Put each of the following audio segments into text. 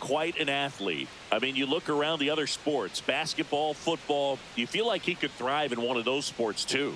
quite an athlete. I mean, you look around the other sports, basketball, football, you feel like he could thrive in one of those sports too.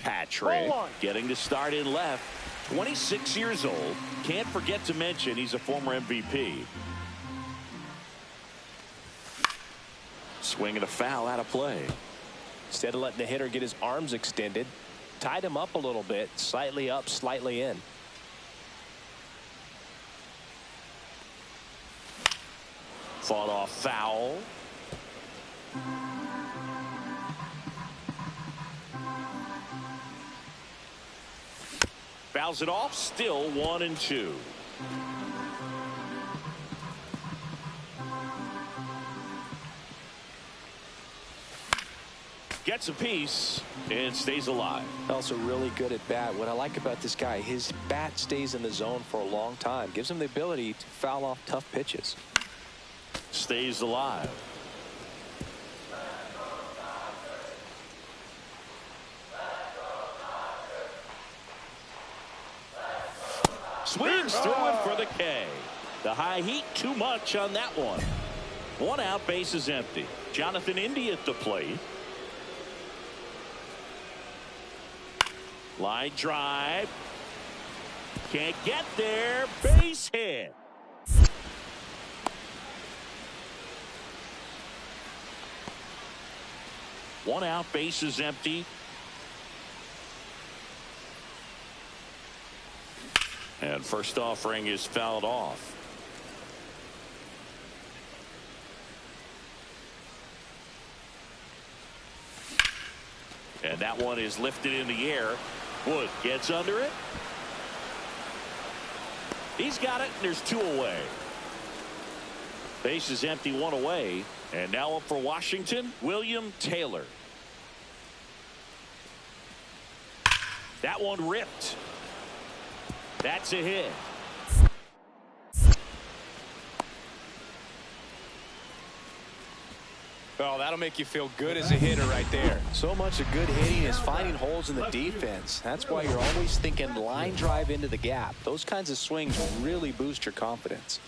Patrick getting to start in left. 26 years old. Can't forget to mention he's a former MVP. Swing and a foul out of play. Instead of letting the hitter get his arms extended, tied him up a little bit, slightly up, slightly in. Fought off foul. Fouls it off, still 1-2. Gets a piece and stays alive. Also really good at bat. What I like about this guy, his bat stays in the zone for a long time. Gives him the ability to foul off tough pitches. Stays alive. Swings through it for the K. The high heat too much on that one. One out, base is empty. Jonathan Indy at the plate. Line drive. Can't get there. Base hit. One out, base is empty. And first offering is fouled off. And that one is lifted in the air. Wood gets under it. He's got it, and there's two away. Base is empty, one away. And now up for Washington, William Taylor. That one ripped. That's a hit. Oh, that'll make you feel good as a hitter right there. So much of good hitting is finding holes in the defense. That's why you're always thinking line drive into the gap. Those kinds of swings really boost your confidence.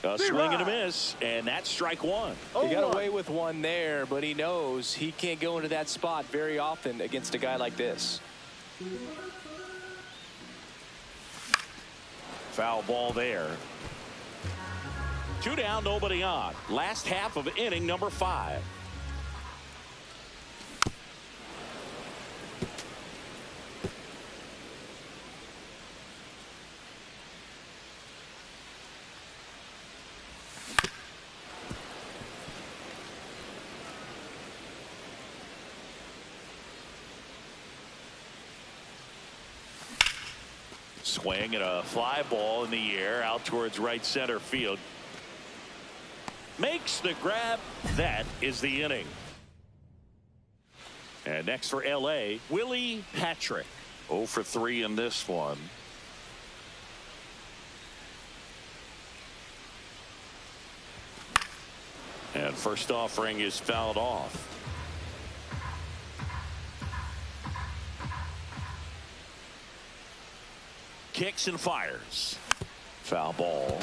A swing and a miss, and that's strike one. He got away with one there, but he knows he can't go into that spot very often against a guy like this. Foul ball there. Two down, nobody on. Last half of inning number 5. Swing and a fly ball in the air out towards right center field. Makes the grab. That is the inning. And next for LA, Willie Patrick. 0 for 3 in this one. And first offering is fouled off. Kicks and fires. Foul ball.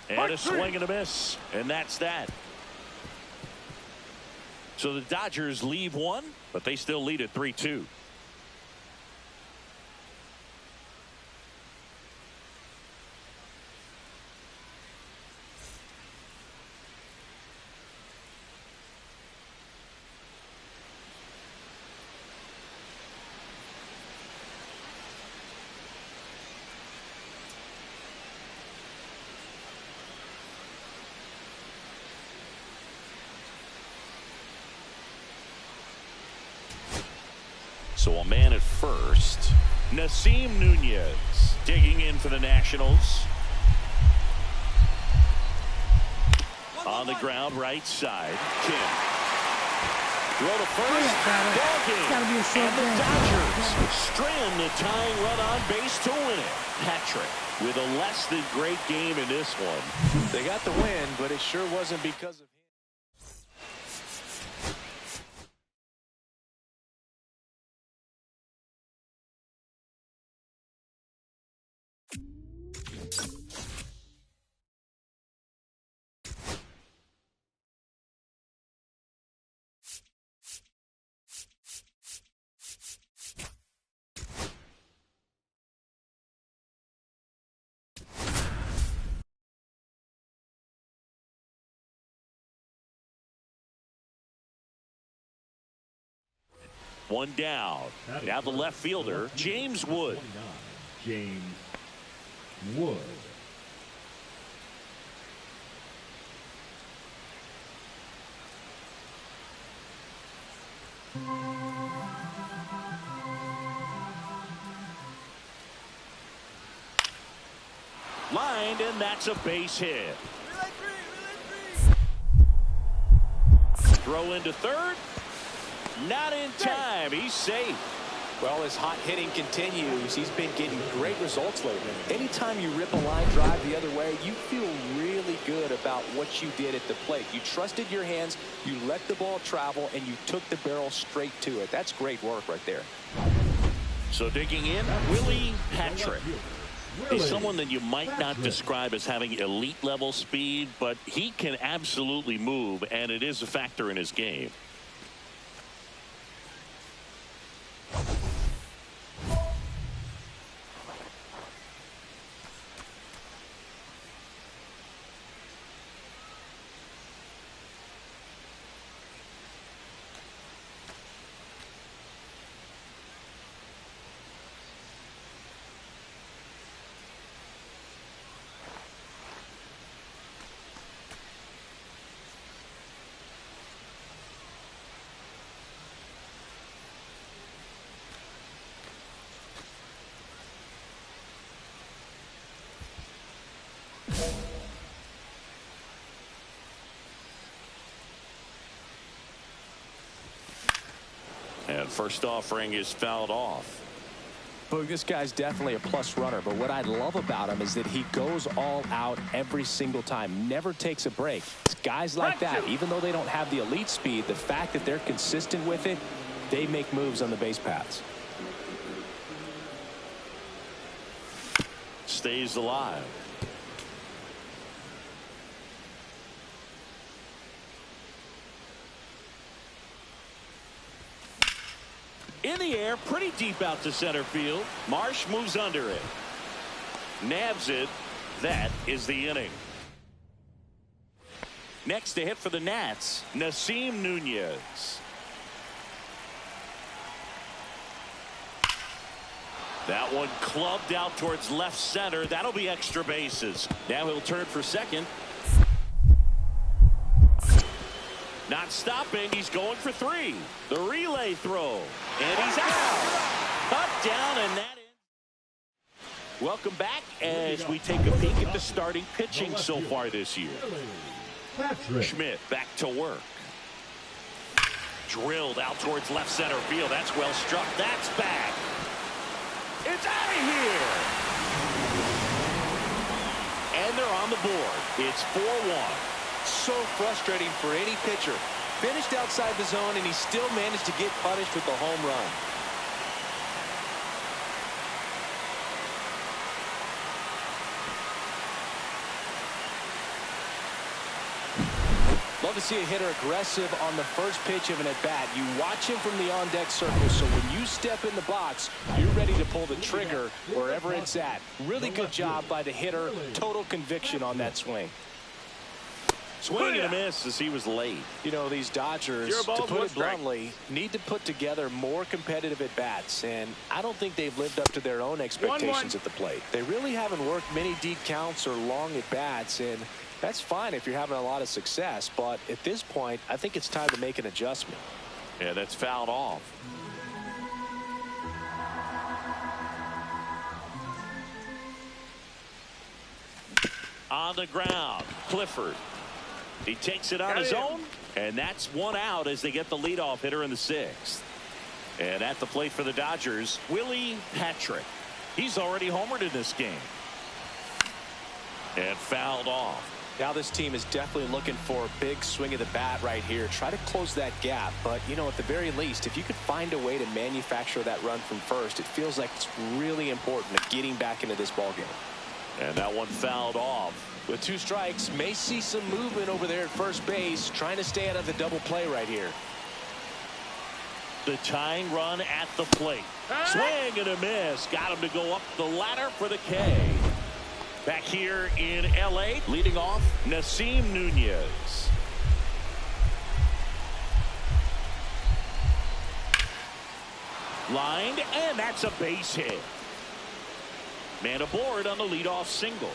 And a swing and a miss. And that's that. So the Dodgers leave one, but they still lead at 3-2. So a man at first. Nasim Nunez digging in for the Nationals. On the ground, right side. Kim. Throw to first. Ball game. And the Dodgers strand the tying run on base to win it. Patrick with a less than great game in this one. They got the win, but it sure wasn't because of him. One down. Now the left fielder, James Wood. James Wood. Lined, and that's a base hit. Throw into third. Not in time. He's safe. Well, as hot hitting continues, he's been getting great results lately. Anytime you rip a line drive the other way, you feel really good about what you did at the plate. You trusted your hands, you let the ball travel, and you took the barrel straight to it. That's great work right there. So digging in, Willie Patrick. He's someone that you might not describe as having elite level speed, but he can absolutely move, and it is a factor in his game. And first offering is fouled off. Boog, this guy's definitely a plus runner, but what I love about him is that he goes all out every single time, never takes a break. It's guys like that, even though they don't have the elite speed, the fact that they're consistent with it, they make moves on the base paths. Stays alive. In the air, pretty deep out to center field. Marsh moves under it. Nabs it. That is the inning. Next to hit for the Nats, Nasim Nunez. That one clubbed out towards left center. That'll be extra bases. Now he'll turn for second. Not stopping. He's going for three. The relay throw. And he's out. Cut down, and that is. Welcome back as we take a peek at the starting pitching so far this year. Schmidt back to work. Drilled out towards left center field. That's well struck. That's back. It's out of here. And they're on the board. It's 4-1. So frustrating for any pitcher. Finished outside the zone, and he still managed to get punished with the home run. Love to see a hitter aggressive on the first pitch of an at-bat. You watch him from the on-deck circle, so when you step in the box, you're ready to pull the trigger wherever it's at. Really good job by the hitter. Total conviction on that swing. Swing and a miss as he was late. You know, these Dodgers, to put it bluntly, need to put together more competitive at-bats, and I don't think they've lived up to their own expectations at the plate. They really haven't worked many deep counts or long at-bats, and that's fine if you're having a lot of success, but at this point, I think it's time to make an adjustment. Yeah, that's fouled off. On the ground, Clifford. He takes it on his own, and that's one out as they get the leadoff hitter in the sixth. And at the plate for the Dodgers, Willie Patrick. He's already homered in this game. And fouled off. Now this team is definitely looking for a big swing of the bat right here. Try to close that gap. But, you know, at the very least, if you could find a way to manufacture that run from first, it feels like it's really important to getting back into this ballgame. And that one fouled off. With 2 strikes, may see some movement over there at first base, trying to stay out of the double play right here. The tying run at the plate. Swing and a miss. Got him to go up the ladder for the K. Back here in L.A., leading off, Nasim Nunez. Lined, and that's a base hit. Man aboard on the leadoff single.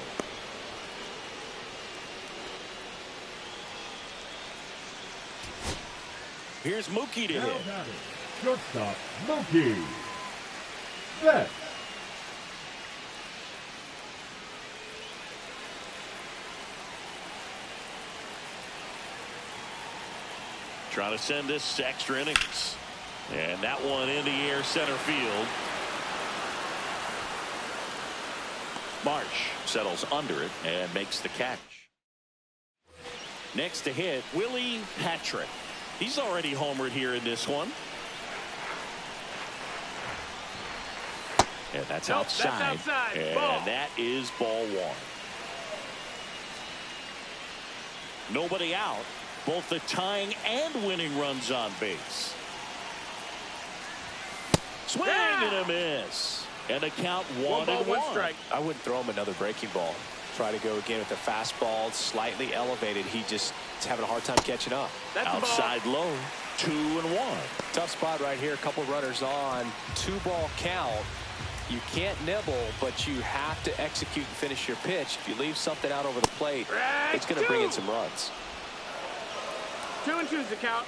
Here's Mookie to hit. Shortstop, Mookie Betts. Trying to send this to extra innings. And that one in the air center field. Marsh settles under it and makes the catch. Next to hit, Willie Patrick. He's already homered here in this one. And that's outside. And ball. That is ball one. Nobody out. Both the tying and winning runs on base. Swing and a miss. And a count 1-1. Strike. I wouldn't throw him another breaking ball. Try to go again with the fastball, slightly elevated. He just is having a hard time catching up. That's outside low, 2-1. Tough spot right here. A couple runners on. 2-ball count. You can't nibble, but you have to execute and finish your pitch. If you leave something out over the plate, it's going to bring in some runs. 2-2's the count.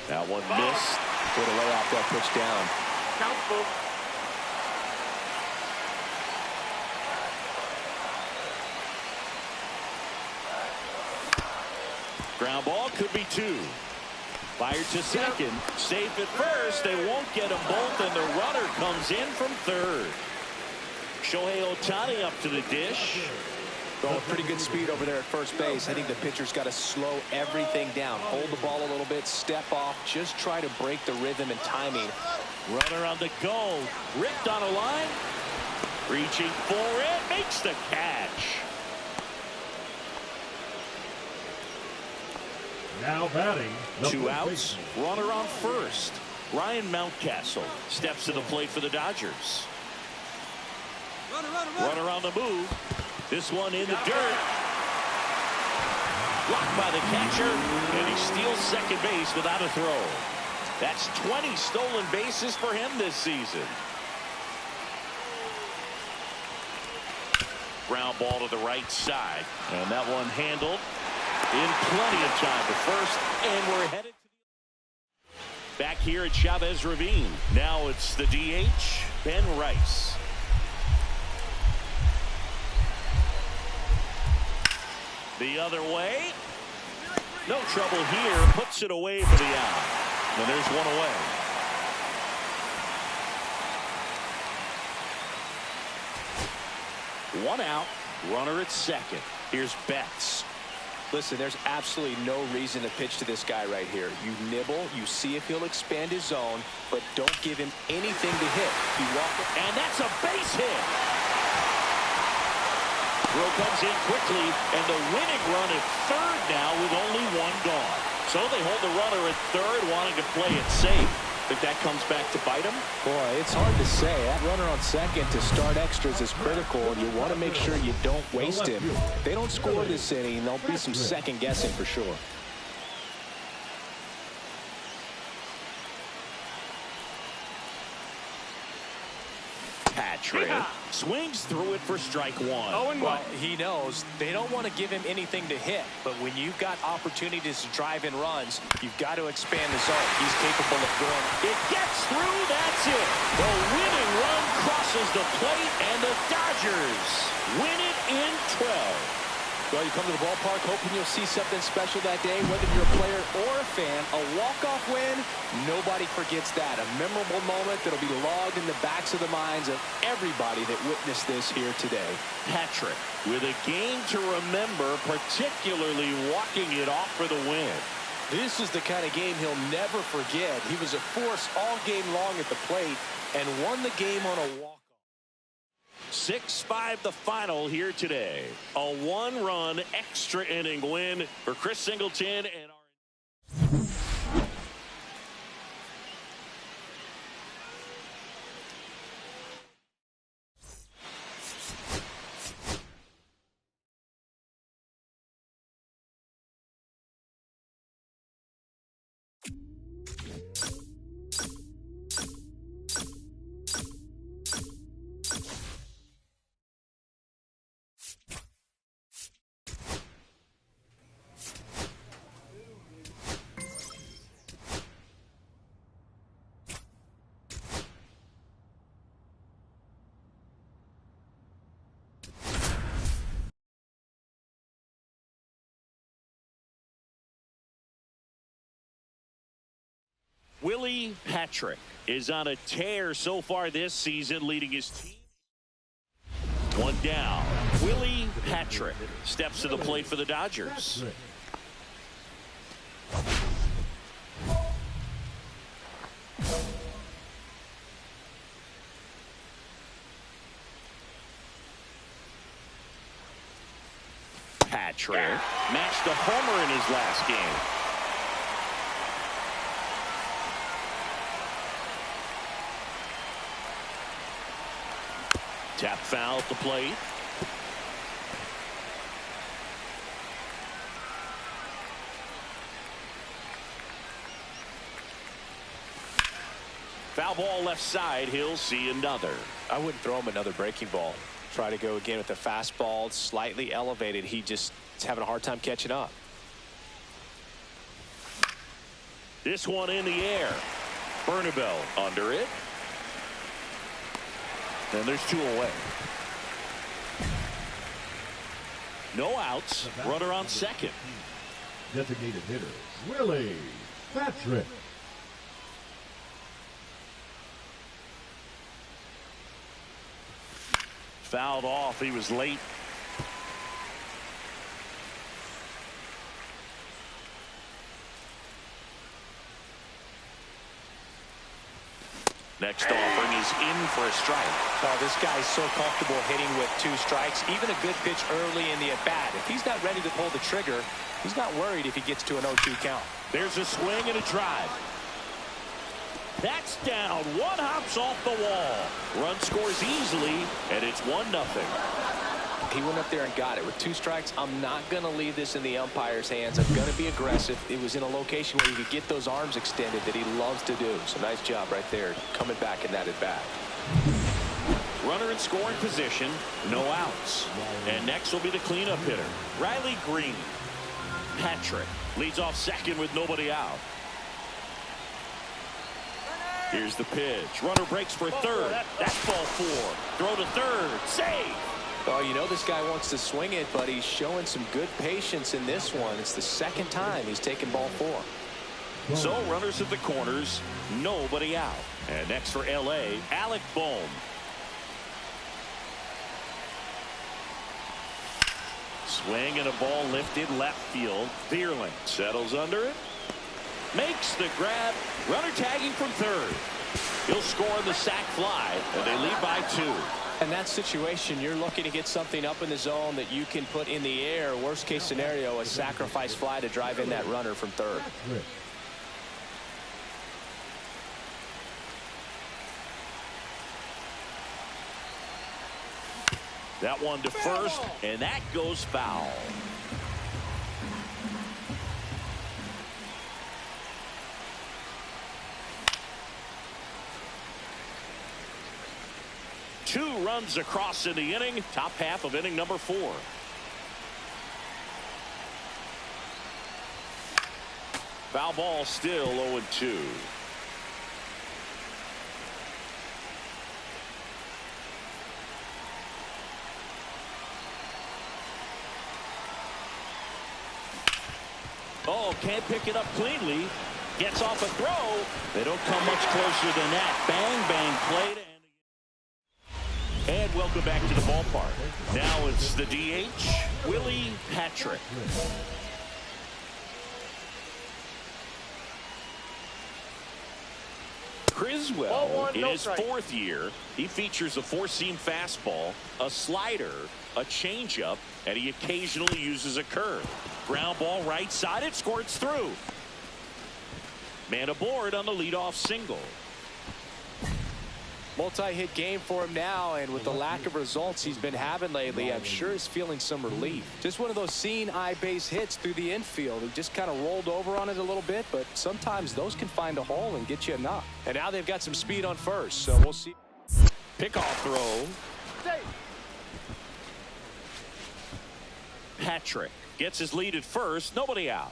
That one missed. Way to lay off that pitch down. Count full. Ground ball could be 2. Fired to second. Safe at first. They won't get them both, and the runner comes in from third. Shohei Ohtani up to the dish. Throwing pretty good speed over there at first base. I think the pitcher's got to slow everything down. Hold the ball a little bit, step off, just try to break the rhythm and timing. Runner on the go. Ripped on a line. Reaching for it. Makes the catch. Now batting. 2 outs. Runner on first. Ryan Mountcastle steps to the plate for the Dodgers. Runner on the move. This one in the dirt. Blocked by the catcher, and he steals second base without a throw. That's 20 stolen bases for him this season. Ground ball to the right side, and that one handled in plenty of time to first, and we're headed to back here at Chavez Ravine. Now it's the DH, Ben Rice. The other way. No trouble here. Puts it away for the out. And there's one away. One out. Runner at second. Here's Betts. Listen, there's absolutely no reason to pitch to this guy right here. You nibble, you see if he'll expand his zone, but don't give him anything to hit. You walk it, and that's a base hit. Throw comes in quickly, and the winning run at third now with only one gone. So they hold the runner at third, wanting to play it safe. Think that comes back to bite him? Boy, it's hard to say. That runner on second to start extras is critical, and you want to make sure you don't waste him. If they don't score this inning, there'll be some second guessing for sure. Patrick swings through it for strike one. Well, he knows they don't want to give him anything to hit, but when you've got opportunities to drive in runs, you've got to expand the zone. He's capable of doing it. It gets through. That's it. The winning run crosses the plate, and the Dodgers win it in 12. Well, you come to the ballpark hoping you'll see something special that day, whether you're a player or a fan. A walk-off win, nobody forgets that. A memorable moment that'll be logged in the backs of the minds of everybody that witnessed this here today. Patrick with a game to remember, particularly walking it off for the win. This is the kind of game he'll never forget. He was a force all game long at the plate and won the game on a walk. 6-5 the final here today. A one-run extra inning win for Chris Singleton and Willie Patrick is on a tear so far this season, leading his team. One down. Willie Patrick steps to the plate for the Dodgers. Patrick matched a homer in his last game. Tap foul at the plate. Foul ball left side. He'll see another. I wouldn't throw him another breaking ball. Try to go again with the fastball, slightly elevated. He just is having a hard time catching up. This one in the air. Bernabel under it. And there's two away. No outs. Runner on second. Designated hitter, Willie Patrick. Fouled off. He was late. Next offering is in for a strike. Oh, this guy's so comfortable hitting with two strikes. Even a good pitch early in the at-bat. If he's not ready to pull the trigger, he's not worried if he gets to an 0-2 count. There's a swing and a drive. That's down. One hops off the wall. Run scores easily, and it's 1-0. He went up there and got it. With two strikes, I'm not going to leave this in the umpire's hands. I'm going to be aggressive. It was in a location where he could get those arms extended that he loves to do. So nice job right there, coming back in that at-bat. Runner in scoring position, no outs. And next will be the cleanup hitter, Riley Green. Patrick leads off second with nobody out. Here's the pitch. Runner breaks for third. That's ball four. Throw to third. Save. Oh, you know this guy wants to swing it, but he's showing some good patience in this one. It's the second time he's taken ball four. So runners at the corners, nobody out. And next for L.A., Alec Bohm. Swing and a ball lifted left field. Deerling settles under it. Makes the grab. Runner tagging from third. He'll score on the sac fly, and they lead by 2. In that situation, you're looking to get something up in the zone that you can put in the air. Worst case scenario, a sacrifice fly to drive in that runner from third. That one to first, and that goes foul. runs across in the inning. Top half of inning number 4. Foul ball, still 0-2. Oh, can't pick it up cleanly. Gets off a throw. They don't come much closer than that. Bang, bang, played. And welcome back to the ballpark. Now it's the DH, Willie Patrick. Criswell, in his 4th year, he features a 4-seam fastball, a slider, a changeup, and he occasionally uses a curve. Ground ball right side, it squirts through. Man aboard on the leadoff single. Multi-hit game for him now, and with the lack of results he's been having lately, I'm sure he's feeling some relief. Just one of those seeing eye base hits through the infield. He just kind of rolled over on it a little bit, but sometimes those can find a hole and get you a knock. And now they've got some speed on first, so we'll see. Pickoff throw. Patrick gets his lead at first. Nobody out.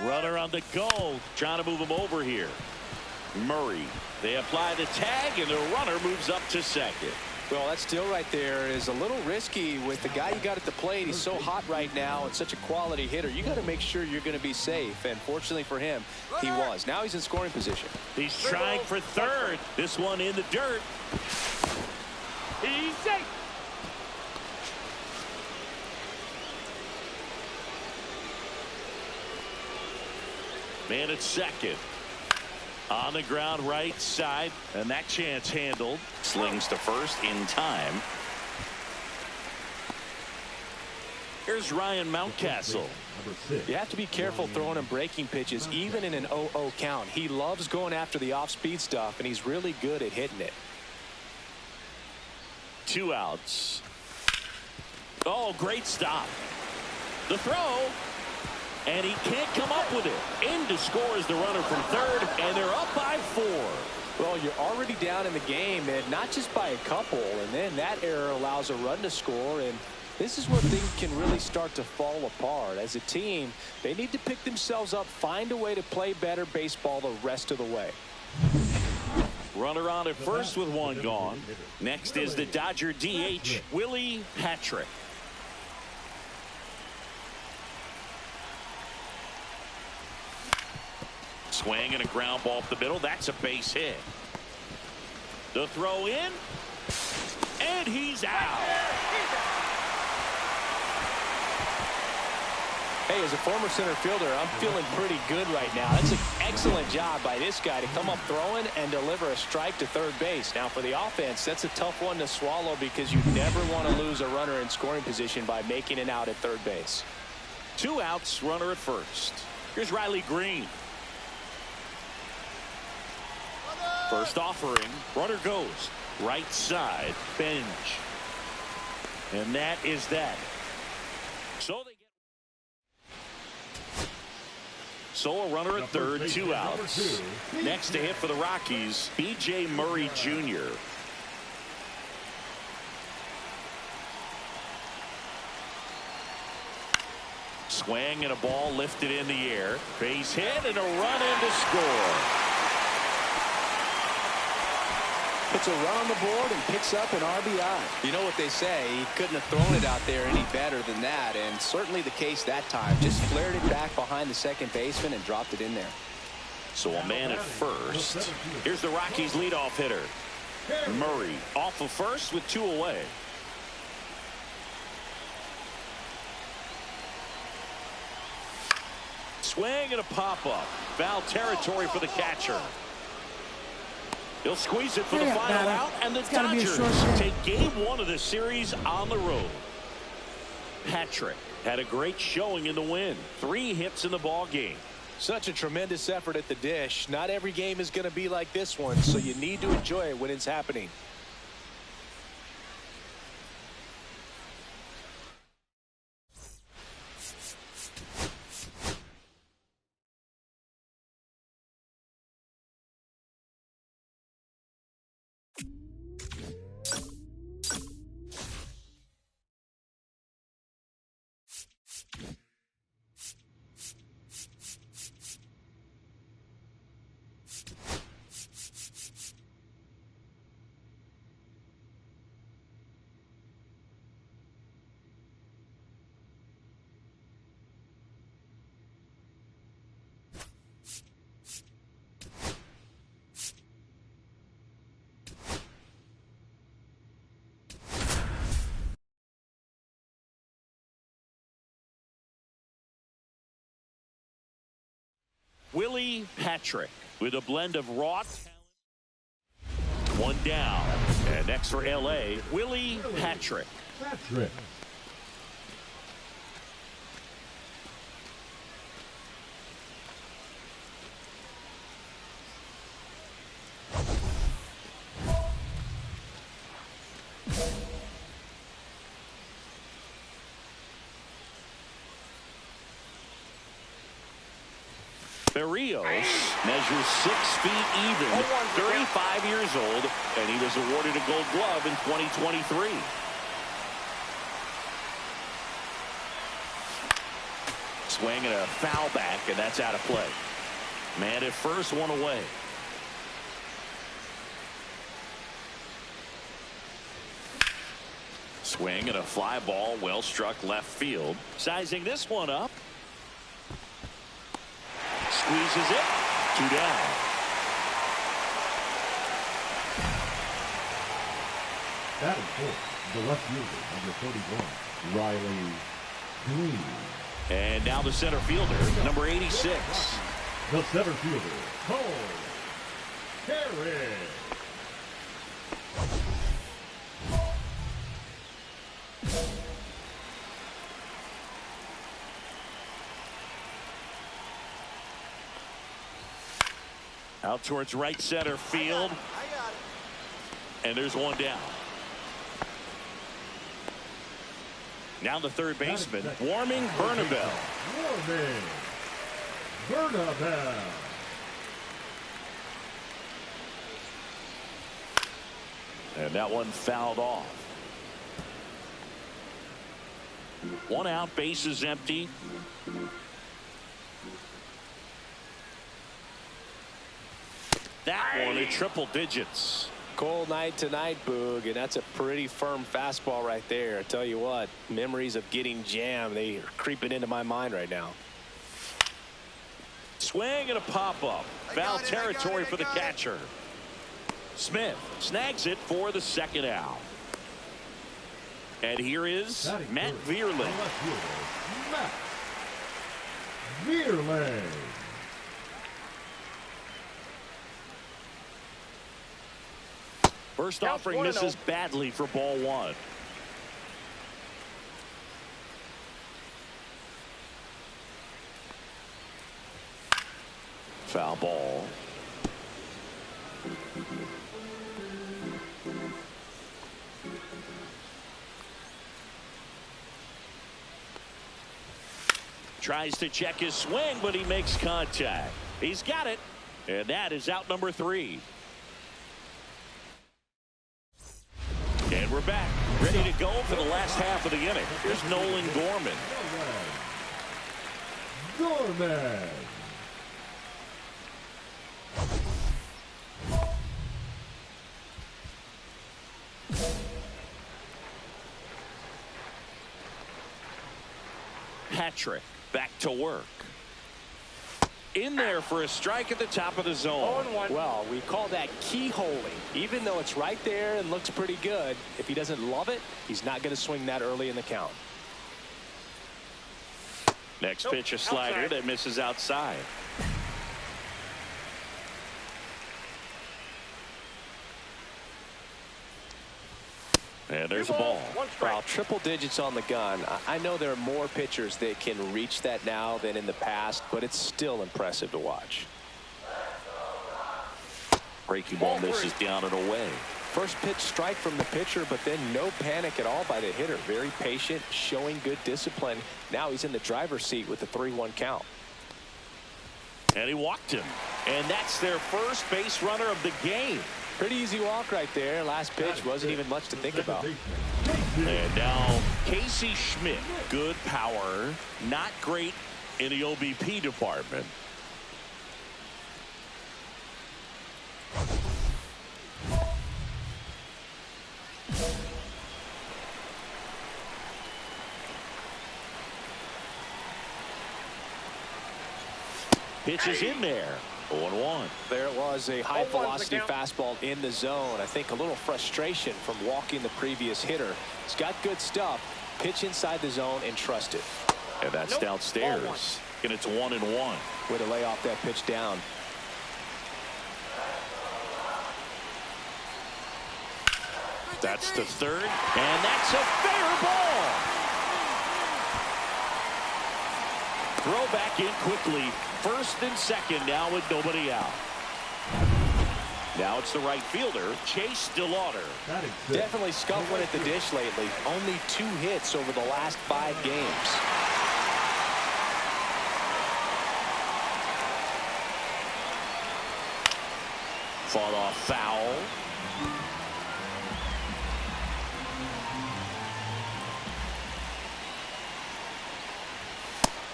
Runner on the go, trying to move him over here. Murray, they apply the tag, and the runner moves up to second. Well, that steal right there is a little risky with the guy you got at the plate. He's so hot right now and such a quality hitter. You got to make sure you're going to be safe, and fortunately for him, he was. Now he's in scoring position. He's trying for third. This one in the dirt. He's safe. Man at second. On the ground right side, and that chance handled. Slings to first in time. Here's Ryan Mountcastle. You have to be careful throwing him breaking pitches even in an 0-0 count. He loves going after the off-speed stuff, and he's really good at hitting it. 2 outs. Oh, great stop. The throw. And he can't come up with it. In to score is the runner from third, and they're up by 4. Well, you're already down in the game, and not just by a couple, and then that error allows a run to score, and this is where things can really start to fall apart. As a team, they need to pick themselves up, find a way to play better baseball the rest of the way. Runner on at first with 1 gone. Next is the Dodger DH, Willie Patrick. Swing and a ground ball up the middle. That's a base hit. The throw in, and he's out. Hey, as a former center fielder, I'm feeling pretty good right now. That's an excellent job by this guy to come up throwing and deliver a strike to third base. Now, for the offense, that's a tough one to swallow because you never want to lose a runner in scoring position by making an out at third base. 2 outs, runner at first. Here's Riley Green. First offering, runner goes right side, bench, and that is that. So a runner at third, 2 outs. Next to hit for the Rockies, B.J. Murray Jr. Swing and a ball lifted in the air. Base hit and a run in to score. Puts a run on the board and picks up an RBI. You know what they say, he couldn't have thrown it out there any better than that, and certainly the case that time. Just flared it back behind the second baseman and dropped it in there. So a man at first. Here's the Rockies leadoff hitter, Murray, off of first with 2 away. Swing and a pop-up. Foul territory for the catcher. He'll squeeze it for the final out, and the Dodgers take game 1 of the series on the road. Patrick had a great showing in the win. 3 hits in the ball game. Such a tremendous effort at the dish. Not every game is going to be like this one, so you need to enjoy it when it's happening. Patrick with a blend of raw talent. One down. And next for L.A., Willie Patrick. Patrick. Berrios measures 6 feet even, 35 years old, and he was awarded a Gold Glove in 2023. Swing and a foul back, and that's out of play. Man at first, one away. Swing and a fly ball, well struck left field. Sizing this one up. Squeezes it. 2 down. Batting fourth, the left fielder, number 31, Riley Green. And now the center fielder, number 86. The center fielder, Cole Carey. Out towards right center field. And there's one down. Now the third baseman, Warming Bernabel. Warming Bernabel. And that one fouled off. 1 out, bases empty. That one in triple digits. Cold night tonight, Boog, and that's a pretty firm fastball right there. I tell you what, memories of getting jammed, they are creeping into my mind right now. Swing and a pop-up. Foul territory for the catcher. Smith snags it for the second out. And here is Matt Vierling. Matt Vierling. First offering misses badly for ball 1. Foul ball. Tries to check his swing, but he makes contact. He's got it. And that is out number 3. And we're back, ready to go for the last half of the inning. Here's Nolan Gorman. Gorman. Patrick back to work. In there for a strike at the top of the zone. Well, we call that keyholing. Even though it's right there and looks pretty good, if he doesn't love it, he's not going to swing that early in the count. Next pitch, a slider that misses outside. And there's a ball. Well, triple digits on the gun. I know there are more pitchers that can reach that now than in the past, but it's still impressive to watch. Breaking ball misses down and away. First pitch strike from the pitcher, but then no panic at all by the hitter. Very patient, showing good discipline. Now he's in the driver's seat with the 3-1 count. And he walked him. And that's their first base runner of the game. Pretty easy walk right there. Last pitch wasn't even much to think about. And now Casey Schmidt. Good power. Not great in the OBP department. Pitches in there. 0-1. There it was, a high velocity fastball in the zone. I think a little frustration from walking the previous hitter. He's got good stuff. Pitch inside the zone and trust it. And that's downstairs. And it's 1-1. Way to lay off that pitch down. That's the third, and that's a fair ball. Throw back in quickly. First and second now with nobody out. Now it's the right fielder, Chase DeLauder. Definitely scuffling at the dish lately. Only 2 hits over the last 5 games. Fought off foul.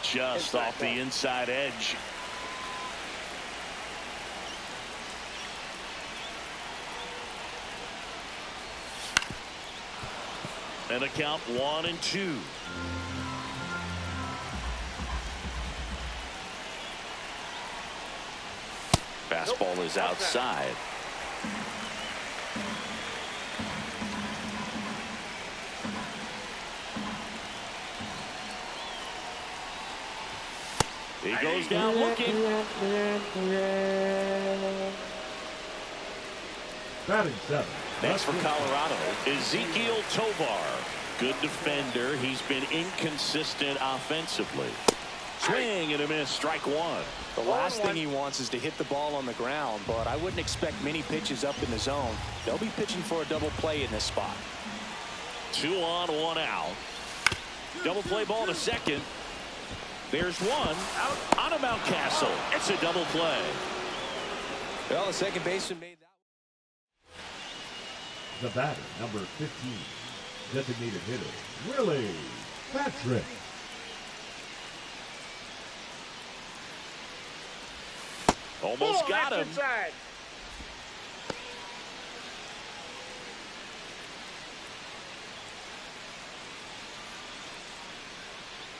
Just off the inside edge. And a count 1-2. Fastball is outside. He goes down looking. Batting 7. Next for Colorado, Ezequiel Tovar. Good defender. He's been inconsistent offensively. Swing and a miss, strike 1. The last thing he wants is to hit the ball on the ground, but I wouldn't expect many pitches up in the zone. They'll be pitching for a double play in this spot. 2 on, 1 out. Double play ball to second. There's one out on a Mountcastle. It's a double play. Well, the second baseman made that. The batter, number 15, designated hitter, Willie Patrick. Almost got him. Inside.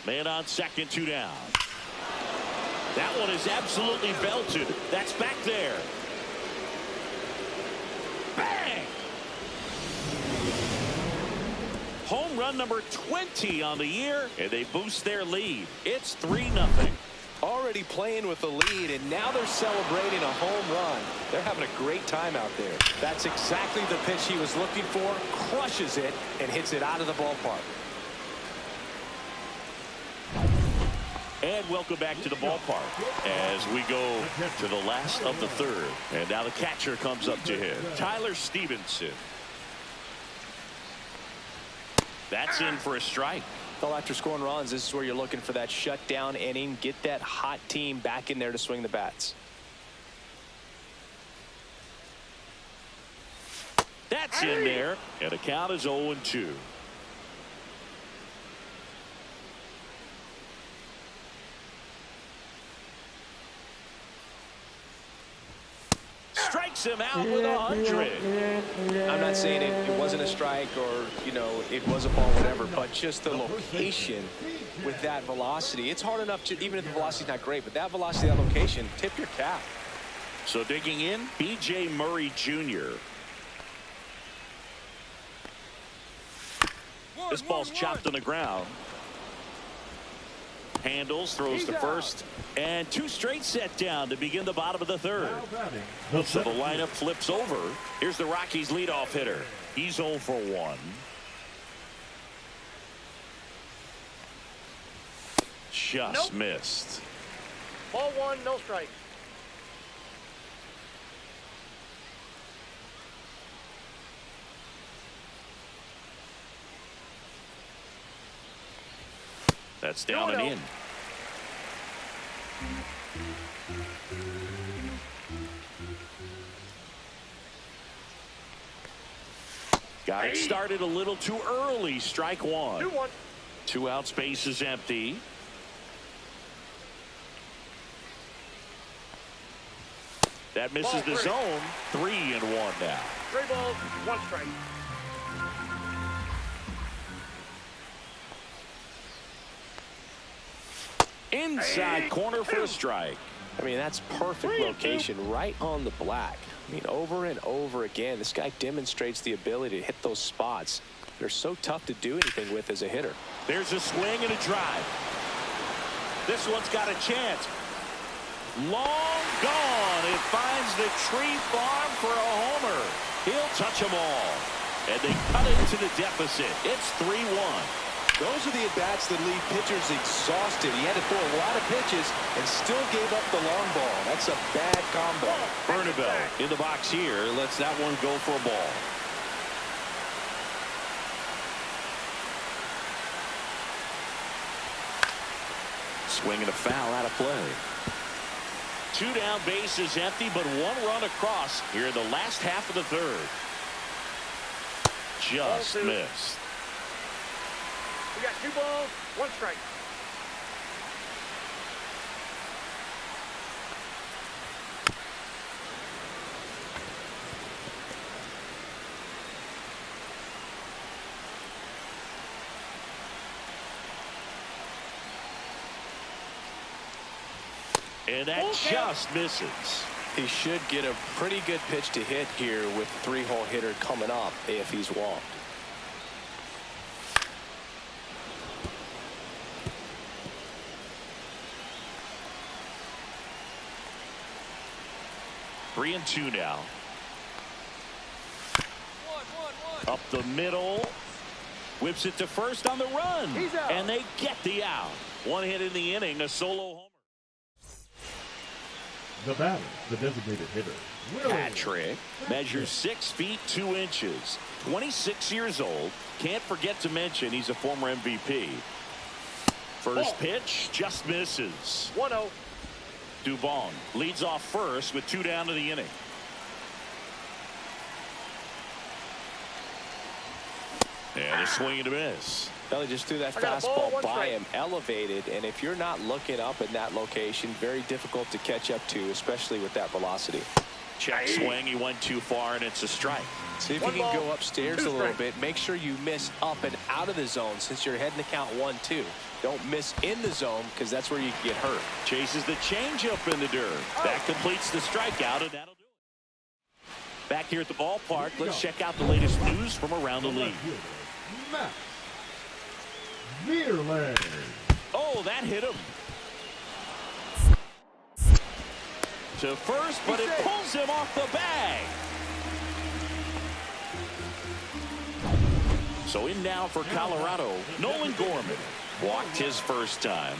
Man on second, 2 down. That one is absolutely belted. That's back there. Bang! Home run number 20 on the year, and they boost their lead. It's 3-0. Already playing with the lead, and now they're celebrating a home run. They're having a great time out there. That's exactly the pitch he was looking for. Crushes it and hits it out of the ballpark. And welcome back to the ballpark as we go to the last of the third. And now the catcher comes up to him, Tyler Stevenson. That's in for a strike. Well, after scoring runs, this is where you're looking for that shutdown inning. Get that hot team back in there to swing the bats. That's in there, and the count is 0-2. Strikes him out with 100. I'm not saying it wasn't a strike or, you know, it was a ball, whatever, but just the location with that velocity. It's hard enough to, even if the velocity's not great, but that velocity, that location, tip your cap. So digging in, B.J. Murray Jr. This ball's chopped on the ground. Handles, throws to first, and 2 straight set down to begin the bottom of the third. So the lineup flips over. Here's the Rockies leadoff hitter. He's 0 for 1. Just missed. Ball 1, no strike. That's down and in. Got it started a little too early. Strike 1. 2-1. 2 out, space is empty. That misses the zone. 3-1 now. 3 balls, 1 strike. Inside corner for a strike. I mean, that's perfect location right on the black. I mean, over and over again, this guy demonstrates the ability to hit those spots. They're so tough to do anything with as a hitter. There's a swing and a drive. This one's got a chance. Long gone. It finds the tree farm for a homer. He'll touch them all. And they cut into the deficit. It's 3-1. Those are the at-bats that leave pitchers exhausted. He had to throw a lot of pitches and still gave up the long ball. That's a bad combo. Bernabel in the box here. Lets that one go for a ball. Swinging a foul out of play. 2 down, bases empty, but 1 run across here in the last half of the third. Just missed. We got 2 balls, 1 strike. And that just misses. He should get a pretty good pitch to hit here with the 3-hole hitter coming up if he's walked. Three and 2 now. Up the middle. Whips it to first on the run. And they get the out. 1 hit in the inning, a solo homer. The batter, the designated hitter, Patrick measures 6 feet 2 inches. 26 years old. Can't forget to mention he's a former MVP. First pitch just misses. 1-0. Dubon leads off first with 2 down to the inning. And a swing and a miss. Belly just threw that fastball by him, elevated, and if you're not looking up in that location, very difficult to catch up to, especially with that velocity. Check swing, he went too far, and it's a strike. See if you can go upstairs a little bit. Make sure you miss up and out of the zone since you're heading to count 1-2. Don't miss in the zone because that's where you can get hurt. Chases the changeup in the dirt. That completes the strikeout, and that'll do it. Back here at the ballpark, let's check out the latest news from around the league. Oh, that hit him. To first, but it pulls him off the bag. So in now for Colorado, Nolan Gorman. Walked his first time.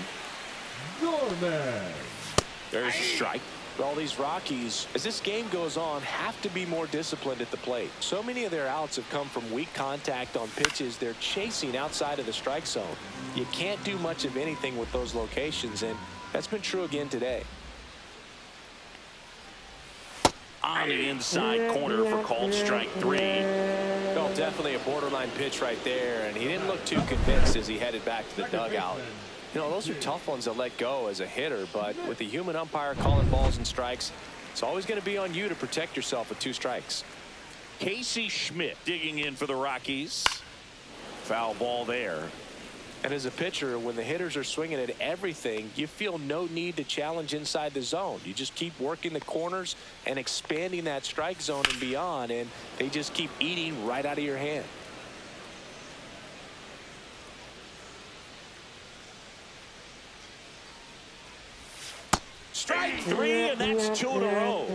There's a strike. All these Rockies, as this game goes on, have to be more disciplined at the plate. So many of their outs have come from weak contact on pitches they're chasing outside of the strike zone. You can't do much of anything with those locations, and that's been true again today. On the inside corner for called strike 3. Well, definitely a borderline pitch right there, and he didn't look too convinced as he headed back to the dugout. You know, those are tough ones to let go as a hitter, but with the human umpire calling balls and strikes, it's always going to be on you to protect yourself with 2 strikes. Casey Schmidt digging in for the Rockies. Foul ball there. And as a pitcher, when the hitters are swinging at everything, you feel no need to challenge inside the zone. You just keep working the corners and expanding that strike zone and beyond, and they just keep eating right out of your hand. Strike 3, and that's 2 in a row.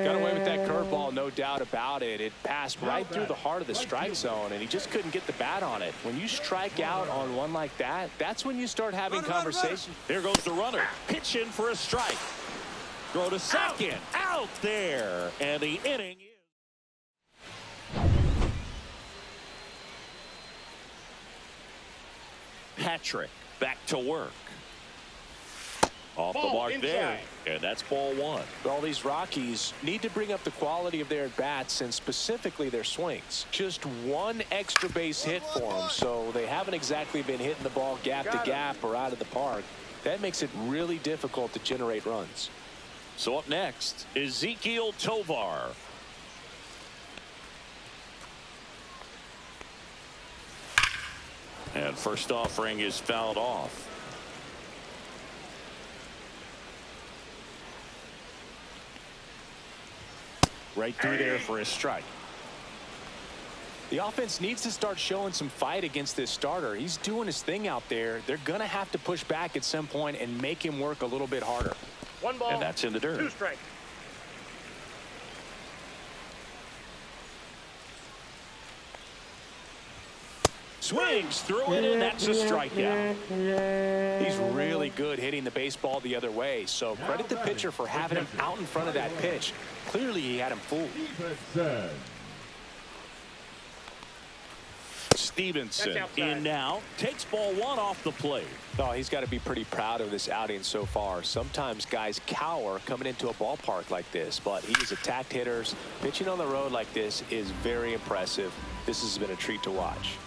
Got away with that curveball, no doubt about it. It passed right through the heart of the strike zone, and he just couldn't get the bat on it. When you strike out on one like that, that's when you start having conversation. Here goes the runner. Pitch in for a strike. Throw to second. Out there. And the inning is... Patrick back to work. Off the mark there, and that's ball 1. All these Rockies need to bring up the quality of their at-bats and specifically their swings. Just 1 extra base hit for them, so they haven't exactly been hitting the ball gap to gap or out of the park. That makes it really difficult to generate runs. So up next, Ezequiel Tovar. And first offering is fouled off. Right through there for a strike. The offense needs to start showing some fight against this starter. He's doing his thing out there. They're going to have to push back at some point and make him work a little bit harder. 1 ball, and that's in the dirt. 2 strikes. Swings through it, and that's a strikeout. He's really good hitting the baseball the other way, so credit the pitcher for having him out in front of that pitch. Clearly, he had him fooled. Stevenson in now, takes ball one off the plate. Oh, he's got to be pretty proud of this outing so far. Sometimes guys cower coming into a ballpark like this, but he's attacked hitters. Pitching on the road like this is very impressive. This has been a treat to watch.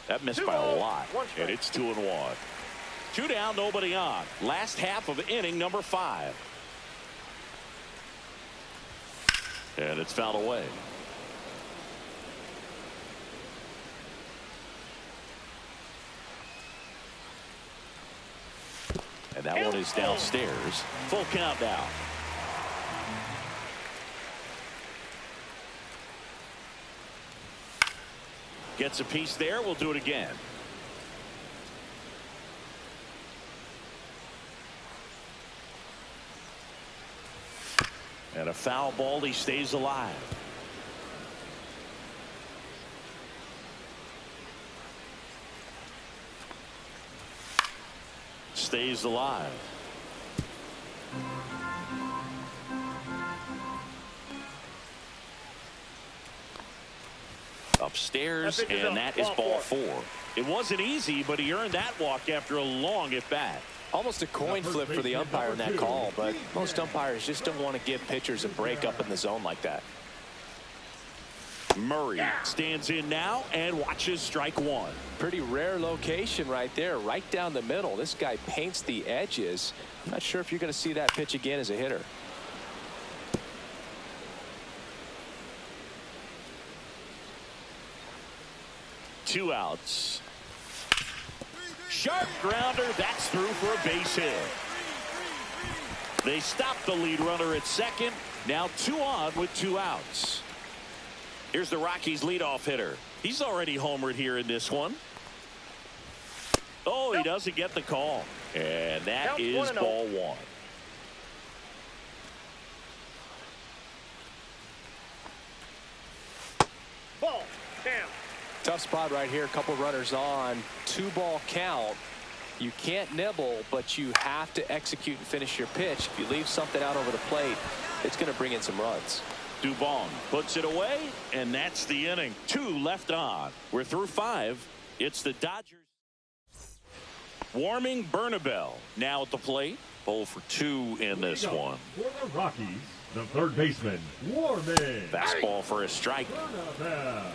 That missed by a lot, and it's 2-1. 2 down, nobody on. Last half of inning number 5. And it's fouled away. And that one is downstairs. Full count now. Gets a piece there. We'll do it again. And a foul ball. He stays alive. Stays alive. Upstairs, and that is ball 4. It wasn't easy, but he earned that walk after a long at bat. Almost a coin flip for the umpire in that call, but most umpires just don't want to give pitchers a break up in the zone like that. Murray stands in now and watches strike 1. Pretty rare location right there, right down the middle. This guy paints the edges. I'm not sure if you're going to see that pitch again as a hitter. Two outs. Sharp grounder. That's through for a base hit. They stop the lead runner at second. Now 2 on with 2 outs. Here's the Rockies leadoff hitter. He's already homered here in this one. Oh, he doesn't get the call. And that is ball 1. Ball down. Tough spot right here. A couple runners on. 2-ball count. You can't nibble, but you have to execute and finish your pitch. If you leave something out over the plate, it's going to bring in some runs. Dubon puts it away, and that's the inning. 2 left on. We're through 5. It's the Dodgers. Warming Bernabel now at the plate. 0 for 2 in this one. For the Rockies, the third baseman, Warming. Fastball for a strike. Bernabel.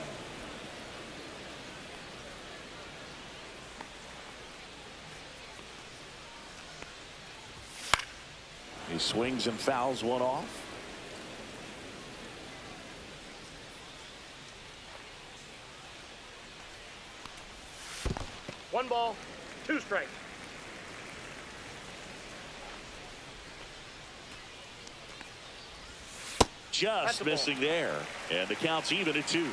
He swings and fouls one off. One ball, 2 strikes. Just missing there. And the count's even at 2.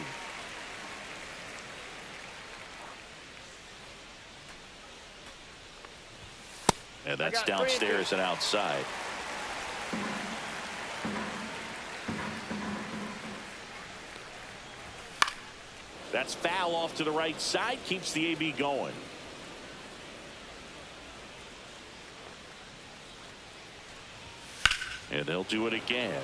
And that's downstairs and outside. That's foul off to the right side. Keeps the AB going. And they'll do it again.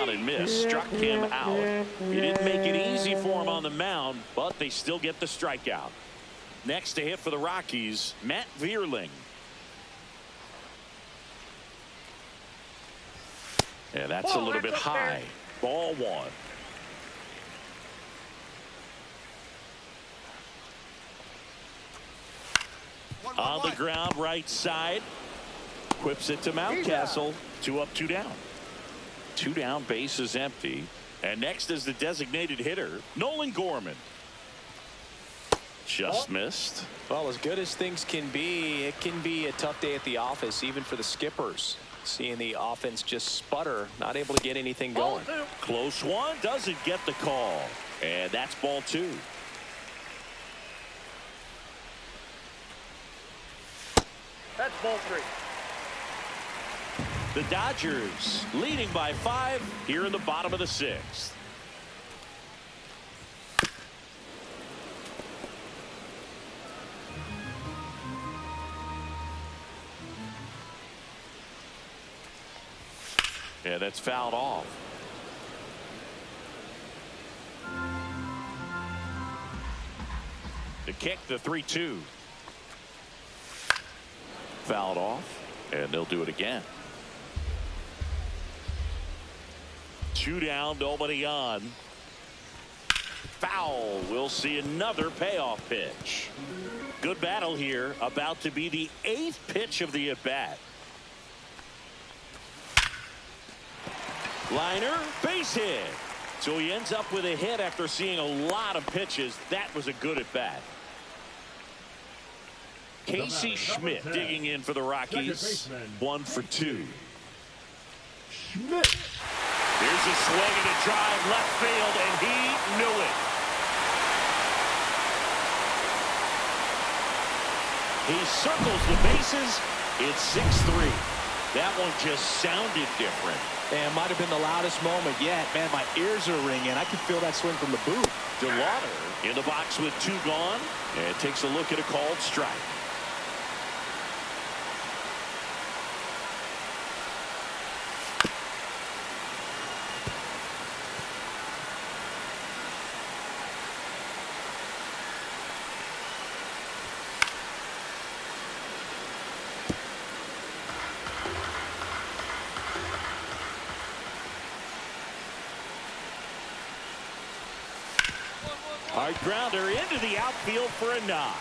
And missed, struck him out. He didn't make it easy for him on the mound, but they still get the strikeout. Next to hit for the Rockies, Matt Vierling. And that's a little bit high. Ball 1. On the ground, right side. Whips it to Mountcastle. 2 up, 2 down. 2 down, base is empty. And next is the designated hitter, Nolan Gorman. Just missed. Well, as good as things can be, it can be a tough day at the office, even for the skippers. Seeing the offense just sputter, not able to get anything going. Close one, doesn't get the call. And that's ball 2. That's ball 3. The Dodgers leading by 5 here in the bottom of the 6th. Yeah, that's fouled off. The kick, the 3-2. Fouled off, and they'll do it again. 2 down, nobody on. Foul. We'll see another payoff pitch. Good battle here. About to be the 8th pitch of the at-bat. Liner, base hit. So he ends up with a hit after seeing a lot of pitches. That was a good at-bat. Casey Schmidt digging in for the Rockies. 1 for 2. Schmidt. Here's a swing and a drive left field, and he knew it. He circles the bases. It's 6-3. That one just sounded different. And might have been the loudest moment yet. Man, my ears are ringing. I can feel that swing from the booth. DeLauder in the box with 2 gone, and takes a look at a called strike. Hard grounder into the outfield for a knock.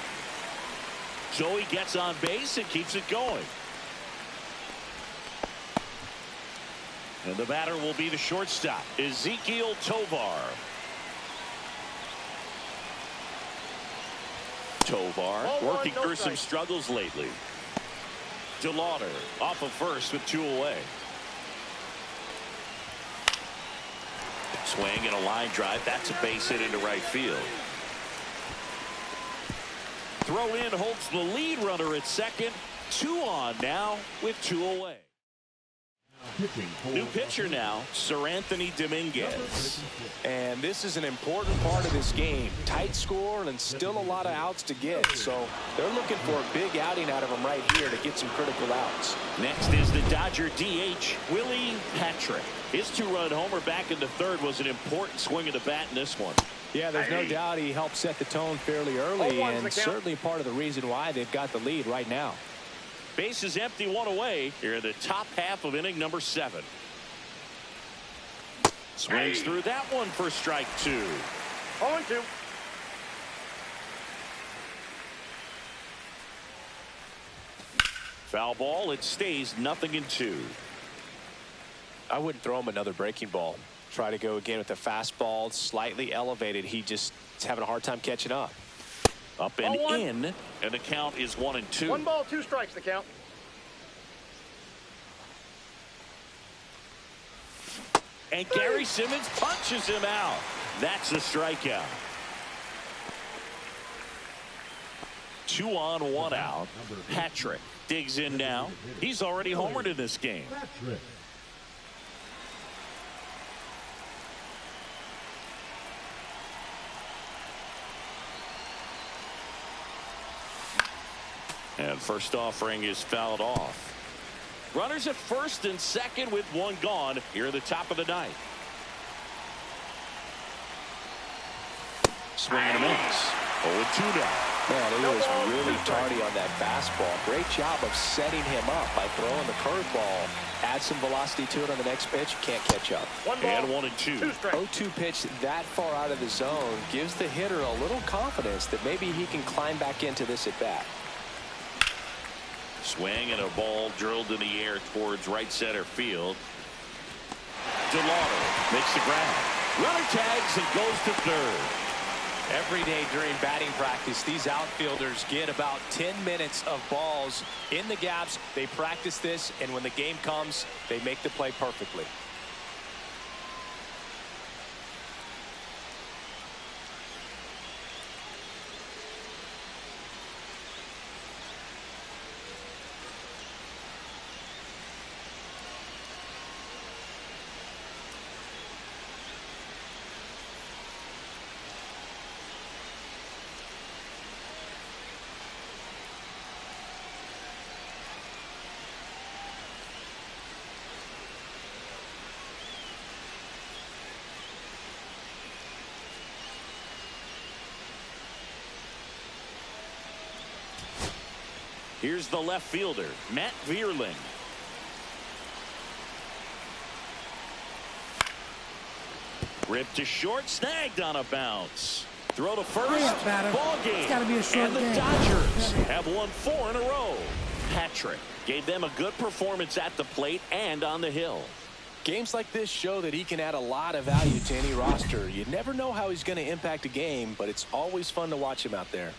Joey gets on base and keeps it going. And the batter will be the shortstop, Ezekiel Tovar. Tovar working through some struggles lately. DeLauder off of first with 2 away. Swing and a line drive. That's a base hit into right field. Throw in holds the lead runner at second. 2 on now with 2 away. New pitcher now, Sir Anthony Dominguez. And this is an important part of this game. Tight score and still a lot of outs to get. So they're looking for a big outing out of him right here to get some critical outs. Next is the Dodger DH, Willie Patrick. His 2-run homer back in the 3rd was an important swing of the bat in this one. Yeah, there's no doubt he helped set the tone fairly early, and certainly part of the reason why they've got the lead right now. Base is empty, 1 away here in the top half of inning number 7. Swings through that one for strike 2. 0-2. Foul ball. It stays 0-2. I wouldn't throw him another breaking ball. Try to go again with the fastball, slightly elevated. He just is having a hard time catching up. Up and in, and the count is 1-2. 1 ball, 2 strikes the count. And Gary Simmons punches him out. That's a strikeout. 2 on, 1 out. Patrick digs in now. He's already homered in this game. And first offering is fouled off. Runners at first and second with 1 gone here at the top of the 9th. Swing and a miss. 0-2 now. Man, he was really tardy on that fastball. Great job of setting him up by throwing the curveball. Add some velocity to it on the next pitch. Can't catch up. 1 ball, and 1-2. 2 strikes. 0-2 pitch that far out of the zone gives the hitter a little confidence that maybe he can climb back into this at bat. Swing and a ball drilled in the air towards right center field. DeLauder makes the grab. Runner tags and goes to 3rd. Every day during batting practice, these outfielders get about 10 minutes of balls in the gaps. They practice this, and when the game comes, they make the play perfectly. Here's the left fielder, Matt Vierling. Ripped to short, snagged on a bounce. Throw to first, ball game. It's gotta be a short and the game. Dodgers have won 4 in a row. Patrick gave them a good performance at the plate and on the hill. Games like this show that he can add a lot of value to any roster. You never know how he's going to impact a game, but it's always fun to watch him out there.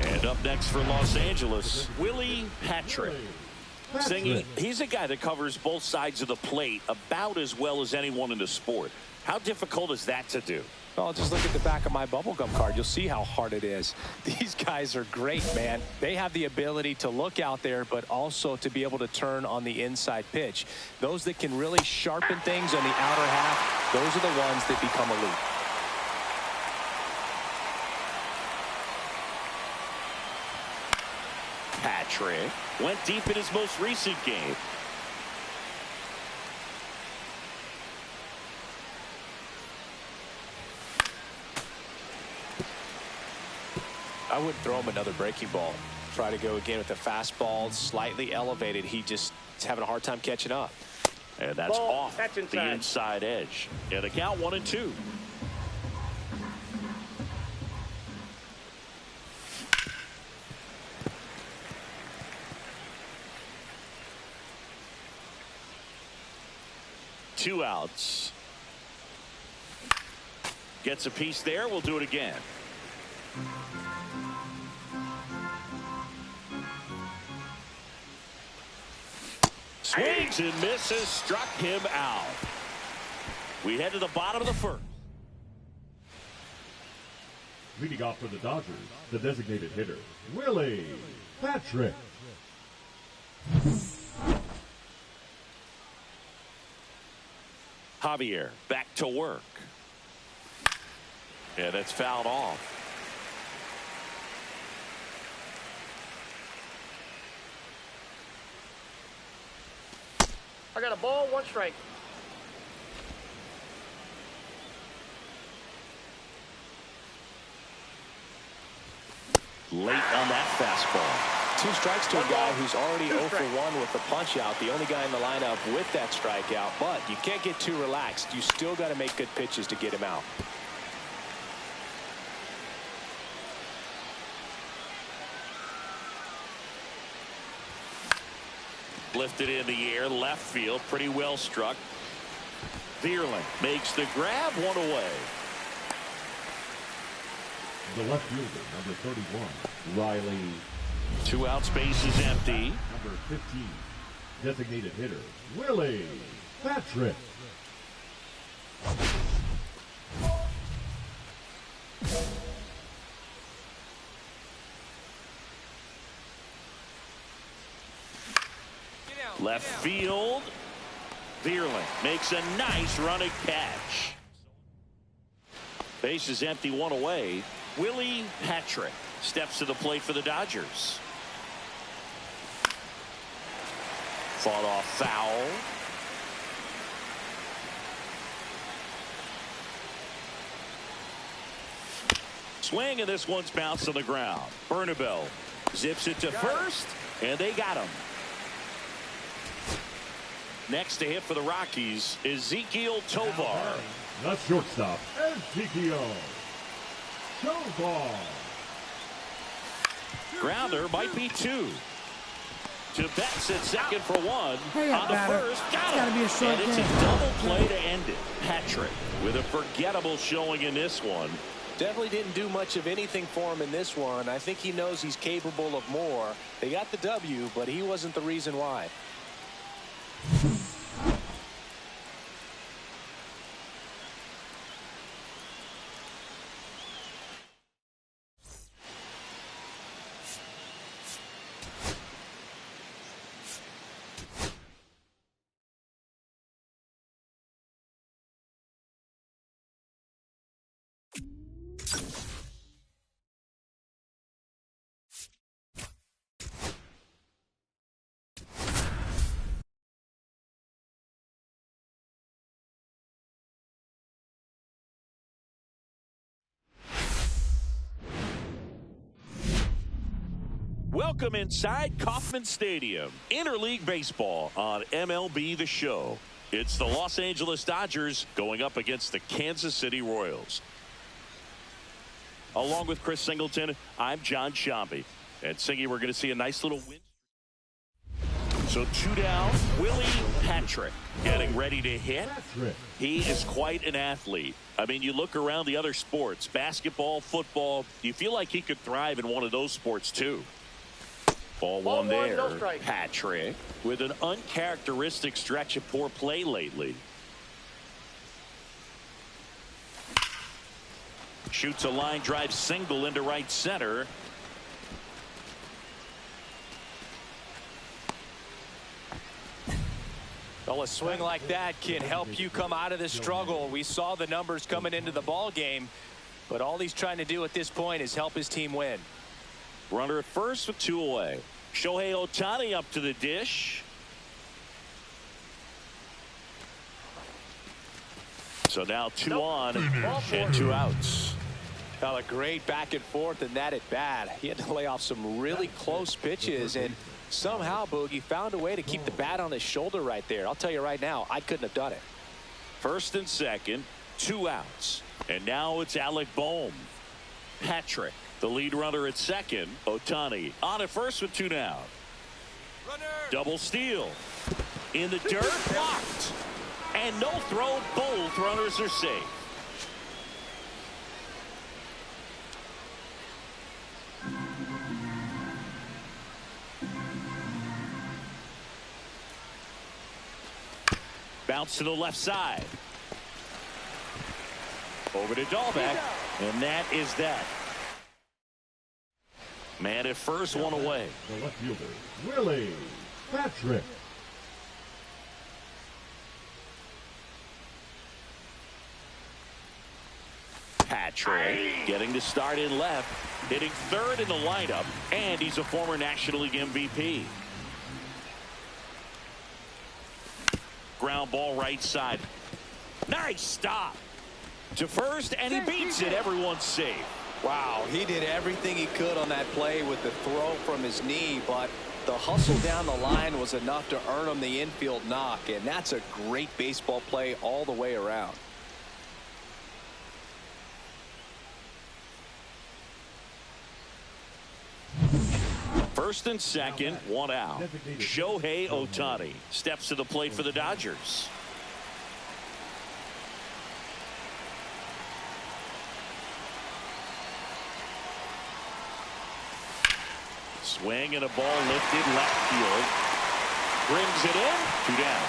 And up next for Los Angeles, Willie Patrick. Singing, he's a guy that covers both sides of the plate about as well as anyone in the sport. How difficult is that to do? Well, just look at the back of my bubblegum card. You'll see how hard it is. These guys are great, man. They have the ability to look out there, but also to be able to turn on the inside pitch. Those that can really sharpen things on the outer half, those are the ones that become elite. Patrick went deep in his most recent game. I wouldn't throw him another breaking ball. Try to go again with the fastball slightly elevated. He just is having a hard time catching up. And that's Ball. off That's the inside edge. And the count 1-2. Two outs. Gets a piece there. We'll do it again. Swings and misses. Struck him out. We head to the bottom of the first. Leading off for the Dodgers, the designated hitter, Willie Patrick. Javier back to work. And it's fouled off. I got a ball, 1 strike. Late on that fastball. 2 strikes to a guy who's already 0 for 1 with the punch out. The only guy in the lineup with that strikeout. But you can't get too relaxed. You still got to make good pitches to get him out. Lifted in the air, left field, pretty well struck. Vierling makes the grab, 1 away. The left fielder, number 31, Riley. 2 outs, base is empty. Number 15, designated hitter, Willie Patrick. Left field. Vierling makes a nice running catch. Base is empty, 1 away. Willie Patrick steps to the plate for the Dodgers. Fought off foul. Swing, and this one's bounced on the ground. Bernabel zips it to first, and they got him. Next to hit for the Rockies, Ezekiel Tovar. The shortstop, Ezekiel Tovar. Grounder might be 2. To Betts at second for 1. On the first, got him. And it's a double play to end it. Patrick with a forgettable showing in this one. Definitely didn't do much of anything for him in this one. I think he knows he's capable of more. They got the W, but he wasn't the reason why. Welcome inside Kauffman Stadium. Interleague Baseball on MLB The Show. It's the Los Angeles Dodgers going up against the Kansas City Royals. Along with Chris Singleton, I'm John Shambi. And Singy, we're going to see a nice little win. So 2 down, Willie Patrick getting ready to hit. He is quite an athlete. I mean, you look around the other sports, basketball, football, you feel like he could thrive in one of those sports too. Ball 1 there. No strike. Patrick with an uncharacteristic stretch of poor play lately. Shoots a line drive single into right center. Well, a swing like that can help you come out of this struggle. We saw the numbers coming into the ball game, but all he's trying to do at this point is help his team win. Runner at first with 2 away. Shohei Ohtani up to the dish. So now 2 on and 2 outs. Well, a great back and forth in that at bat. He had to lay off some really close pitches, and somehow Boogie found a way to keep the bat on his shoulder right there. I'll tell you right now, I couldn't have done it. First and second, 2 outs. And now it's Alec Bohm. Patrick, the lead runner at second. Ohtani on at first with 2 down. Double steal. In the dirt, blocked. And no throw, both runners are safe. Bounce to the left side. Over to Dahlbeck, and that is that. Man at first, 1 away. The left fielder, Willie Patrick. Patrick getting to start in left, hitting third in the lineup, and he's a former National League MVP. Ground ball right side. Nice stop to first, and he beats it. Everyone's safe. Wow, he did everything he could on that play with the throw from his knee, but the hustle down the line was enough to earn him the infield knock, and that's a great baseball play all the way around. First and second, one out. Shohei Ohtani steps to the plate for the Dodgers. Swing and a ball lifted left field. Brings it in. 2 down.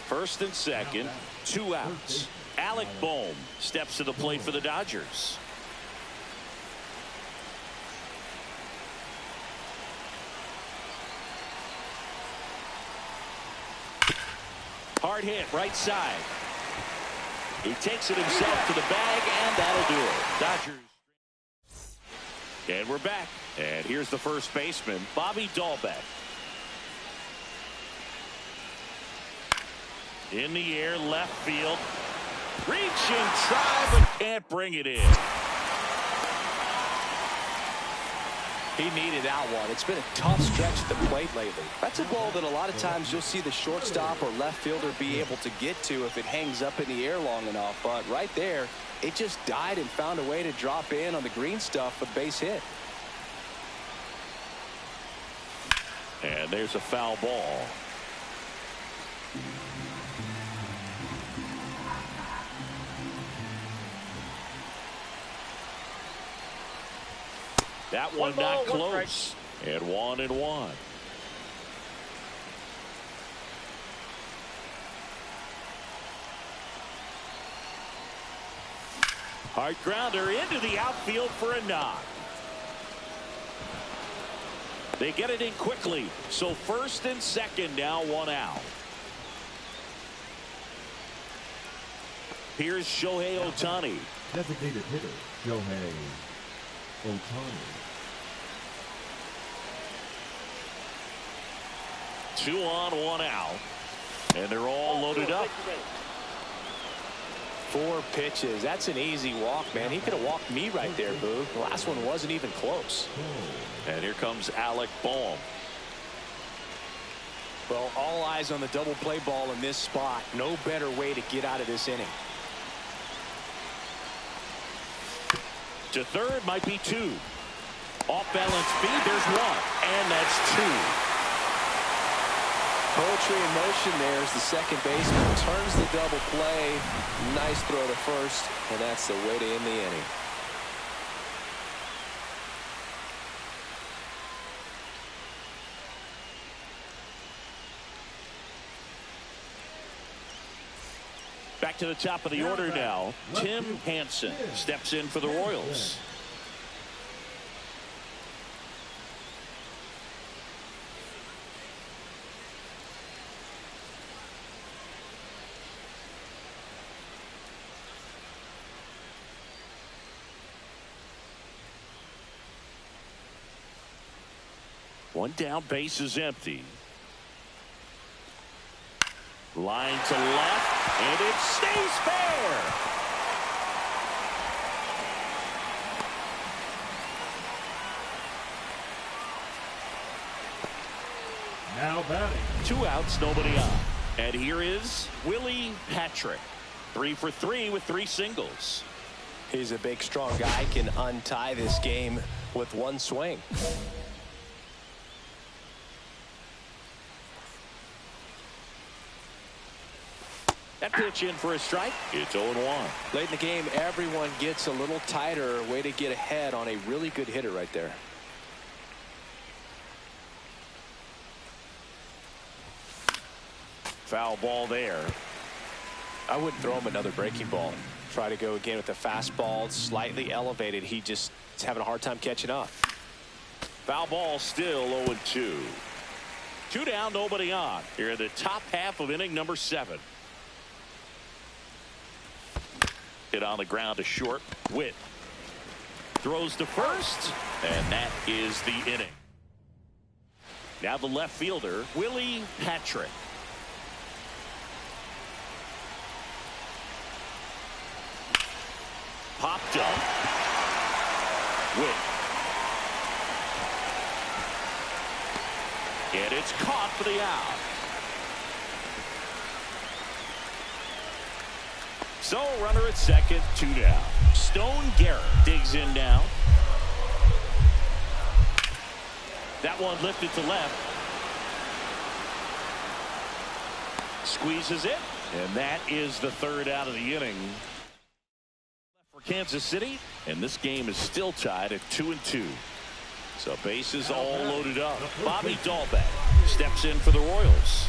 First and second, 2 outs. Alec Bohm steps to the plate for the Dodgers. Hard hit right side. He takes it himself to the bag, and that'll do it. Dodgers. And we're back. And here's the first baseman, Bobby Dahlbeck. In the air, left field. Reaching, try, but can't bring it in. He needed that one. It's been a tough stretch at the plate lately. That's a ball that a lot of times you'll see the shortstop or left fielder be able to get to if it hangs up in the air long enough. But right there, it just died and found a way to drop in on the green stuff with base hit. And there's a foul ball. That one not close. And 1-1. Hard grounder into the outfield for a knock. They get it in quickly. So first and second now, 1 out. Here's Shohei Ohtani. Designated hitter, Shohei Ohtani. 2 on, 1 out. And they're all loaded up. 4 pitches. That's an easy walk, man. He could have walked me right there, Boo. The last one wasn't even close. And here comes Alec Bohm. Well, all eyes on the double play ball in this spot. No better way to get out of this inning. To third might be 2. Off balance speed, there's 1. And that's 2. Poetry in motion there as the second baseman turns the double play. Nice throw to first, and that's the way to end the inning. Back to the top of the order now. Tim Hansen steps in for the Royals. One down, base is empty. Line to left, and it stays fair. Now batting. 2 outs, nobody on. And here is Willie Patrick. 3 for 3 with 3 singles. He's a big, strong guy, can untie this game with 1 swing. That pitch in for a strike. It's 0-1. Late in the game, everyone gets a little tighter. Way to get ahead on a really good hitter right there. Foul ball there. I wouldn't throw him another breaking ball. Try to go again with the fastball, slightly elevated. He just is having a hard time catching up. Foul ball still 0-2. 2 down, nobody on. Here in the top half of inning number 7. Hit on the ground to short. Witt. Throws to first, and that is the inning. Now the left fielder, Willie Patrick. Popped up. Witt. And it's caught for the out. So runner at second, 2 down. Stone Garrett digs in now. That one lifted to left. Squeezes it, and that is the 3rd out of the inning for Kansas City, and this game is still tied at 2-2. So bases all loaded up. Bobby Dahlbeck steps in for the Royals.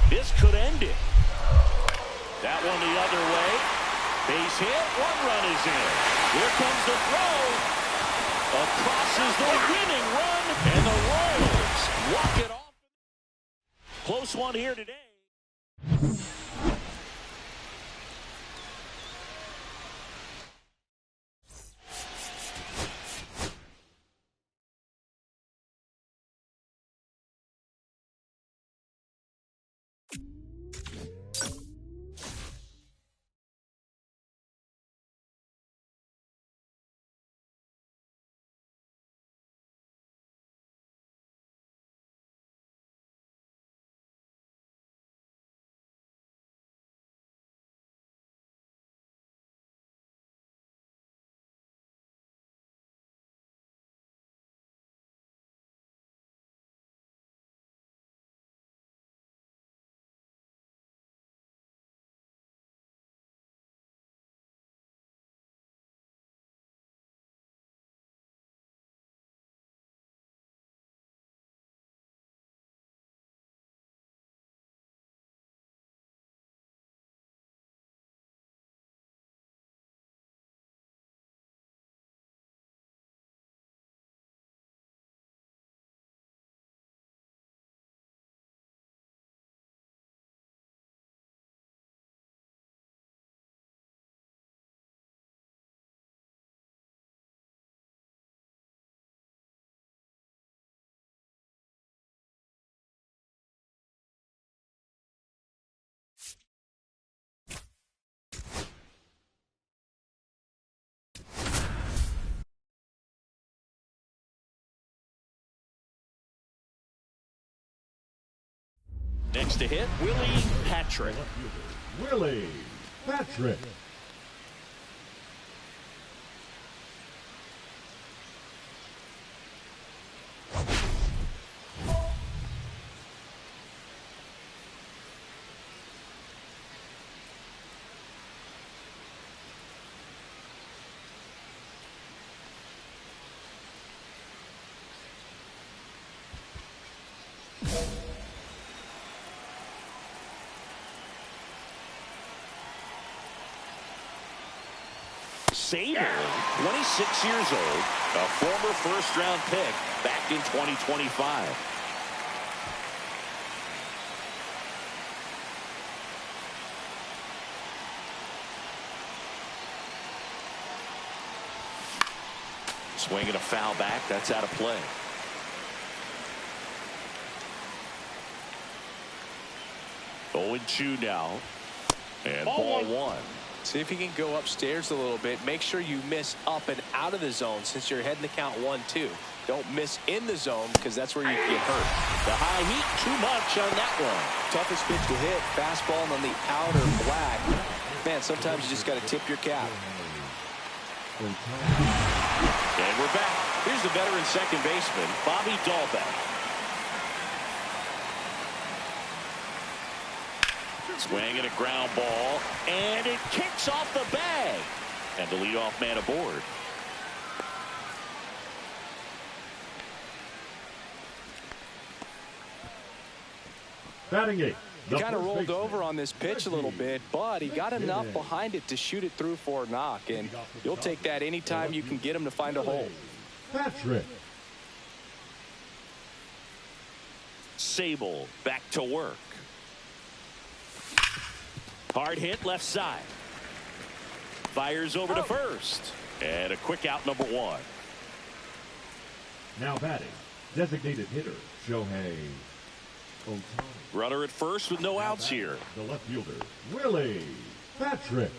This could end it. That one the other way. Base hit. 1 run is in. Here comes the throw. Across is the winning run, and the Royals walk it off. Close one here today. Next to hit, Willie Patrick. Willie Patrick. Sable, 26 years old, a former first-round pick back in 2025. Swinging a foul back, that's out of play. Oh, and 2 now, and ball 1. See if you can go upstairs a little bit. Make sure you miss up and out of the zone since you're heading to count 1-2. Don't miss in the zone because that's where you get hurt. The high heat, too much on that one. Toughest pitch to hit, fastball on the outer black. Man, sometimes you just got to tip your cap. And we're back. Here's the veteran second baseman, Bobby Dahlbeck. Swinging a ground ball, and it kicks off the bag. And the leadoff man aboard. Batting 8. He kind of rolled over on this pitch a little bit, but he got enough behind it to shoot it through for a knock. And you'll take that anytime you can get him to find a hole. Patrick. Sable back to work. Hard hit left side. Fires over to first. And a quick out, number 1. Now batting, designated hitter, Shohei Ohtani. Runner at first with no Now outs batting, here. The left fielder, Willie Patrick.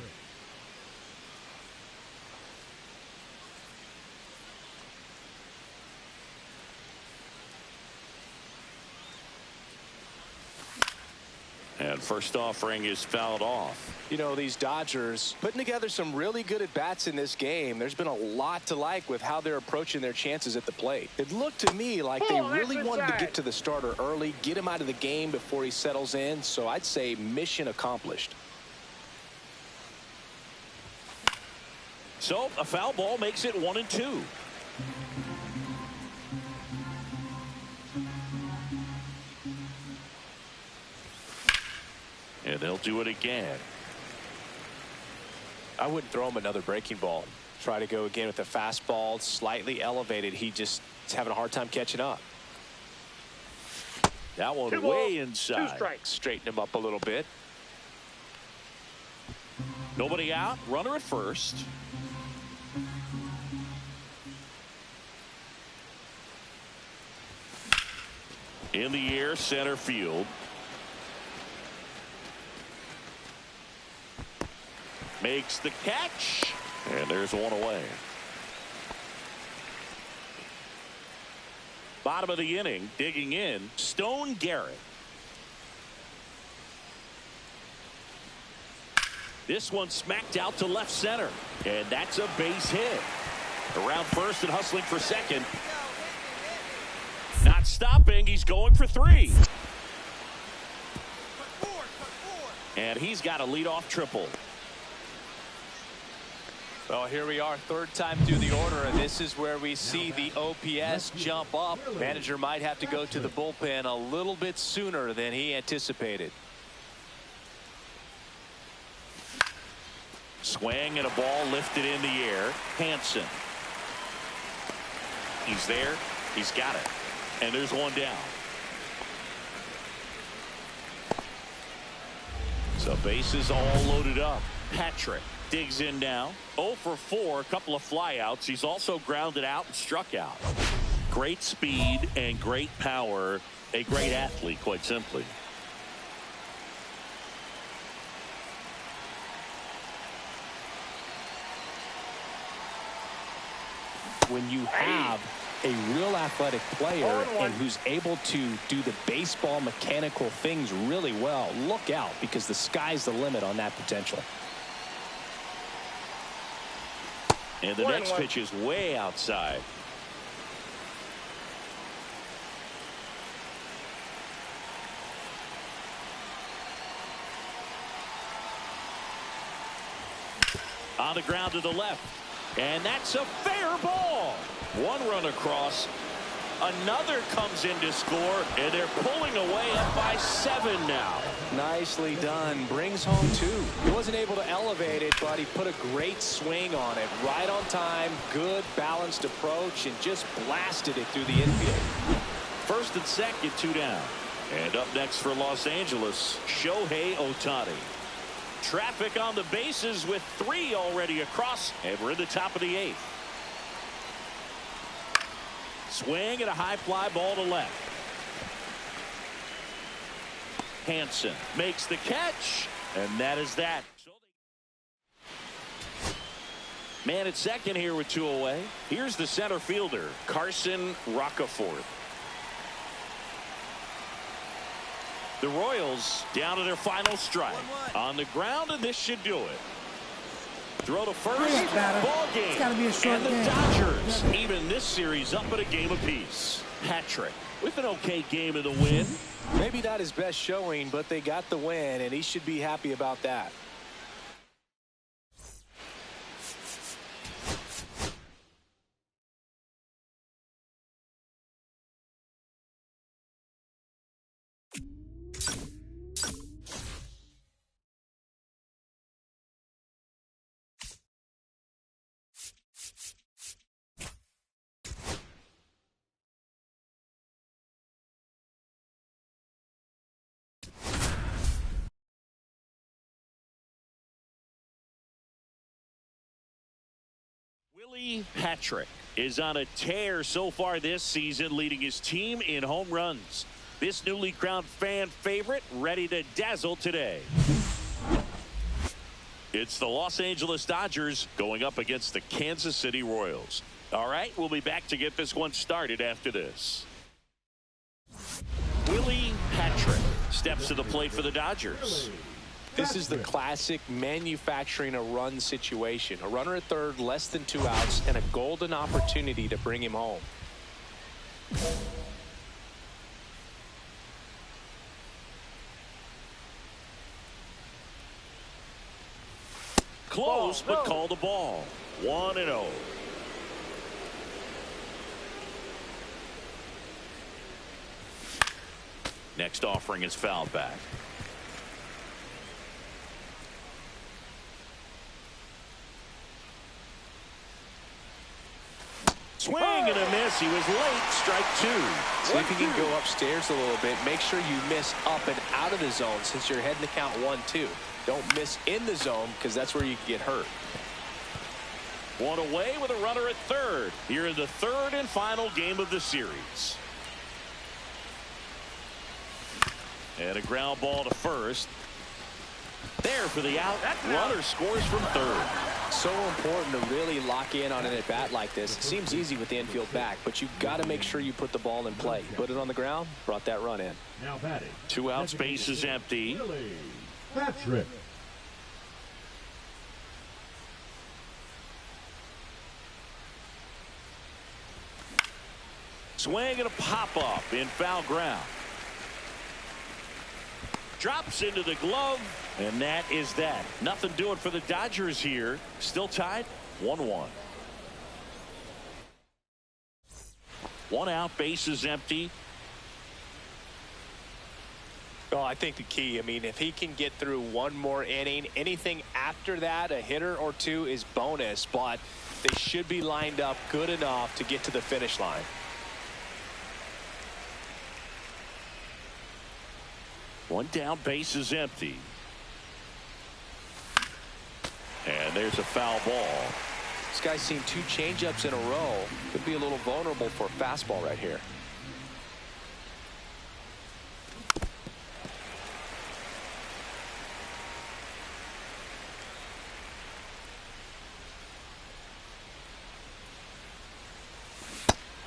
And first offering is fouled off. You know, these Dodgers putting together some really good at-bats in this game. There's been a lot to like with how they're approaching their chances at the plate. It looked to me like they really wanted to get to the starter early, get him out of the game before he settles in. So I'd say mission accomplished. So a foul ball makes it 1-2. And they'll do it again. I wouldn't throw him another breaking ball. Try to go again with the fastball, slightly elevated. He just is having a hard time catching up. That one 2 way balls, 2 inside. strikes. Straighten him up a little bit. Nobody out. Runner at first. In the air, center field. Makes the catch. And there's one away. Bottom of the inning, digging in, Stone Garrett. This one smacked out to left center. And that's a base hit. Around first and hustling for second. Not stopping. He's going for 3. And he's got a leadoff triple. Well, here we are, third time through the order, and this is where we see the OPS jump up. Manager might have to go to the bullpen a little bit sooner than he anticipated. Swing and a ball lifted in the air. Hansen. He's there. He's got it. And there's one down. So bases all loaded up. Patrick digs in now. 0 for 4, a couple of flyouts. He's also grounded out and struck out. Great speed and great power. A great athlete, quite simply. When you have a real athletic player and who's able to do the baseball mechanical things really well, look out, because the sky's the limit on that potential. And the next pitch is way outside. On the ground to the left. And that's a fair ball. One run across. Another comes in to score, and they're pulling away up by 7 now. Nicely done. Brings home 2. He wasn't able to elevate it, but he put a great swing on it. Right on time, good balanced approach, and just blasted it through the infield. First and second, 2 down. And up next for Los Angeles, Shohei Ohtani. Traffic on the bases with 3 already across, and we're in the top of the 8th. Swing and a high fly ball to left. Hansen makes the catch, and that is that. Man at second here with 2 away. Here's the center fielder, Carson Roccaforth. The Royals down to their final strike. On the ground, and this should do it. Throw to first, ball game. It's gotta be a short and the game. Dodgers even this series up at a game apiece. Patrick with an okay game in the win. Maybe not his best showing, but they got the win, and he should be happy about that. Willie Patrick is on a tear so far this season, leading his team in home runs. This newly crowned fan favorite ready to dazzle today. It's the Los Angeles Dodgers going up against the Kansas City Royals. All right, we'll be back to get this one started after this. Willie Patrick steps to the plate for the Dodgers. This is the classic manufacturing a run situation. A runner at third, less than 2 outs, and a golden opportunity to bring him home. Close, but call the ball. 1-0. Next offering is fouled back. Swing and a miss. He was late. Strike 2. See if you can go upstairs a little bit. Make sure you miss up and out of the zone since you're heading to count 1-2. Don't miss in the zone because that's where you can get hurt. One away with a runner at third here in the third and final game of the series. And a ground ball to first. There for the out. Runner scores from third. So important to really lock in on an at-bat like this. It seems easy with the infield back, but you've got to make sure you put the ball in play. Put it on the ground, brought that run in. Now batting. 2 outs, base is empty. Willie Patrick. Swing and a pop-up in foul ground. Drops into the glove, and that is that. Nothing doing for the Dodgers here. Still tied 1-1. 1 out, base is empty. Well, I think the key, I mean, if he can get through one more inning, anything after that, a hitter or two is bonus, but they should be lined up good enough to get to the finish line. One down, base is empty. And there's a foul ball. This guy's seen 2 changeups in a row. Could be a little vulnerable for a fastball right here.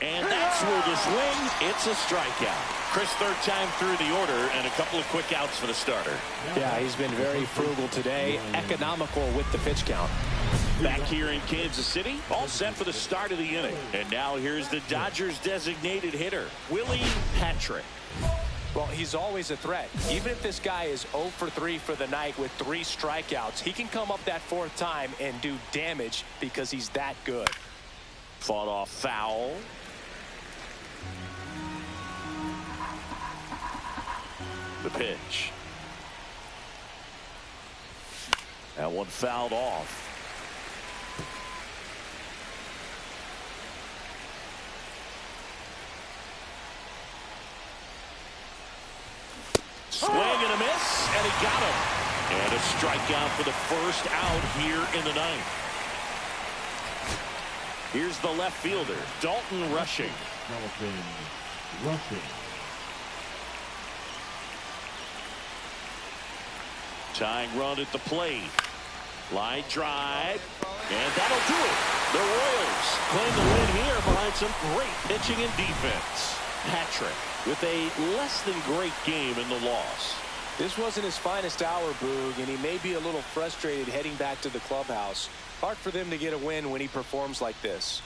And that's where the swing. It's a strikeout. Chris, third time through the order, and a couple of quick outs for the starter. Yeah, he's been very frugal today, economical with the pitch count. Back here in Kansas City, all set for the start of the inning. And now here's the Dodgers designated hitter, Willie Patrick. Well, he's always a threat. Even if this guy is 0 for 3 for the night with 3 strikeouts, he can come up that 4th time and do damage because he's that good. Fought off foul. The pitch. That one fouled off. Swing and a miss, and he got him. And a strikeout for the first out here in the ninth. Here's the left fielder, Dalton Rushing. Rushing. Tying run at the plate. Line drive. And that'll do it. The Royals claim the win here behind some great pitching and defense. Patrick with a less than great game in the loss. This wasn't his finest hour, Boog, and he may be a little frustrated heading back to the clubhouse. Hard for them to get a win when he performs like this.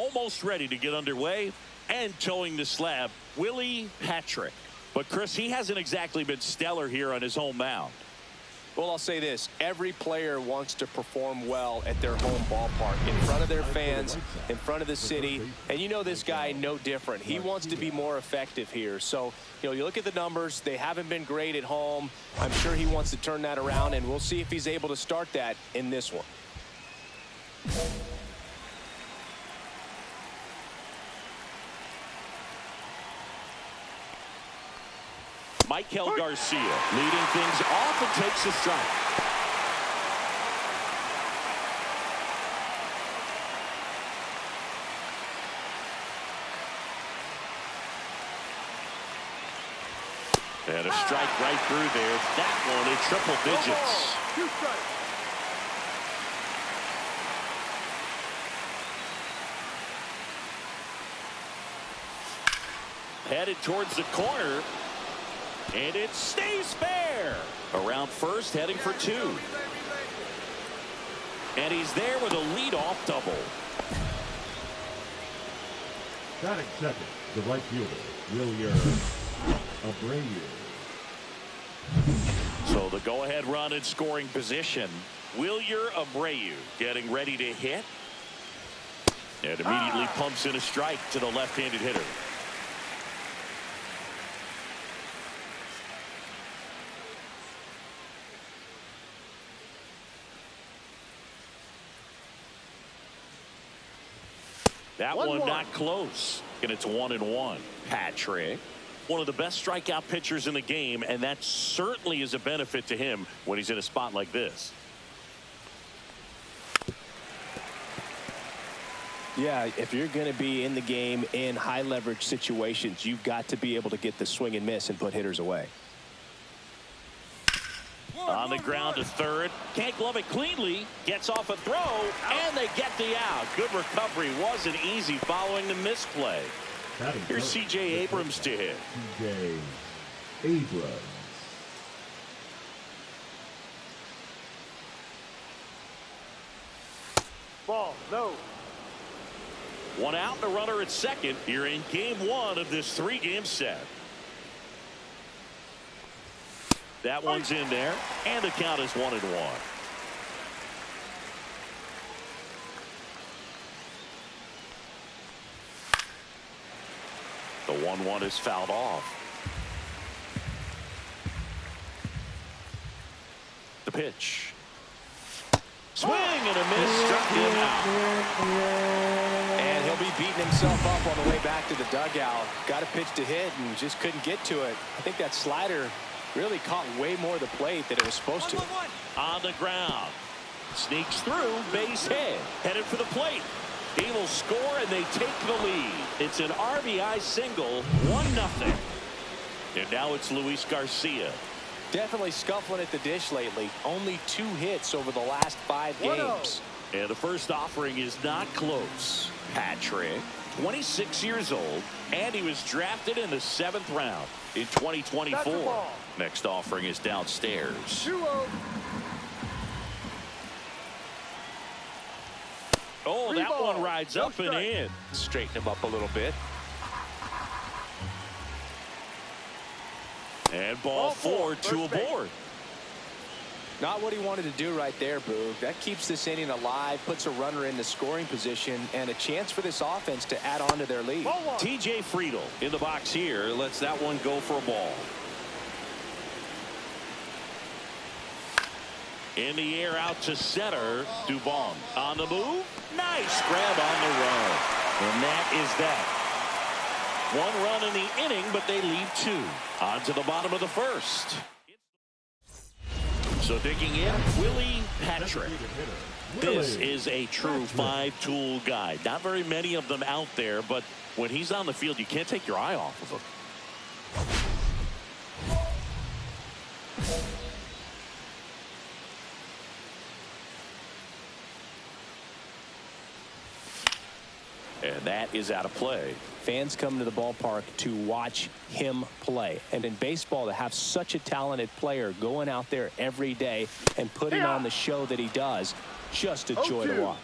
almost ready to get underway and towing the slab, Willie Patrick. But, Chris, he hasn't exactly been stellar here on his home mound. Well, I'll say this. Every player wants to perform well at their home ballpark, in front of their fans, in front of the city. And you know this guy no different. He wants to be more effective here. So, you know, you look at the numbers. They haven't been great at home. I'm sure he wants to turn that around, and we'll see if he's able to start that in this one. Maikel Garcia leading things off and takes a strike. And a strike right through there. That one in triple digits. 2 strikes. Headed towards the corner. And it stays fair. Around first, heading for 2. And he's there with a leadoff double. Batting second, the right fielder, Wilyer Abreu. So the go-ahead run in scoring position. Wilyer Abreu getting ready to hit. And immediately pumps in a strike to the left-handed hitter. That one not close. And it's 1-1. Patrick, one of the best strikeout pitchers in the game, and that certainly is a benefit to him when he's in a spot like this. Yeah, if you're going to be in the game in high leverage situations, you've got to be able to get the swing and miss and put hitters away. On the ground to third. Can't glove it cleanly. Gets off a throw, and they get the out. Good recovery. Wasn't easy following the misplay. Here's C.J. Abrams to hit. C.J. Abrams. Ball, no. One out, and a runner at second. You're in game 1 of this 3-game set. That one's in there, and the count is 1-1. The 1-1 is fouled off. The pitch. Swing and a miss, struck him out. And he'll be beating himself up on the way back to the dugout. Got a pitch to hit and just couldn't get to it. I think that slider really caught way more of the plate than it was supposed to. On the ground. Sneaks through, base hit. Headed for the plate. He will score, and they take the lead. It's an RBI single, 1-0. And now it's Luis Garcia. Definitely scuffling at the dish lately. Only 2 hits over the last 5 games. And the first offering is not close. Patrick, 26 years old, and he was drafted in the 7th round in 2024. Next offering is downstairs. 2-0. Oh, that one rides up and in. Straighten him up a little bit. And ball 4, 2 aboard. Not what he wanted to do right there, Boog. That keeps this inning alive, puts a runner in the scoring position, and a chance for this offense to add on to their lead. TJ Friedl in the box here lets that one go for a ball. In the air out to center. Dubon on the move. Nice grab on the run. And that is that. 1 run in the inning, but they leave 2. On to the bottom of the first. So digging in, Willie Patrick. This is a true 5-tool guy. Not very many of them out there, but when he's on the field, you can't take your eye off of him. And that is out of play. Fans come to the ballpark to watch him play. And in baseball, to have such a talented player going out there every day and putting on the show that he does, just a joy to watch.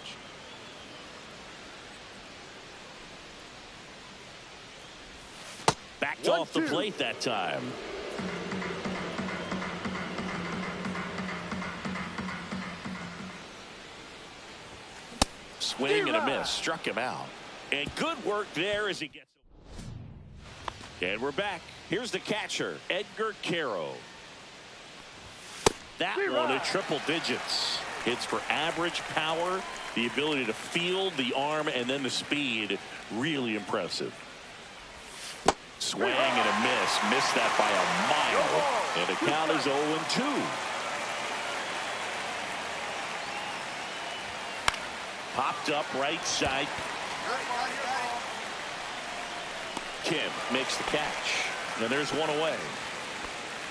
Backed off the plate that time. Swing and a miss. Struck him out. And good work there as he gets. And we're back. Here's the catcher, Edgar Caro. That one at triple digits. Hits for average power, the ability to field the arm, and then the speed. Really impressive. Swing and a miss. Missed that by a mile. And the count is 0-2. Popped up right side. Kim makes the catch. And there's one away.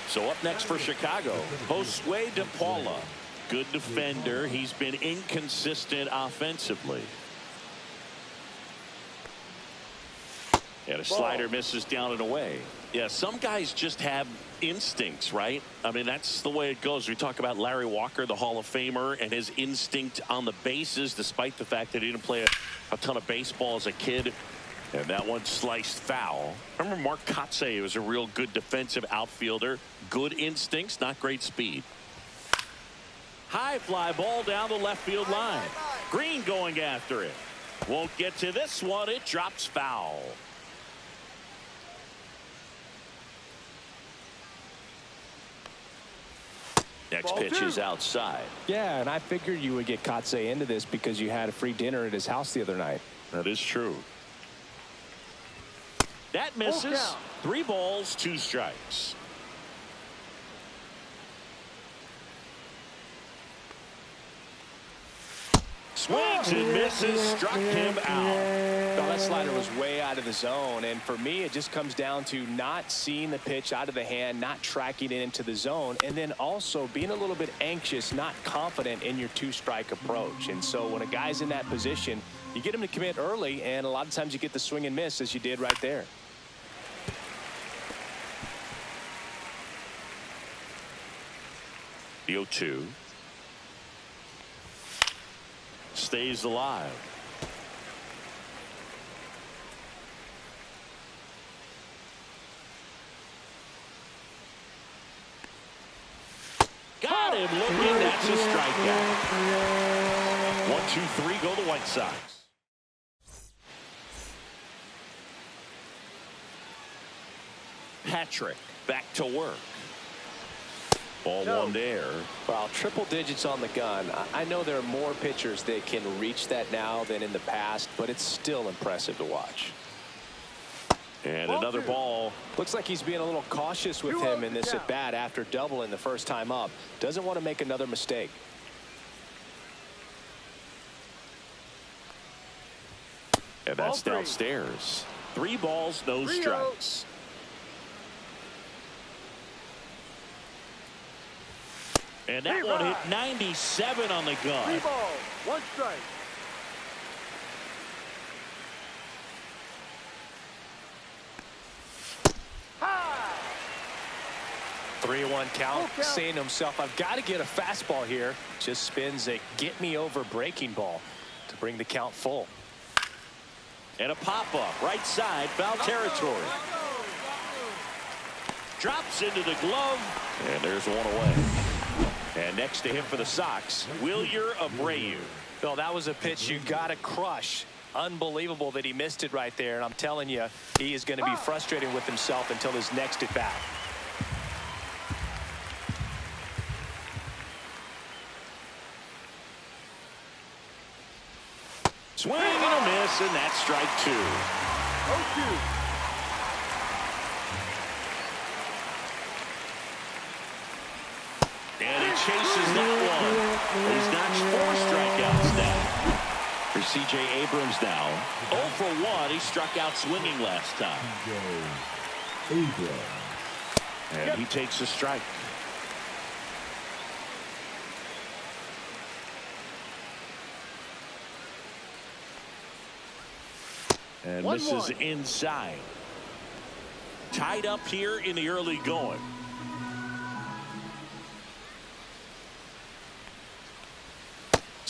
So up next for Chicago, Josue De Paula. Good defender. He's been inconsistent offensively. And a slider misses down and away. Yeah, some guys just have instincts, right? I mean, that's the way it goes. We talk about Larry Walker, the Hall of Famer, and his instinct on the bases, despite the fact that he didn't play a ton of baseball as a kid. And that one sliced foul. I remember Mark Kotsay was a real good defensive outfielder. Good instincts, not great speed. High fly ball down the left field line. Green going after it. Won't get to this one. It drops foul. Next pitch is outside. Yeah, and I figured you would get Kotsay into this because you had a free dinner at his house the other night. That is true. That misses. 3 balls, 2 strikes. Swings and misses. Struck him out. Well, that slider was way out of the zone, and for me, it just comes down to not seeing the pitch out of the hand, not tracking it into the zone, and then also being a little bit anxious, not confident in your 2-strike approach. And so when a guy's in that position, you get him to commit early, and a lot of times you get the swing and miss, as you did right there. The 0-2. Stays alive. Got him looking. That's a strikeout. 1-2-3 go the White Sox. Patrick back to work. Ball 1 there. Well, triple digits on the gun. I know there are more pitchers that can reach that now than in the past, but it's still impressive to watch. And another ball. Looks like he's being a little cautious with him in this at bat after doubling the first time up. Doesn't want to make another mistake. And that's downstairs. 3 balls, no strikes. And that one hit 97 on the gun. 3 balls, 1 strike. High. 3-1 count. Saying to himself, I've got to get a fastball here. Just spins a get me over breaking ball to bring the count full. And a pop-up right side, foul territory. Drops into the glove, and there's 1 away. And next to him for the Sox, Wilyer Abreu. Bill, that was a pitch you got to crush. Unbelievable that he missed it right there. And I'm telling you, he is going to be frustrated with himself until his next at bat. Swing and a miss, and that's strike 2. 0-2. And he chases that one. He's notched 4 strikeouts now. For C.J. Abrams now. 0 for 1. He struck out swinging last time. And he takes a strike. And misses inside. Tied up here in the early going.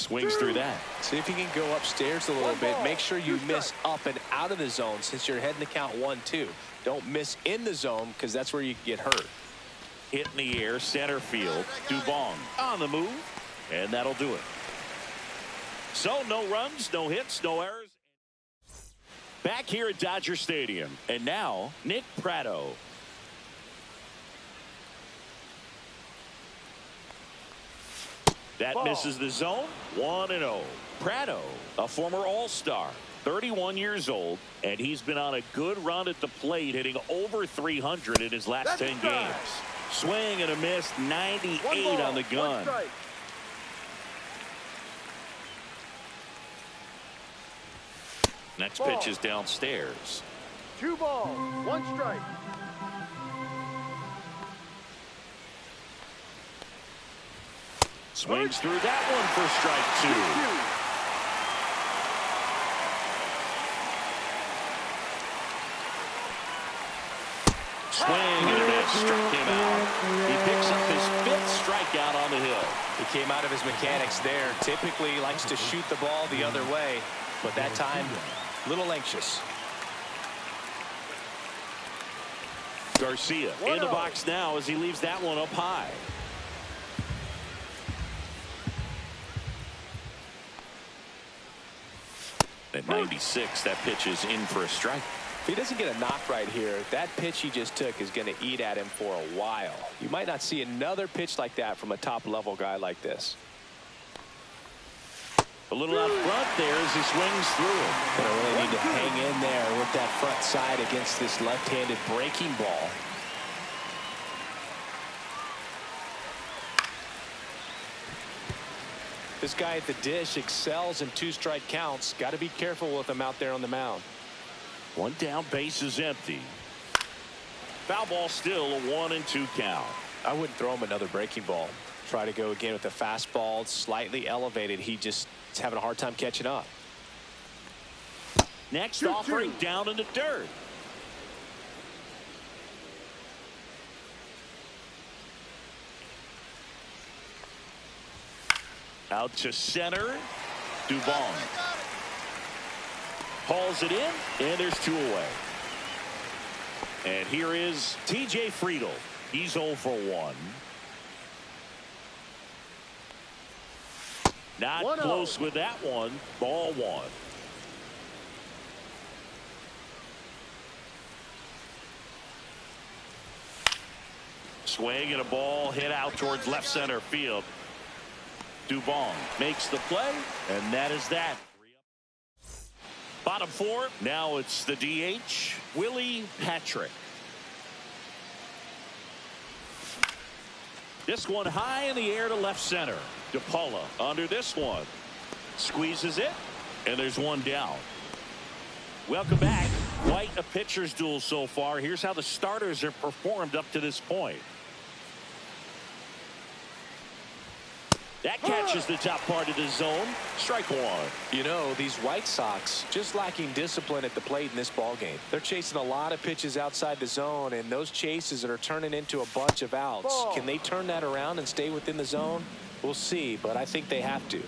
Swings through that. See if you can go upstairs a little bit. Make sure you miss up and out of the zone since you're heading to count 1-2. Don't miss in the zone because that's where you can get hurt. Hit in the air, center field. Dubon on the move, and that'll do it. So no runs, no hits, no errors. Back here at Dodger Stadium, and now Nick Pratto. That misses the zone. 1-0. Pratto, a former All-Star, 31 years old, and he's been on a good run at the plate, hitting over 300 in his last 10 games. Swing and a miss, 98 on the gun. Next pitch is downstairs. 2 balls, 1 strike. Swings through that one for strike 2. Swing and a miss, struck him out. He picks up his 5th strikeout on the hill. He came out of his mechanics there. Typically likes to shoot the ball the other way, but that time a little anxious. Garcia in the box now as he leaves that one up high. At 96, that pitch is in for a strike. If he doesn't get a knock right here, that pitch he just took is going to eat at him for a while. You might not see another pitch like that from a top-level guy like this. A little out front there as he swings through it. Gonna really need to hang in there with that front side against this left-handed breaking ball. This guy at the dish excels in 2-strike counts. Got to be careful with him out there on the mound. 1 down, base is empty. Foul ball, still a 1-2 count. I wouldn't throw him another breaking ball. Try to go again with the fastball, slightly elevated. He just is having a hard time catching up. Next offering down in the dirt. Out to center. Dubon hauls it in, and there's 2 away. And here is T.J. Friedl. He's 0 for 1. Not close with that one. Ball 1. Swing and a ball hit out towards left center field. Dubon makes the play, and that is that. Bottom 4. Now it's the DH, Willie Patrick. This one high in the air to left center. DePaula under this one. Squeezes it, and there's 1 down. Welcome back. Quite a pitcher's duel so far. Here's how the starters have performed up to this point. That catches the top part of the zone. Strike 1. You know, these White Sox just lacking discipline at the plate in this ball game. They're chasing a lot of pitches outside the zone, and those chases that are turning into a bunch of outs. Can they turn that around and stay within the zone? We'll see, but I think they have to.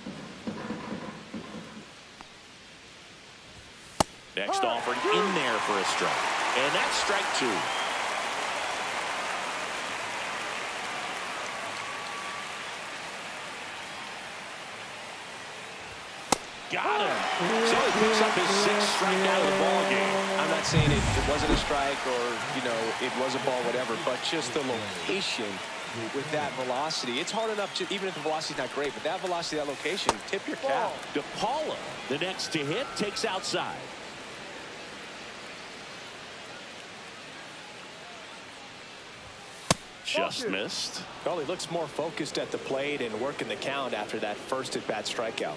Next offering in there for a strike. And that's strike 2. Got him. So he picks up his 6th strikeout of the ball game. I'm not saying it wasn't a strike or, you know, it was a ball, whatever, but just the location with that velocity. It's hard enough to, even if the velocity's not great, but that velocity, that location, tip your cap. DePaula, the next to hit, takes outside. Just missed. Well, he looks more focused at the plate and working the count after that first at-bat strikeout.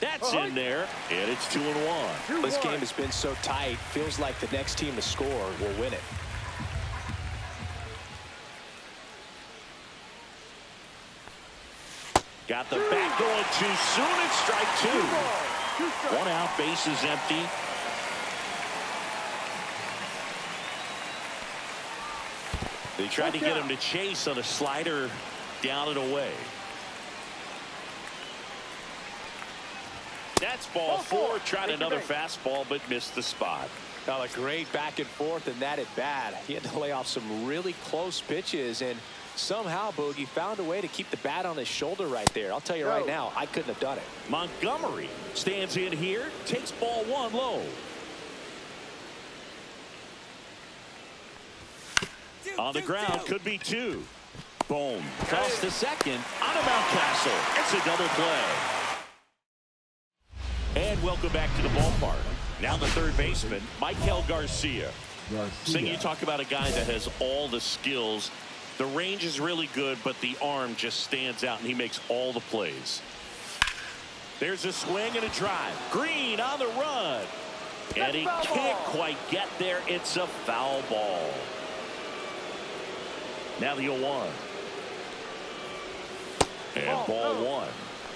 That's in there, and it's 2-1. This game has been so tight. Feels like the next team to score will win it. Got the bat going too soon. It's strike 2. 1 out, base is empty. They tried to get him to chase on a slider down and away. That's ball 4. Tried another fastball, but missed the spot. Now a great back and forth, and that at bat. He had to lay off some really close pitches, and somehow Boogie found a way to keep the bat on his shoulder right there. I'll tell you right now, I couldn't have done it. Montgomery stands in here, takes ball 1 low. On the ground, could be 2. Boom. Toss to second. On a Mountcastle. It's a double play. And welcome back to the ballpark. Now the third baseman, Michael Garcia. Sing, you talk about a guy that has all the skills. The range is really good, but the arm just stands out, and he makes all the plays. There's a swing and a drive. Green on the run. And he can't quite get there. It's a foul ball. Now the 0-1. And ball 1.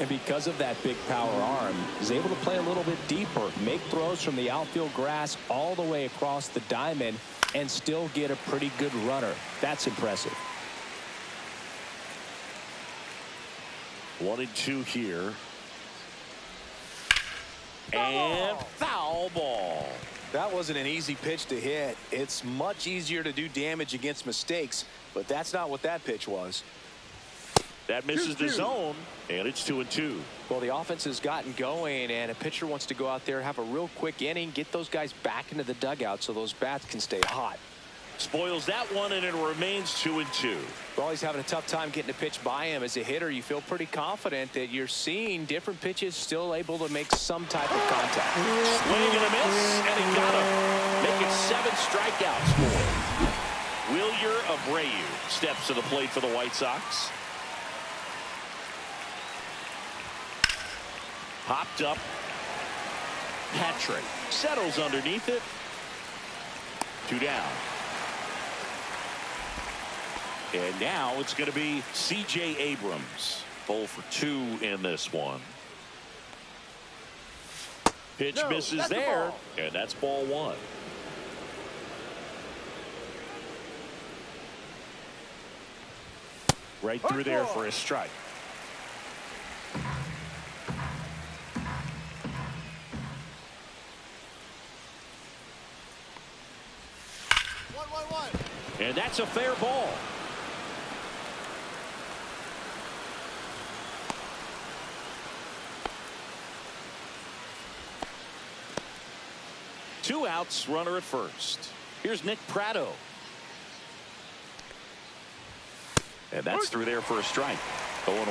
And because of that big power arm, he's able to play a little bit deeper, make throws from the outfield grass all the way across the diamond, and still get a pretty good runner. That's impressive. 1-2 here. And foul ball. That wasn't an easy pitch to hit. It's much easier to do damage against mistakes, but that's not what that pitch was. That misses the zone, and it's 2-2. Well, the offense has gotten going, and a pitcher wants to go out there, have a real quick inning, get those guys back into the dugout so those bats can stay hot. Spoils that one, and it remains 2-2. Well, he's having a tough time getting a pitch by him. As a hitter, you feel pretty confident that you're seeing different pitches still able to make some type of contact. Swing and a miss, and he got him. Make it 7 strikeouts for him. Wilyer Abreu steps to the plate for the White Sox. Popped up. Patrick settles underneath it. 2 down. And now it's going to be C.J. Abrams. 0 for 2 in this one. Pitch misses there, and that's ball 1. Right through there for a strike. And that's a fair ball. Two outs, runner at first. Here's Nick Pratto. And that's through there for a strike. 0-1.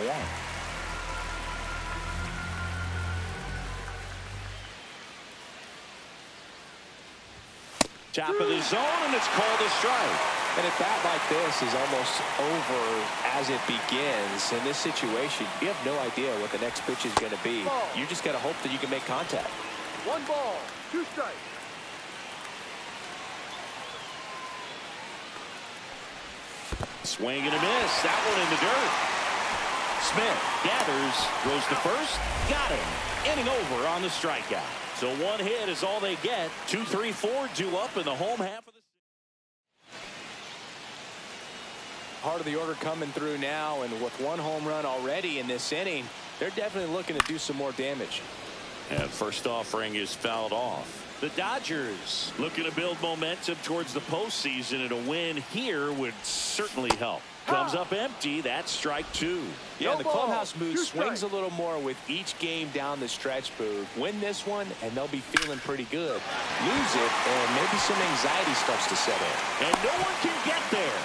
Top of the zone, and it's called a strike. And a bat like this is almost over as it begins. In this situation, you have no idea what the next pitch is going to be. You just got to hope that you can make contact. 1 ball, 2 strikes. Swing and a miss. That one in the dirt. Smith gathers, goes to first, got him. Inning over on the strikeout. So 1 hit is all they get. 2, 3, 4 due up in the home half of the. Part of the order coming through now, and with 1 home run already in this inning, they're definitely looking to do some more damage. And first offering is fouled off. The Dodgers looking to build momentum towards the postseason, and a win here would certainly help. Comes up empty. That's strike 2. Yeah, the clubhouse mood swings a little more with each game down the stretch, Boo. Win this one, and they'll be feeling pretty good. Lose it, and maybe some anxiety starts to set in. And no one can get there.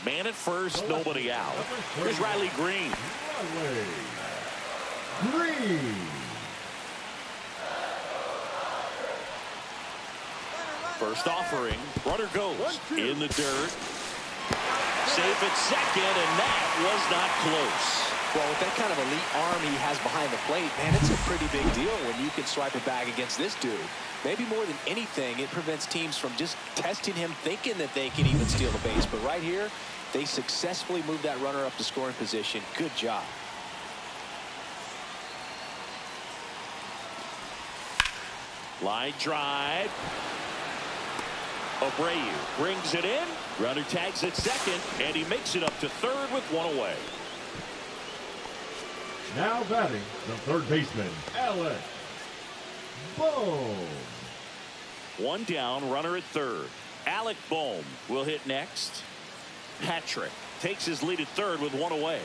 Man at first, nobody out. Here's Riley Green. First offering. Runner goes in the dirt. Safe at second, and that was not close. Well, with that kind of elite arm he has behind the plate, man, it's a pretty big deal when you can swipe it back against this dude. Maybe more than anything, it prevents teams from just testing him, thinking that they can even steal the base. But right here, they successfully moved that runner up to scoring position. Good job. Line drive. Abreu brings it in. Runner tags at second, and he makes it up to third with one away. Now batting the third baseman, Alex Bohm. One down, runner at third. Alec Bohm will hit next. Patrick takes his lead at third with one away.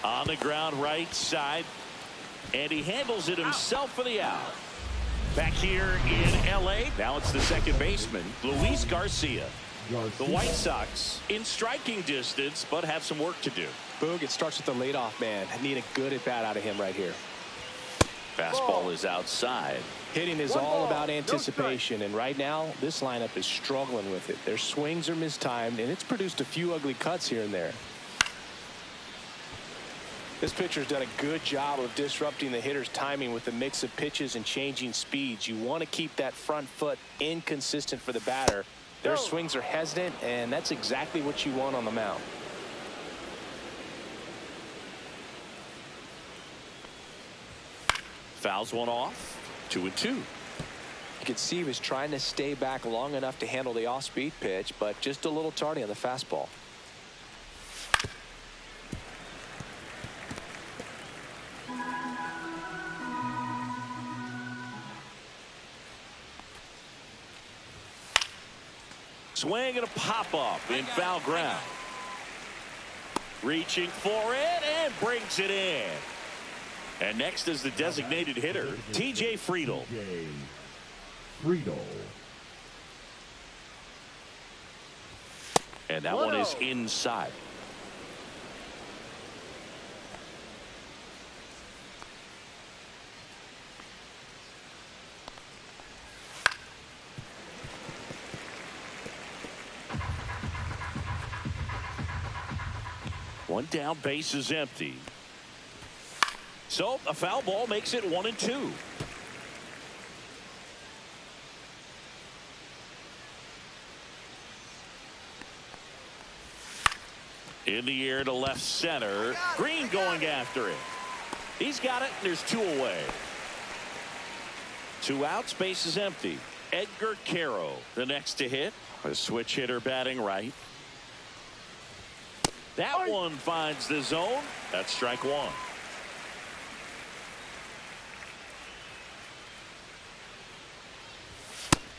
On the ground right side, and he handles it himself for the out. Back here in L.A., now it's the second baseman, Luis Garcia. The White Sox in striking distance, but have some work to do. Boog, it starts with the leadoff man. I need a good at bat out of him right here. Fastball is outside. Hitting is all about anticipation, and right now this lineup is struggling with it. Their swings are mistimed, and it's produced a few ugly cuts here and there. This pitcher's done a good job of disrupting the hitter's timing with the mix of pitches and changing speeds. You want to keep that front foot inconsistent for the batter. Their swings are hesitant, and that's exactly what you want on the mound. Fouls one off. 2-2. You could see he was trying to stay back long enough to handle the off-speed pitch, but just a little tardy on the fastball. Swing and a pop-up in foul ground. Reaching for it and brings it in. And next is the designated hitter, T.J. Friedl. And that one is inside. One down, base is empty. So a foul ball makes it 1-2. In the air to left center. Green going after it. He's got it. There's two away. Two outs, base is empty. Edgar Caro, the next to hit. A switch hitter batting right. That one finds the zone. That's strike one.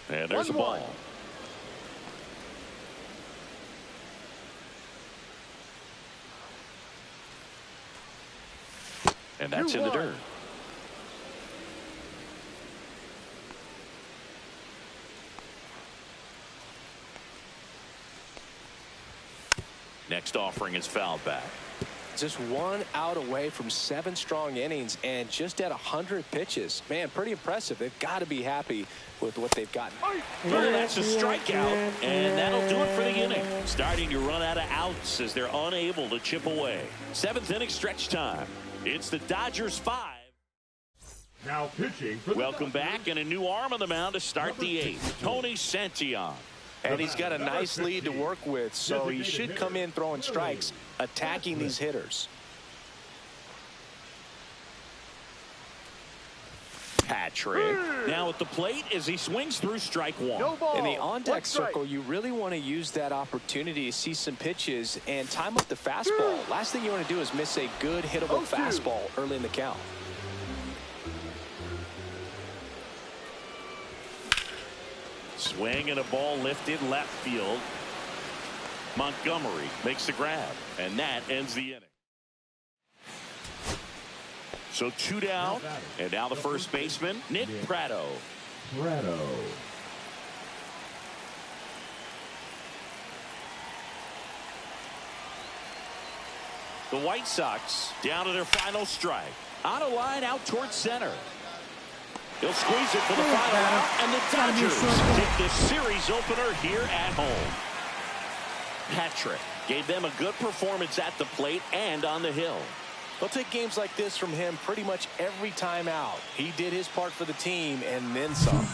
And there's a ball. And that's in the dirt. Next offering is fouled back. Just one out away from 7 strong innings and just at 100 pitches. Man, pretty impressive. They've got to be happy with what they've gotten. Well, that's a strikeout, and that'll do it for the inning. Starting to run out of outs as they're unable to chip away. 7th inning stretch time. It's the Dodgers 5. Now pitching for the Welcome back, and a new arm on the mound to start the 8th. Tony Santillan. And he's got a nice lead to work with, so he should come in throwing strikes, attacking these hitters. Patrick now at the plate as he swings through strike one. In the on-deck circle, you really want to use that opportunity to see some pitches and time up the fastball. Last thing you want to do is miss a good hittable fastball early in the count. Swing and a ball lifted left field. Montgomery makes the grab, and that ends the inning. So 2 down, and now the first baseman, Nick Pratto. The White Sox down to their final strike. On a line out towards center. He'll squeeze it for the final out, and the Dodgers take the series opener here at home. Patrick gave them a good performance at the plate and on the hill. They'll take games like this from him pretty much every time out. He did his part for the team and then some.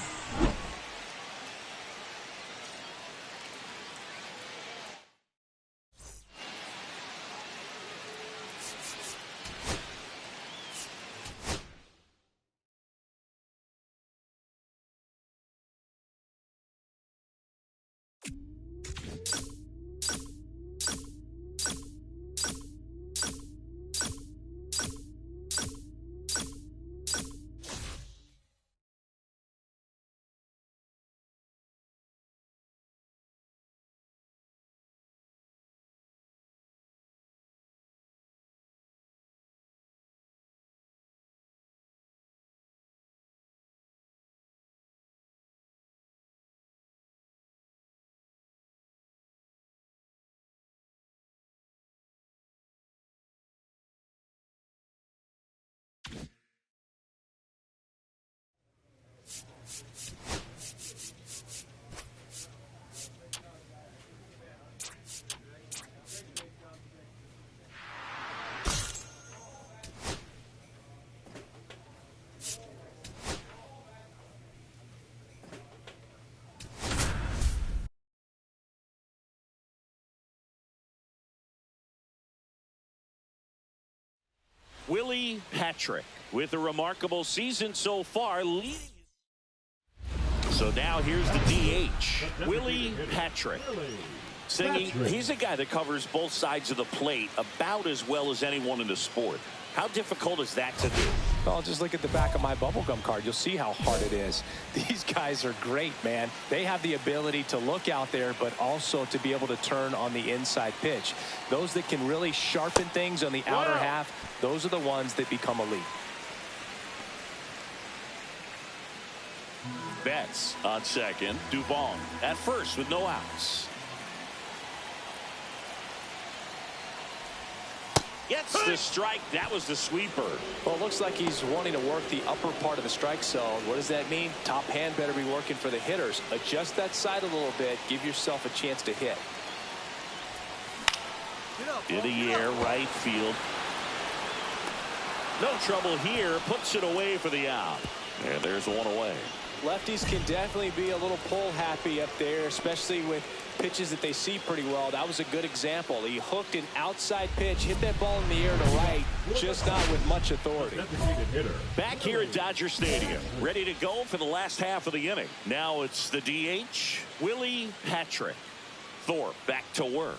Patrick with a remarkable season so far, leading. So now here's the DH, Willie Patrick. Singing, he's a guy that covers both sides of the plate about as well as anyone in the sport. How difficult is that to do? Well, just look at the back of my bubblegum card. You'll see how hard it is. These guys are great, man. They have the ability to look out there, but also to be able to turn on the inside pitch. Those that can really sharpen things on the outer half, those are the ones that become elite. Betts on second. Dubon at first with no outs. Gets the strike. That was the sweeper. Well, it looks like he's wanting to work the upper part of the strike zone. What does that mean? Top hand better be working for the hitters. Adjust that side a little bit. Give yourself a chance to hit. In the air, right field. No trouble here. Puts it away for the out. And there's one away. Lefties can definitely be a little pull happy up there, especially with pitches that they see pretty well. That was a good example. He hooked an outside pitch, hit that ball in the air to right, just not with much authority. Back here at Dodger Stadium, ready to go for the last half of the inning. Now it's the DH, Willie Patrick. Thorpe back to work.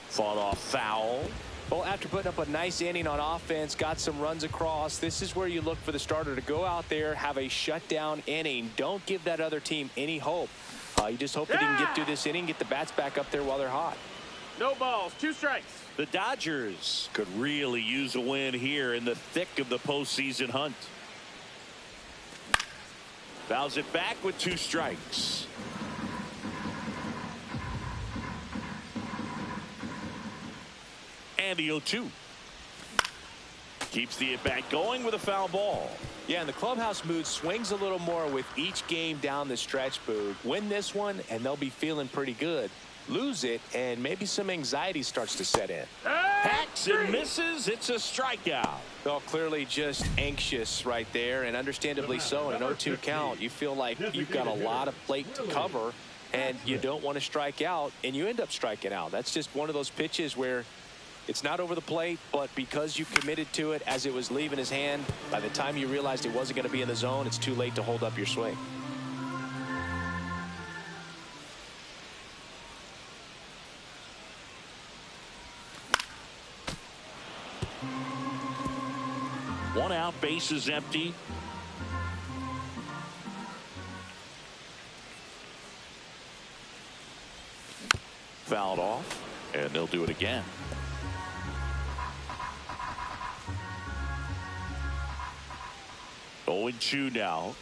Fought off foul. Well, after putting up a nice inning on offense, got some runs across, this is where you look for the starter to go out there, have a shutdown inning. Don't give that other team any hope. You just hope that he can get through this inning, get the bats back up there while they're hot. No balls, 2 strikes. The Dodgers could really use a win here in the thick of the postseason hunt. Fouls it back with 2 strikes. And the 0-2. Keeps the at-bat going with a foul ball. Yeah, and the clubhouse mood swings a little more with each game down the stretch, Boog. Win this one, and they'll be feeling pretty good. Lose it, and maybe some anxiety starts to set in. Hacks and misses. It's a strikeout. Well, clearly just anxious right there, and understandably so. In an 0-2 count, you feel like you've got a lot of plate to cover, and you don't want to strike out, and you end up striking out. That's just one of those pitches where it's not over the plate, but because you committed to it as it was leaving his hand, by the time you realized it wasn't going to be in the zone, it's too late to hold up your swing. One out, base is empty. Fouled off, and they'll do it again. 0-2 now.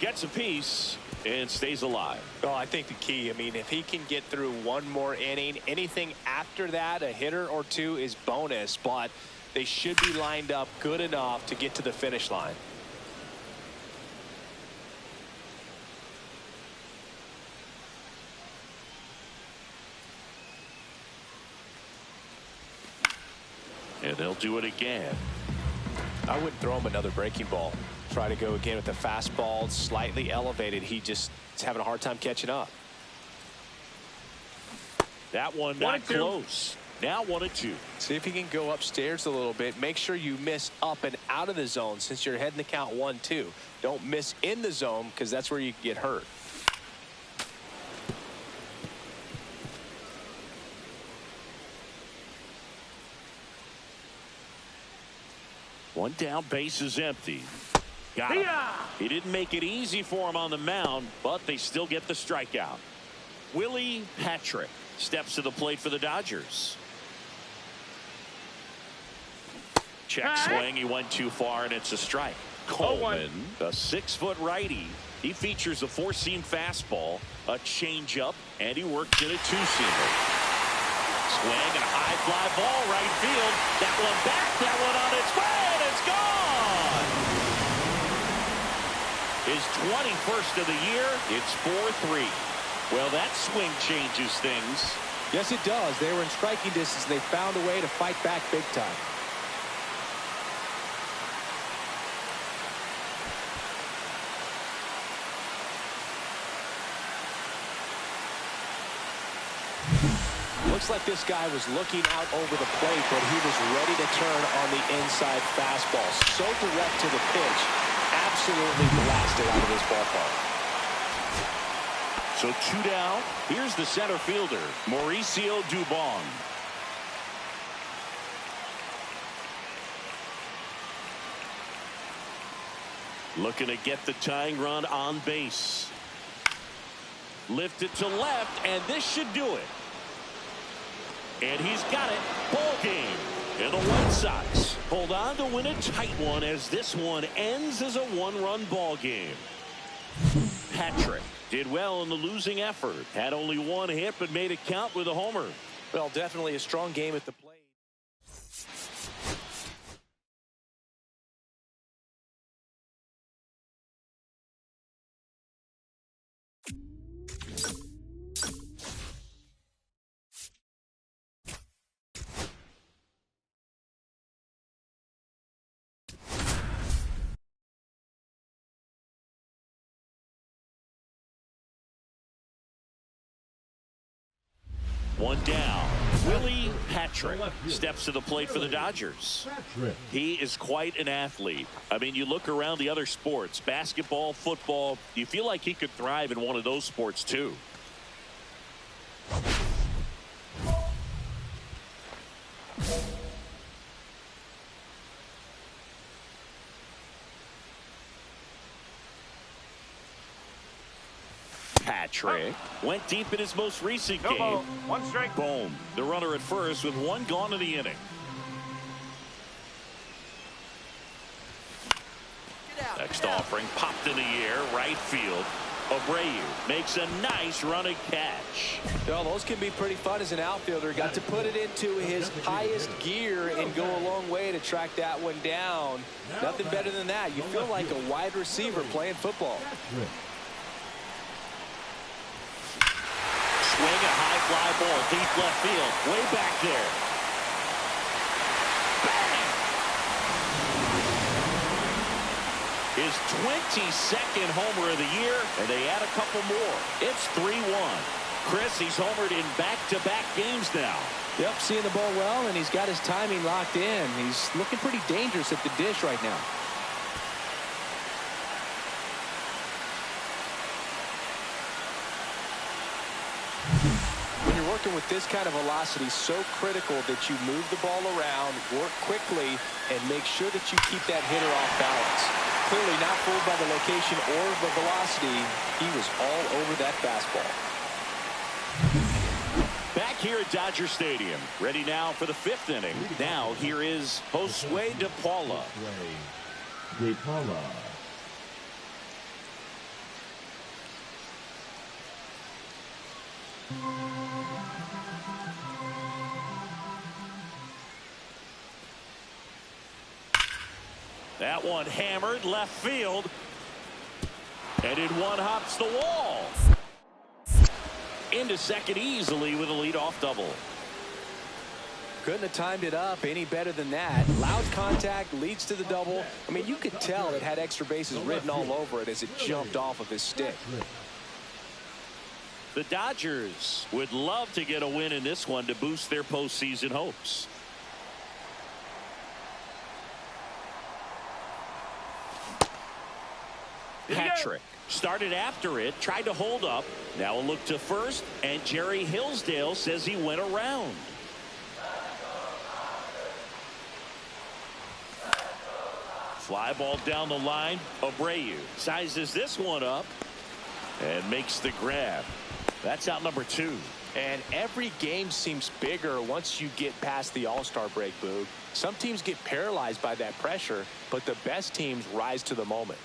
Gets a piece and stays alive. Well, I think the key, I mean, if he can get through one more inning, anything after that, a hitter or 2 is bonus, but they should be lined up good enough to get to the finish line. And they'll do it again. I wouldn't throw him another breaking ball. Try to go again with the fastball slightly elevated. He just is having a hard time catching up. That one not close. Now 1-2. See if he can go upstairs a little bit. Make sure you miss up and out of the zone since you're heading to count 1-2. Don't miss in the zone because that's where you get hurt. One down, base is empty. Got him. He didn't make it easy for him on the mound, but they still get the strikeout. Willie Patrick steps to the plate for the Dodgers. Check swing. He went too far, and it's a strike. Coleman, a 6-foot righty. He features a 4-seam fastball, a changeup, and he works in a 2-seamer. Swing and a high fly ball right field. That one back, that one on its way, and it's gone. His 21st of the year. It's 4-3. Well, that swing changes things. Yes, it does. They were in striking distance. They found a way to fight back big time. Looks like this guy was looking out over the plate, but he was ready to turn on the inside fastball. So direct to the pitch. Absolutely blasted out of this ballpark. So 2 down. Here's the center fielder, Mauricio Dubon. Looking to get the tying run on base. Lifted to left, and this should do it. And he's got it. Ball game. And the White Sox hold on to win a tight one as this one ends as a one-run ball game. Patrick did well in the losing effort. Had only one hit, but made it count with a homer. Well, definitely a strong game at the plate. One down. Willie Patrick steps to the plate for the Dodgers. He is quite an athlete. I mean, you look around the other sports, basketball, football, you feel like he could thrive in one of those sports too. Patrick went deep in his most recent game. Ball. 1 strike. Boom. The runner at first with 1 gone in the inning. Next offering popped in the air, right field. Abreu makes a nice running catch. Well, those can be pretty fun as an outfielder. Got to put it into his highest gear and go a long way to track that one down. Nothing better than that. You feel like a wide receiver playing football. Swing a high fly ball, deep left field, way back there. Bang! His 22nd homer of the year, and they add a couple more. It's 3-1. Chris, he's homered in back-to-back games now. Yep, seeing the ball well, and he's got his timing locked in. He's looking pretty dangerous at the dish right now. When you're working with this kind of velocity, so critical that you move the ball around, work quickly, and make sure that you keep that hitter off balance. Clearly not fooled by the location or the velocity. He was all over that fastball. Back here at Dodger Stadium, ready now for the 5th inning. Now here is Josue De Paula. De Paula. That one hammered left field. And in one hops the wall. Into second easily with a leadoff double. Couldn't have timed it up any better than that. Loud contact leads to the double. I mean, you could tell it had extra bases written all over it as it jumped off of his stick. The Dodgers would love to get a win in this one to boost their postseason hopes. Patrick started after it, tried to hold up. Now a look to first, and Jerry Hillsdale says he went around. Fly ball down the line. Abreu sizes this one up and makes the grab. That's out number 2. And every game seems bigger once you get past the All-Star break, Boog. Some teams get paralyzed by that pressure, but the best teams rise to the moment.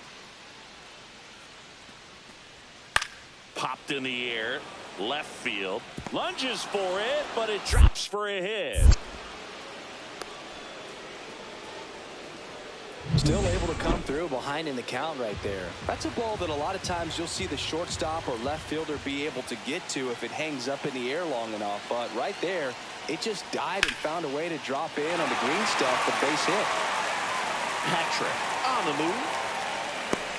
Popped in the air, left field, lunges for it, but it drops for a hit. Still able to come through behind in the count right there. That's a ball that a lot of times you'll see the shortstop or left fielder be able to get to if it hangs up in the air long enough. But right there, it just died and found a way to drop in on the green stuff for base hit. Patrick on the move.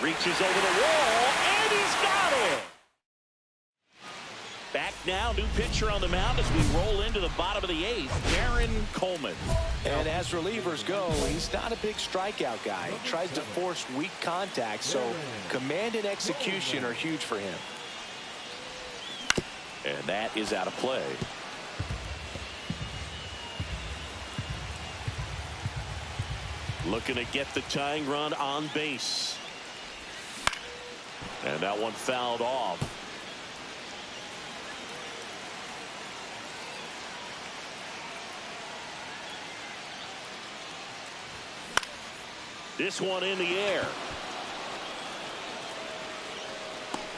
Reaches over the wall, and he's got it. Back now, new pitcher on the mound as we roll into the bottom of the 8th, Aaron Coleman. And as relievers go, he's not a big strikeout guy. He tries to force weak contact, so command and execution are huge for him. And that is out of play. Looking to get the tying run on base. And that one fouled off. This one in the air.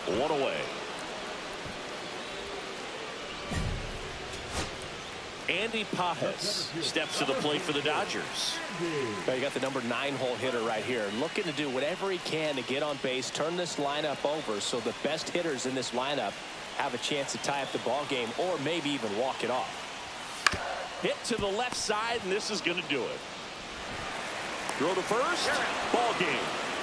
One away. Andy Pajes steps to the plate for the Dodgers. You got the number 9 hole hitter right here, looking to do whatever he can to get on base, turn this lineup over so the best hitters in this lineup have a chance to tie up the ball game or maybe even walk it off. Hit to the left side, and this is going to do it. Throw to first, ball game.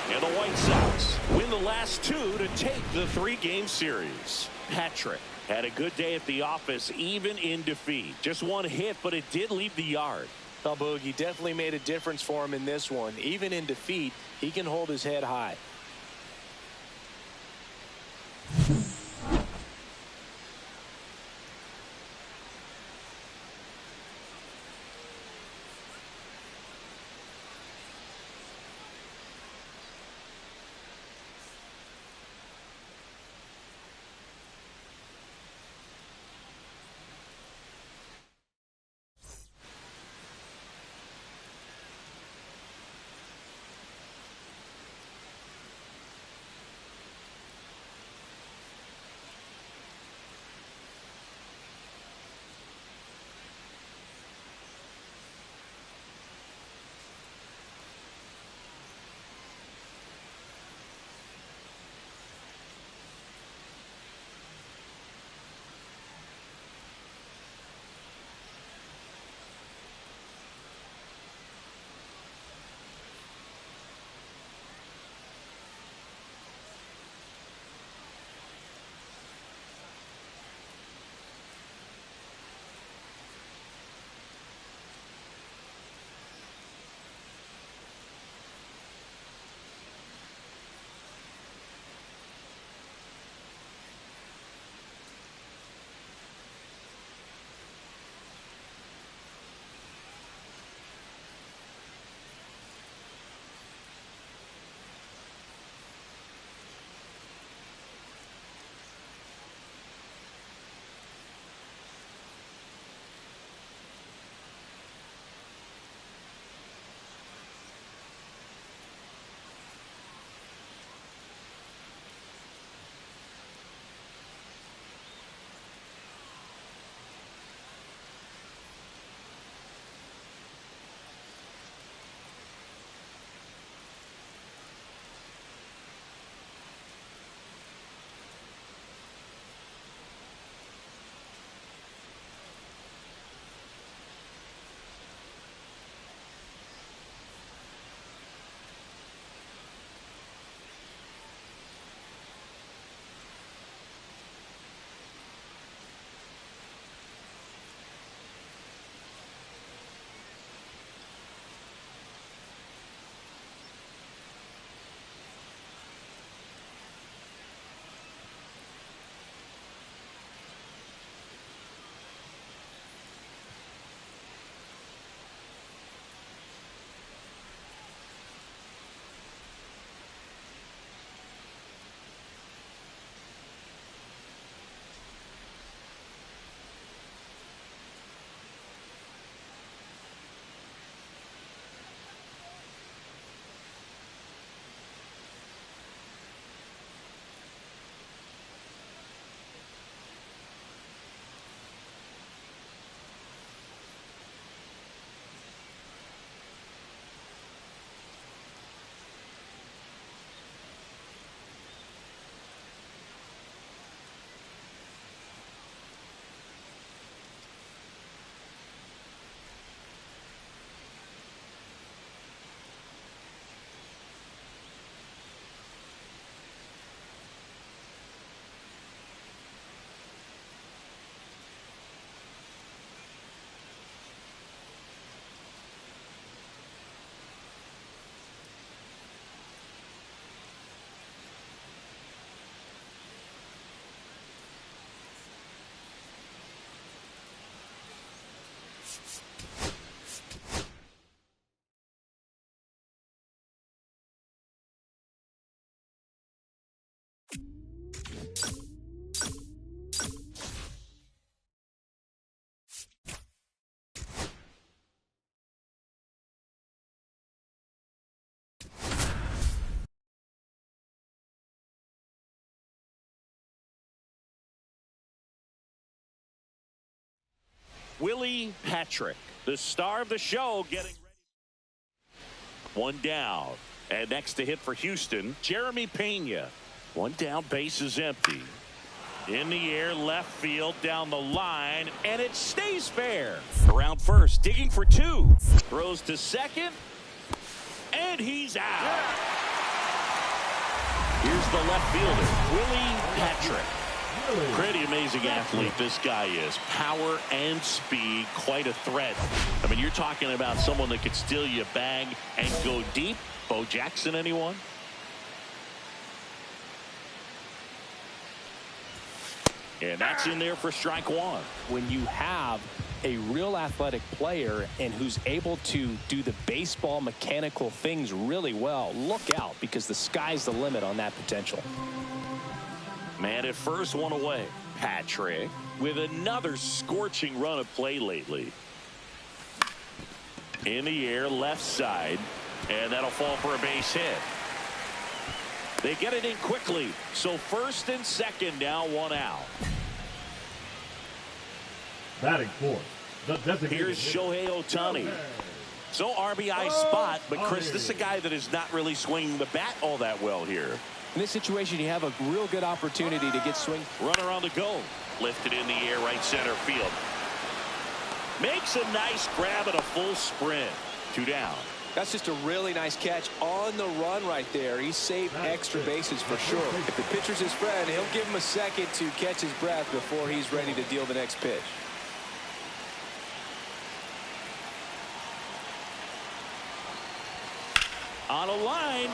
And the White Sox win the last 2 to take the 3-game series. Patrick had a good day at the office, even in defeat. Just one hit, but it did leave the yard. Well, Boogie definitely made a difference for him in this one. Even in defeat, he can hold his head high. Willie Patrick, the star of the show, getting ready. One down. And next to hit for Houston, Jeremy Pena. One down, base is empty. In the air, left field, down the line, and it stays fair. Around first, digging for two. Throws to second, and he's out. Here's the left fielder, Willie Patrick. Pretty amazing athlete this guy is. Power and speed, quite a threat. I mean, you're talking about someone that could steal you a bag and go deep. Bo Jackson, anyone? And that's in there for strike one. When you have a real athletic player and who's able to do the baseball mechanical things really well, look out, because the sky's the limit on that potential. Man at first, one away. Patrick with another scorching run of play lately. In the air, left side, and that'll fall for a base hit. They get it in quickly, so first and second now, one out. Batting fourth, the designated Here's Shohei Ohtani. So RBI spot, but Chris, this is a guy that is not really swinging the bat all that well here. In this situation, you have a real good opportunity to get swing. Runner on the go. Lifted in the air, right center field. Makes a nice grab and a full sprint. Two down. That's just a really nice catch on the run right there. He saved extra bases for sure. If the pitcher's his friend, he'll give him a second to catch his breath before he's ready to deal the next pitch. On a line.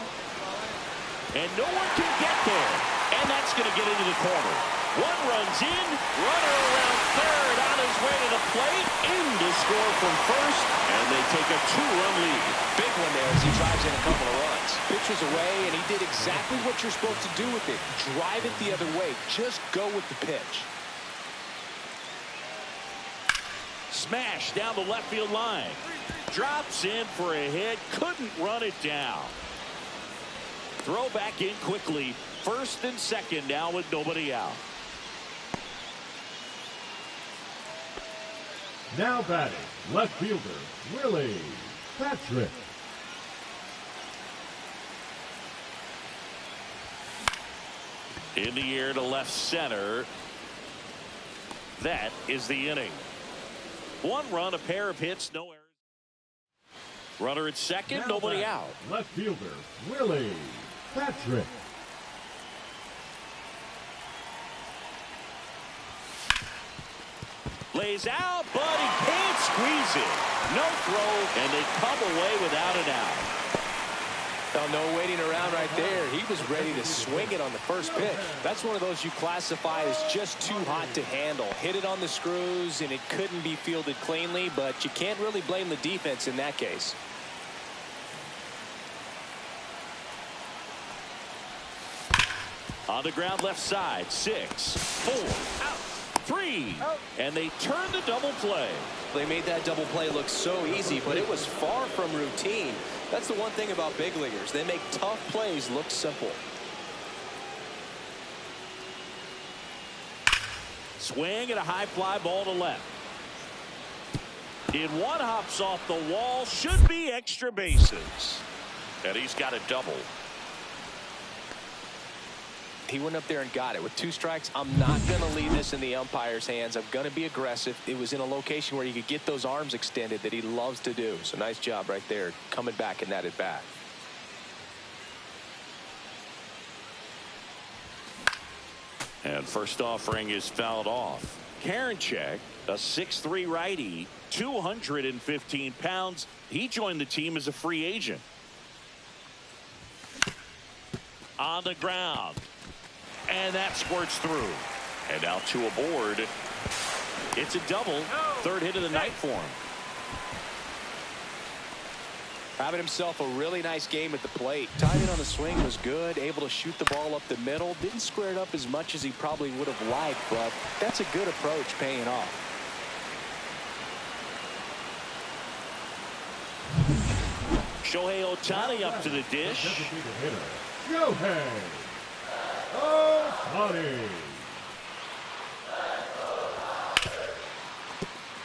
And no one can get there. And that's going to get into the corner. One runs in. Runner around third on his way to the plate. In to score from first. And they take a two-run lead. Big one there as he drives in a couple of runs. Pitch was away, and he did exactly what you're supposed to do with it. Drive it the other way. Just go with the pitch. Smash down the left field line. Drops in for a hit. Couldn't run it down. Throw back in quickly. First and second now with nobody out. Now batting, left fielder, Willie Patrick. In the air to left center. That is the inning. One run, a pair of hits, no errors. Runner at second, Now nobody batting, out. Left fielder, Willie Patrick. Lays out, but he can't squeeze it. No throw, and they come away without an out. Oh, no waiting around right there. He was ready to swing it on the first pitch. That's one of those you classify as just too hot to handle. Hit it on the screws, and it couldn't be fielded cleanly, but you can't really blame the defense in that case. On the ground left side, 6, 4, out, 3, and they turn the double play. They made that double play look so easy, but it was far from routine. That's the one thing about big leaguers. They make tough plays look simple. Swing and a high fly ball to left. In one, hops off the wall, should be extra bases. And he's got a double. He went up there and got it. With 2 strikes, I'm not going to leave this in the umpire's hands. I'm going to be aggressive. It was in a location where you could get those arms extended that he loves to do. So nice job right there, coming back in that at bat. And first offering is fouled off. Karinchak, a 6'3" righty, 215 pounds. He joined the team as a free agent. On the ground. And that squirts through. And now 2 aboard. It's a double. 3rd hit of the night for him. Having himself a really nice game at the plate. Timing on the swing was good. Able to shoot the ball up the middle. Didn't square it up as much as he probably would have liked, but that's a good approach paying off. Shohei Ohtani up to the dish. Designated hitter, Shohei Ohtani.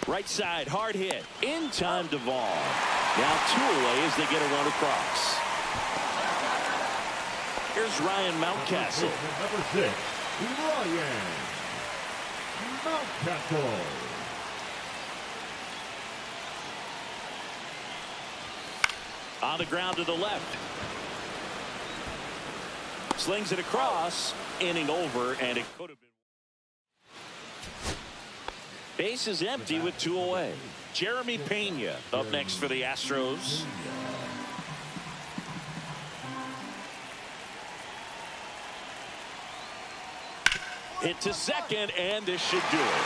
Right side, hard hit. In time to Vaughn. Now 2 away as they get a run across. Here's Ryan Mountcastle. Number 6, Ryan Mountcastle. On the ground to the left. Slings it across. Inning over, and it could have been. Base is empty with 2 away. Jeremy Pena up next for the Astros. Hit to second, and this should do it.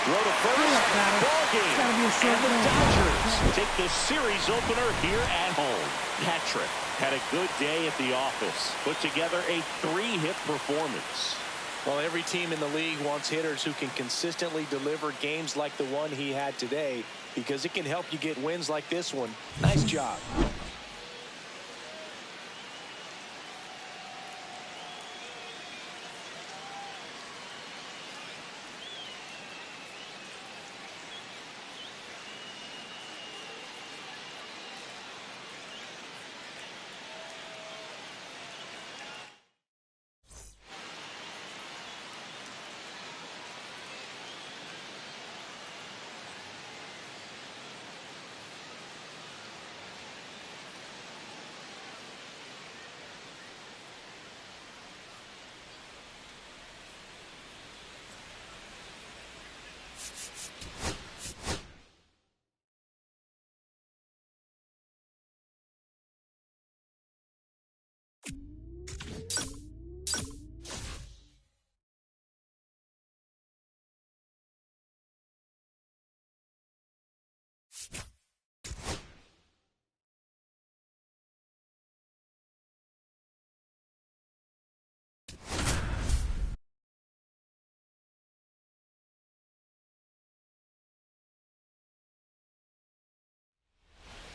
Throw to first. Ball game. And the Dodgers take the series opener here at home. Patrick had a good day at the office. Put together a 3-hit performance. Well, every team in the league wants hitters who can consistently deliver games like the one he had today, because it can help you get wins like this one. Nice job.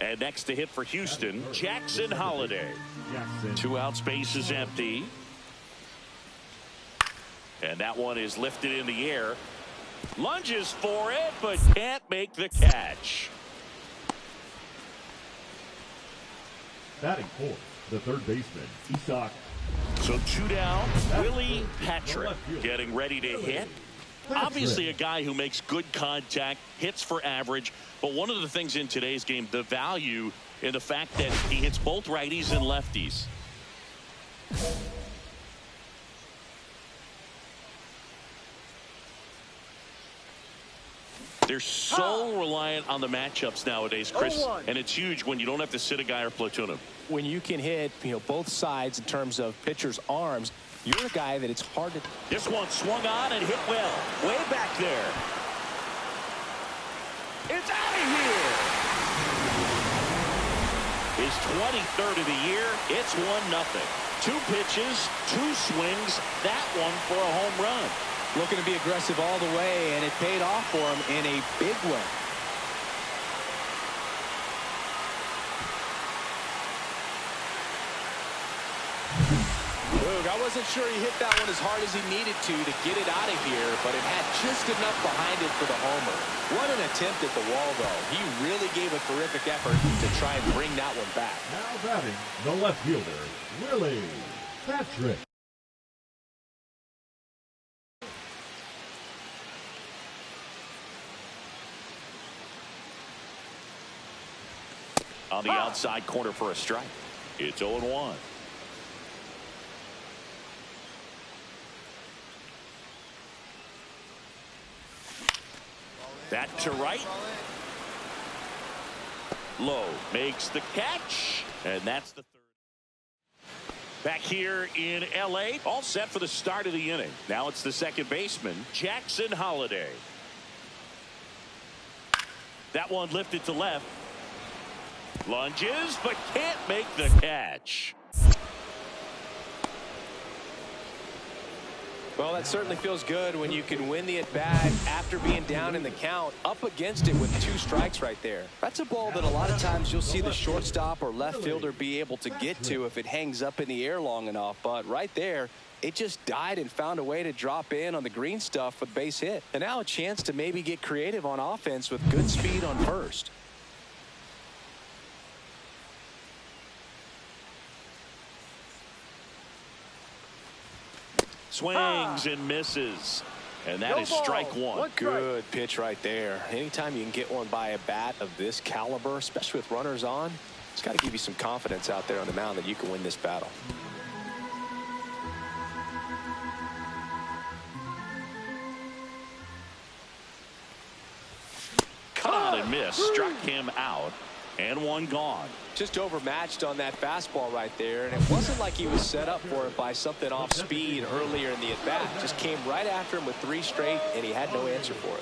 And next to hit for Houston, Jackson Holliday. 2 outs, base is empty. And that one is lifted in the air. Lunges for it, but can't make the catch. Batting fourth, the third baseman, Isak. So 2 down, Willie Patrick getting ready to hit. Obviously a guy who makes good contact, hits for average, but one of the things in today's game, the value in the fact that he hits both righties and lefties. They're so reliant on the matchups nowadays, Chris, and it's huge when you don't have to sit a guy or platoon him. When you can hit, both sides in terms of pitchers' arms, you're a guy that it's hard to. This one swung on and hit well. Way back there. It's out of here. His 23rd of the year. It's 1-0. 2 pitches, 2 swings. That one for a home run. Looking to be aggressive all the way, and it paid off for him in a big way. I wasn't sure he hit that one as hard as he needed to get it out of here, but it had just enough behind it for the homer. What an attempt at the wall, though. He really gave a terrific effort to try and bring that one back. Now batting, the left fielder, Willie Patrick. On the outside corner for a strike. It's 0-1. That to right. Low makes the catch, and that's the third. Back here in L.A., all set for the start of the inning. Now it's the second baseman, Jackson Holliday. That one lifted to left. Lunges, but can't make the catch. Well, that certainly feels good when you can win the at-bat after being down in the count, up against it with 2 strikes right there. That's a ball that a lot of times you'll see the shortstop or left fielder be able to get to if it hangs up in the air long enough. But right there, it just died and found a way to drop in on the green stuff with base hit. And now a chance to maybe get creative on offense with good speed on first. Swings and misses. And that is strike one. Good pitch right there. Anytime you can get one by a bat of this caliber, especially with runners on, it's got to give you some confidence out there on the mound that you can win this battle. Caught and missed. Struck him out. And one gone. Just overmatched on that fastball right there, and it wasn't like he was set up for it by something off speed earlier in the at-bat. Just came right after him with 3 straight, and he had no answer for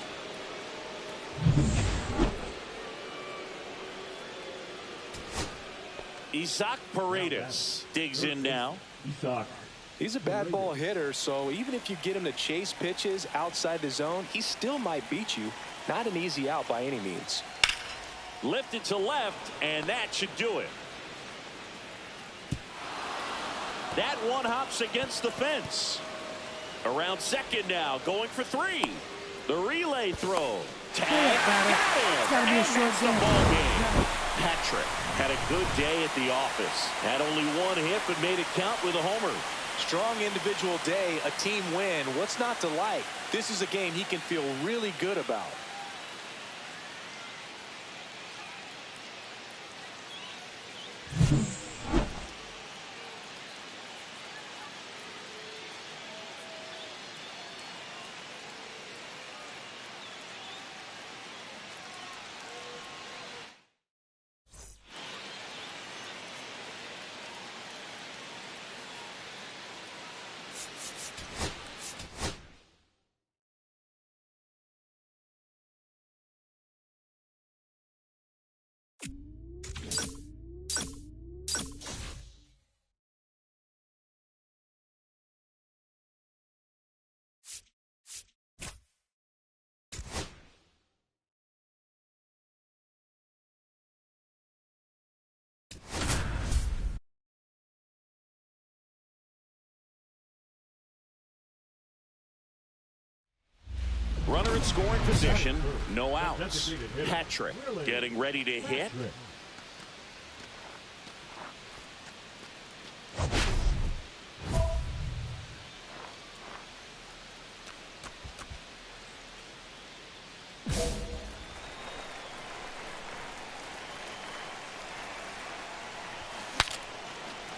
it. Isaac Paredes digs in now. He's a bad ball hitter, so even if you get him to chase pitches outside the zone, he still might beat you. Not an easy out by any means. Lifted to left, and that should do it. That one hops against the fence. Around second now, going for 3. The relay throw. Tag. Got him. And that's the ball game. Patrick had a good day at the office. Had only 1 hit, but made it count with a homer. Strong individual day, a team win. What's not to like? This is a game he can feel really good about. Runner in scoring position, no outs. Patrick getting ready to hit.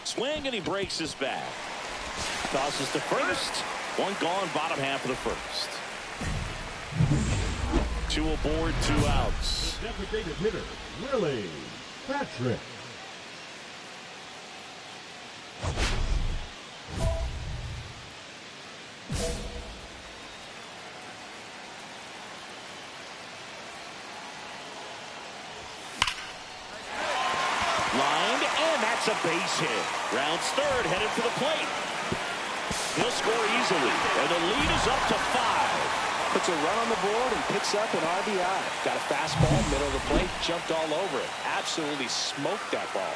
Swing, and he breaks his bat. Tosses to first. One gone, bottom half of the first. 2 aboard, 2 outs. The designated hitter, Mlb Patrick. Lined, and that's a base hit. Rounds third, headed for the plate. He'll score easily, and the lead is up to 5. Puts a run on the board and picks up an RBI. Got a fastball, middle of the plate, jumped all over it. Absolutely smoked that ball.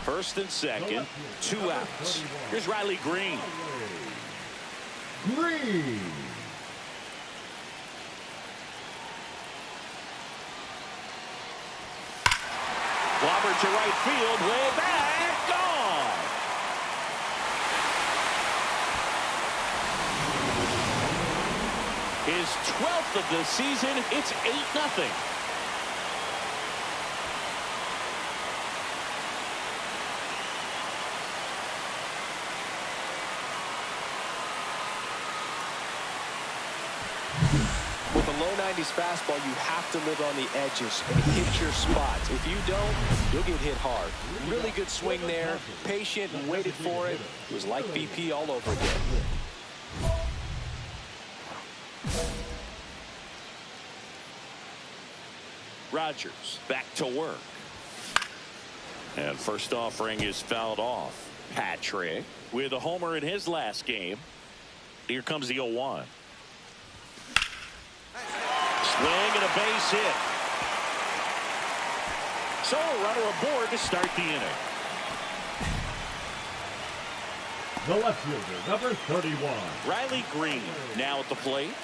First and second, 2 outs. Here's Riley Green. Green. Clobbered to right field, way back, gone. His 12th of the season. It's 8-0. With a low 90s fastball, you have to live on the edges and hit your spots. If you don't, you'll get hit hard. Really good swing there. Patient and waited for it. It was like BP all over again. Rogers back to work. And first offering is fouled off. Patrick with a homer in his last game. Here comes the 0-1. Swing and a base hit. So a runner aboard to start the inning. The left fielder, number 31. Riley Green now at the plate.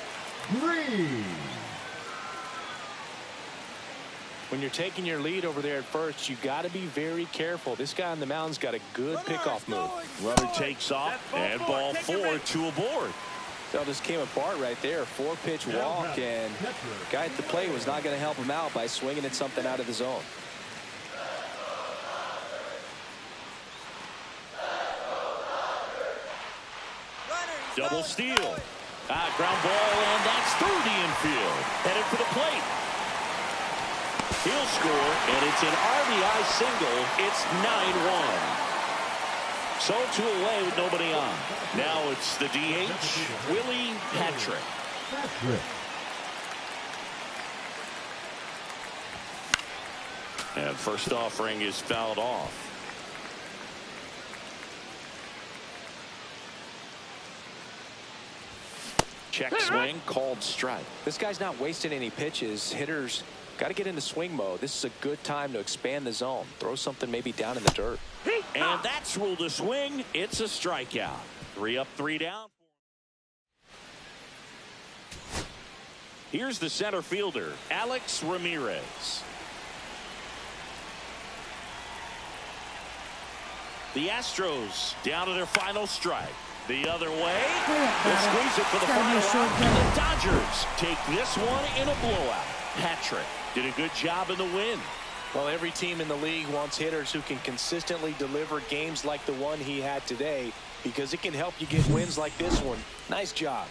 Green. When you're taking your lead over there at first, you got to be very careful. This guy on the mound's got a good pickoff move. Runner takes off, and ball 4, 2 aboard. So just came apart right there. 4-pitch walk, and guy at the plate was not going to help him out by swinging at something out of the zone. Double steal. Ground ball, and that's through the infield. Headed for the plate. He'll score, and it's an RBI single. It's 9-1. So 2 away with nobody on. Now it's the DH, Willie Patrick. And first offering is fouled off. Check swing, called strike. This guy's not wasting any pitches. Hitters got to get into swing mode. This is a good time to expand the zone. Throw something maybe down in the dirt. And that's ruled a swing. It's a strikeout. 3 up, 3 down. Here's the center fielder, Alex Ramirez. The Astros down to their final strike. The other way. They'll squeeze it for the final out. And the Dodgers take this one in a blowout. Patrick did a good job in the win. Well, every team in the league wants hitters who can consistently deliver games like the one he had today, because it can help you get wins like this one. Nice job.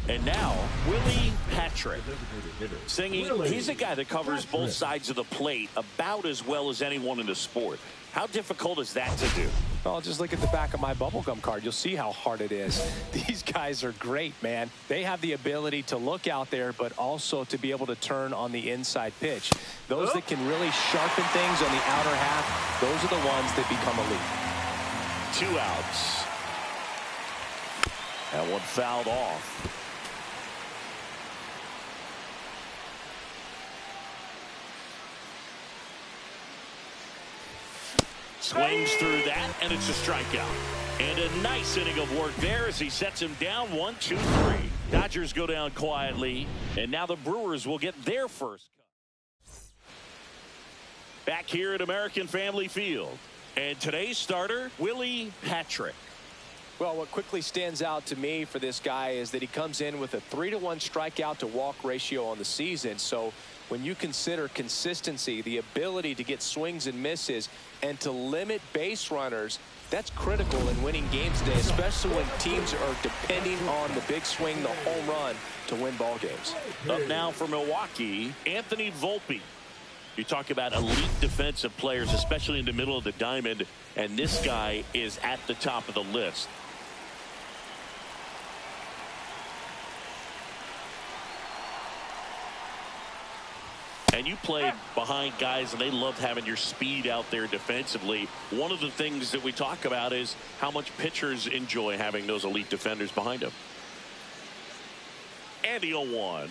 And now, Willie Patrick. Singing, he's a guy that covers both sides of the plate about as well as anyone in the sport. How difficult is that to do? Well, just look at the back of my bubblegum card. You'll see how hard it is. These guys are great, man. They have the ability to look out there, but also to be able to turn on the inside pitch. Those that can really sharpen things on the outer half, those are the ones that become elite. 2 outs. That one fouled off. Swings through that, and it's a strikeout. And a nice inning of work there as he sets him down 1-2-3. Dodgers go down quietly, and now the Brewers will get their first cut. Back here at American Family Field. And today's starter, Willie Patrick. Well, what quickly stands out to me for this guy is that he comes in with a 3-to-1 strikeout to walk ratio on the season. So when you consider consistency, the ability to get swings and misses, and to limit base runners, that's critical in winning games today, especially when teams are depending on the big swing, the home run, to win ball games. Up now for Milwaukee, Anthony Volpe. You talk about elite defensive players, especially in the middle of the diamond, and this guy is at the top of the list. And you played behind guys, and they loved having your speed out there defensively. One of the things that we talk about is how much pitchers enjoy having those elite defenders behind them. And the 0-1.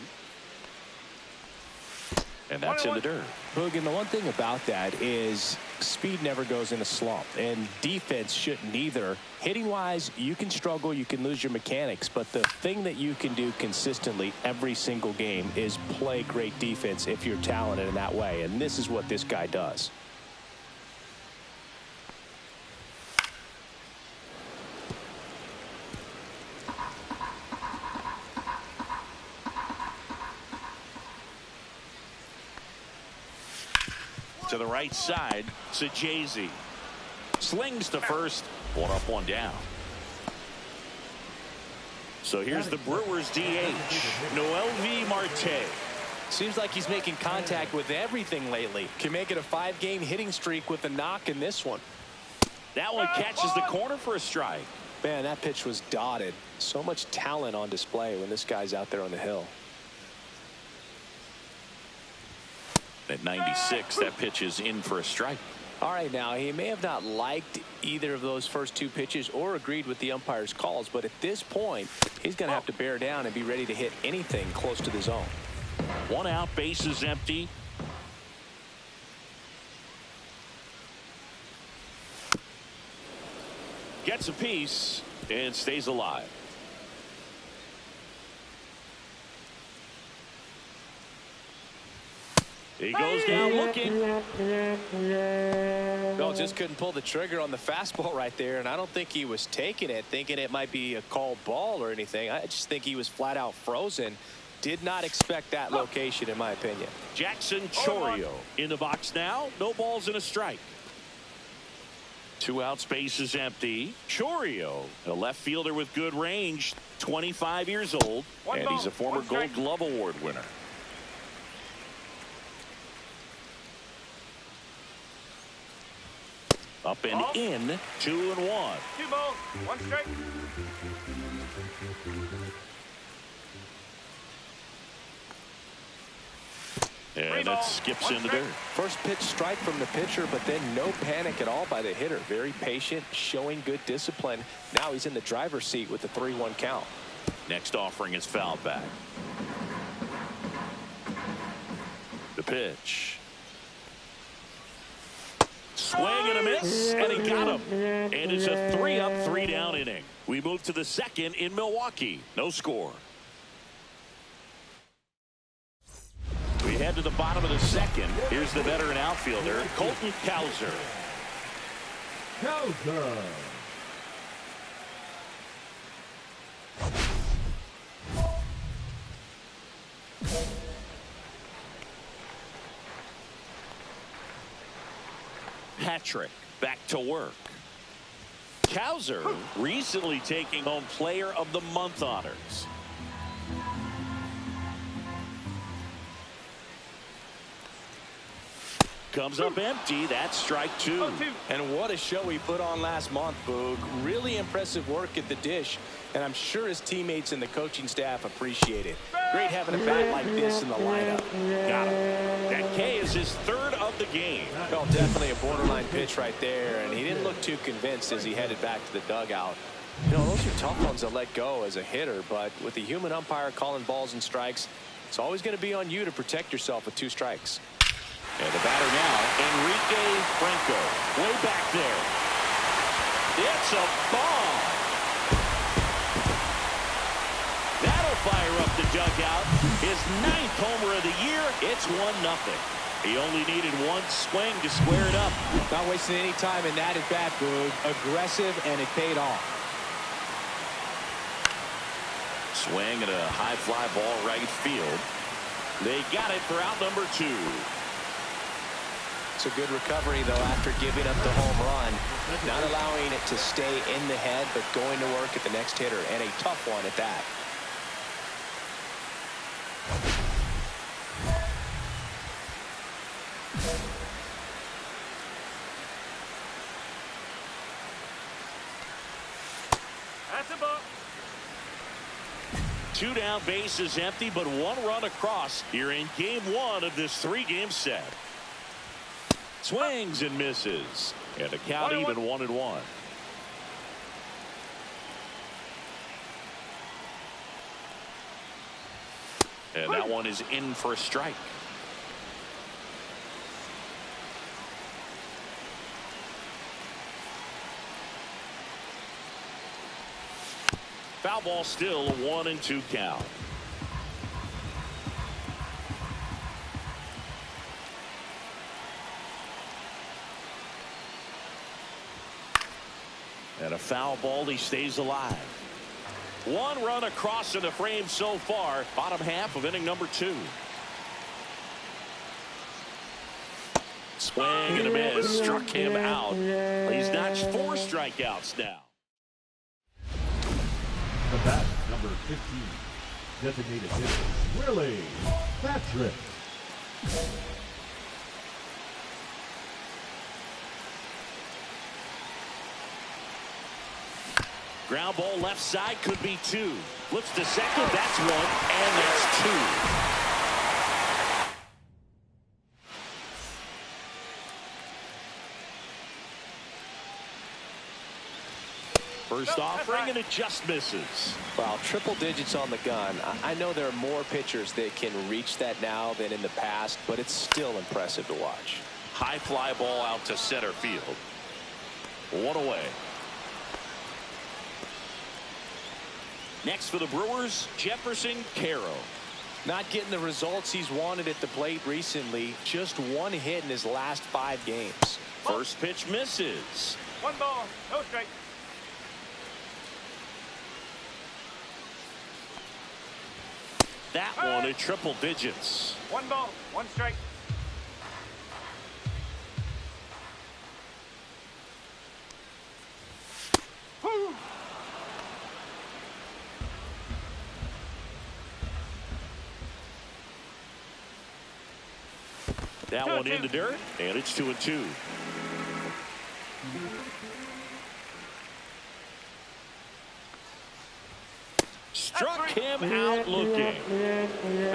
And that's in the dirt. Look, and the one thing about that is speed never goes in a slump, and defense shouldn't either. Hitting wise, you can struggle, you can lose your mechanics, but the thing that you can do consistently every single game is play great defense if you're talented in that way, and this is what this guy does. To the right side, Sajazi slings to first. 1 up, 1 down. So here's the Brewers DH, Mlb Marte. Seems like he's making contact with everything lately. Can make it a 5-game hitting streak with a knock in this one. That one catches the corner for a strike. Man, that pitch was dotted. So much talent on display when this guy's out there on the hill. At 96, that pitch is in for a strike. All right, now, he may have not liked either of those first 2 pitches or agreed with the umpire's calls, but at this point, he's going to have to bear down and be ready to hit anything close to the zone. 1 out, base is empty. Gets a piece and stays alive. He goes down looking. Well, just couldn't pull the trigger on the fastball right there, and I don't think he was taking it, thinking it might be a called ball or anything. I just think he was flat out frozen. Did not expect that location, in my opinion. Jackson Chourio in the box now. No balls and a strike. 2 out, space is empty. Chourio, a left fielder with good range, 25 years old, and he's a former Gold Glove Award winner. Up and in, 2-1. 2 balls, 1 strike. And it skips in the dirt. First pitch strike from the pitcher, but then no panic at all by the hitter. Very patient, showing good discipline. Now he's in the driver's seat with the 3-1 count. Next offering is fouled back. The pitch. Swing and a miss, and he got him. And it's a 3-up, 3-down inning. We move to the second in Milwaukee. No score. We head to the bottom of the second. Here's the veteran outfielder, Colton Cowser. Patrick back to work. Cowser recently taking home Player of the Month honors. comes up empty. That's strike two. And what a show he put on last month, Boog. Really impressive work at the dish, and I'm sure his teammates and the coaching staff appreciate it. Great having a bat like this in the lineup. Got him. That K is his third of the game. Well, definitely a borderline pitch right there, and he didn't look too convinced as he headed back to the dugout. You know, those are tough ones to let go as a hitter, but with the human umpire calling balls and strikes, it's always going to be on you to protect yourself with 2 strikes. And the batter now, Enrique Franco, way back there. It's a ball. That'll fire up the dugout. His 9th homer of the year. It's 1-0. He only needed 1 swing to square it up. Not wasting any time in that at bat, Boog. Aggressive, and it paid off. Swing at a high fly ball right field. They got it for out number 2. It's a good recovery, though, after giving up the home run. Not allowing it to stay in the head, but going to work at the next hitter, and a tough one at that. That's a ball. 2 down, bases empty, but 1 run across here in game 1 of this 3-game set. Swings and misses, and the count even 1-1. And that one is in for a strike. Foul ball still, a 1-2 count. And a foul ball, he stays alive. 1 run across in the frame so far, bottom half of inning number 2. Swing and a miss, struck him out. He's notched 4 strikeouts now. The bat, number 15, designated hitter, Willie Patrick. Ground ball left side, could be 2. Flips to second, that's 1, and that's 2. First offering, and it just misses. Wow, triple digits on the gun. I know there are more pitchers that can reach that now than in the past, but it's still impressive to watch. High fly ball out to center field. 1 away. Next for the Brewers, Jefferson Caro. Not getting the results he's wanted at the plate recently. Just 1 hit in his last 5 games. First pitch misses. 1 ball, no strike. That one at triple digits. 1 ball, 1 strike. Woo. That one in the dirt, and it's 2-2. Struck him out looking.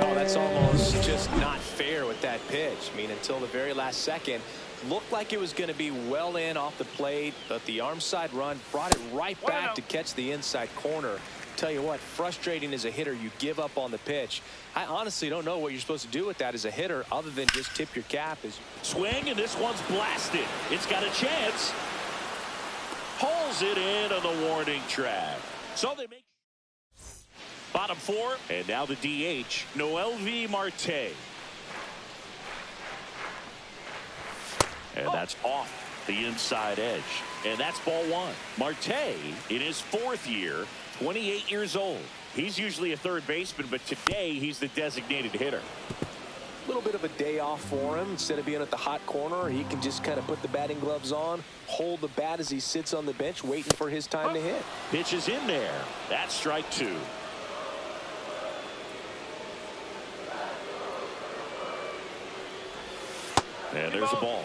Oh, that's almost just not fair with that pitch. I mean, until the very last second, looked like it was going to be well in off the plate, but the arm side run brought it right back to catch the inside corner. Tell you what, frustrating as a hitter, you give up on the pitch. I honestly don't know what you're supposed to do with that as a hitter other than just tip your cap. Swing, and this one's blasted. It's got a chance. Pulls it in on the warning track. So they make bottom 4, and now the DH, Mlb Marte. And that's off the inside edge. And that's ball 1. Marte, in his 4th year, 28 years old. He's usually a third baseman, but today he's the designated hitter. A little bit of a day off for him. Instead of being at the hot corner, he can just kind of put the batting gloves on, hold the bat as he sits on the bench, waiting for his time to hit. Pitch is in there. That's strike 2. And there's the ball.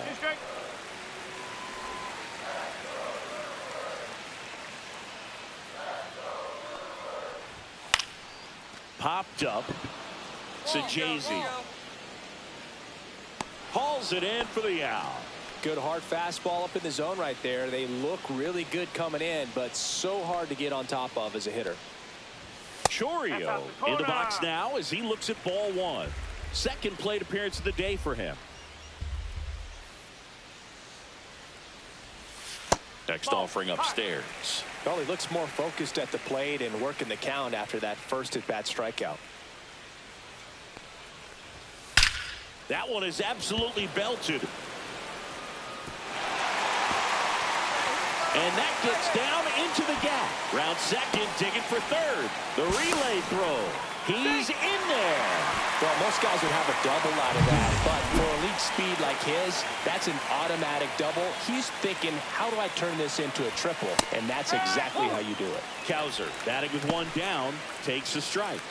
Popped up. Sajazi hauls it in for the out. Good hard fastball up in the zone right there. They look really good coming in, but so hard to get on top of as a hitter. Chorio in the box now as he looks at ball one. Second plate appearance of the day for him. Next offering upstairs. Well, he looks more focused at the plate and working the count after that first at-bat strikeout. That one is absolutely belted. And that gets down into the gap. Round second, digging for third. The relay throw. He's in there. Well, most guys would have a double out of that, but for elite speed like his, that's an automatic double. He's thinking, how do I turn this into a triple? And that's exactly how you do it. Kowser batting with one down, takes a strike.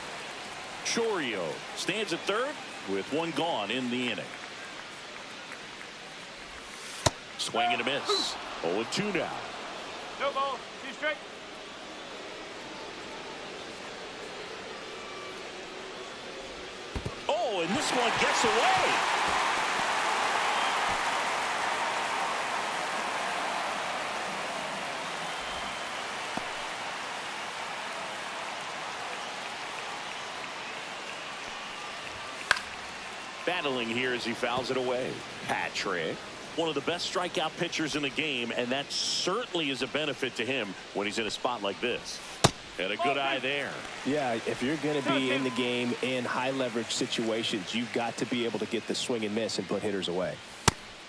Chorio stands at third with one gone in the inning. Swing and a miss. 0-2 now. No ball. 2 strike. Oh, and this one gets away. Battling here as he fouls it away. Patrick, one of the best strikeout pitchers in the game, and that certainly is a benefit to him when he's in a spot like this. And a good eye there. Yeah, if you're going to be in the game in high leverage situations, you've got to be able to get the swing and miss and put hitters away.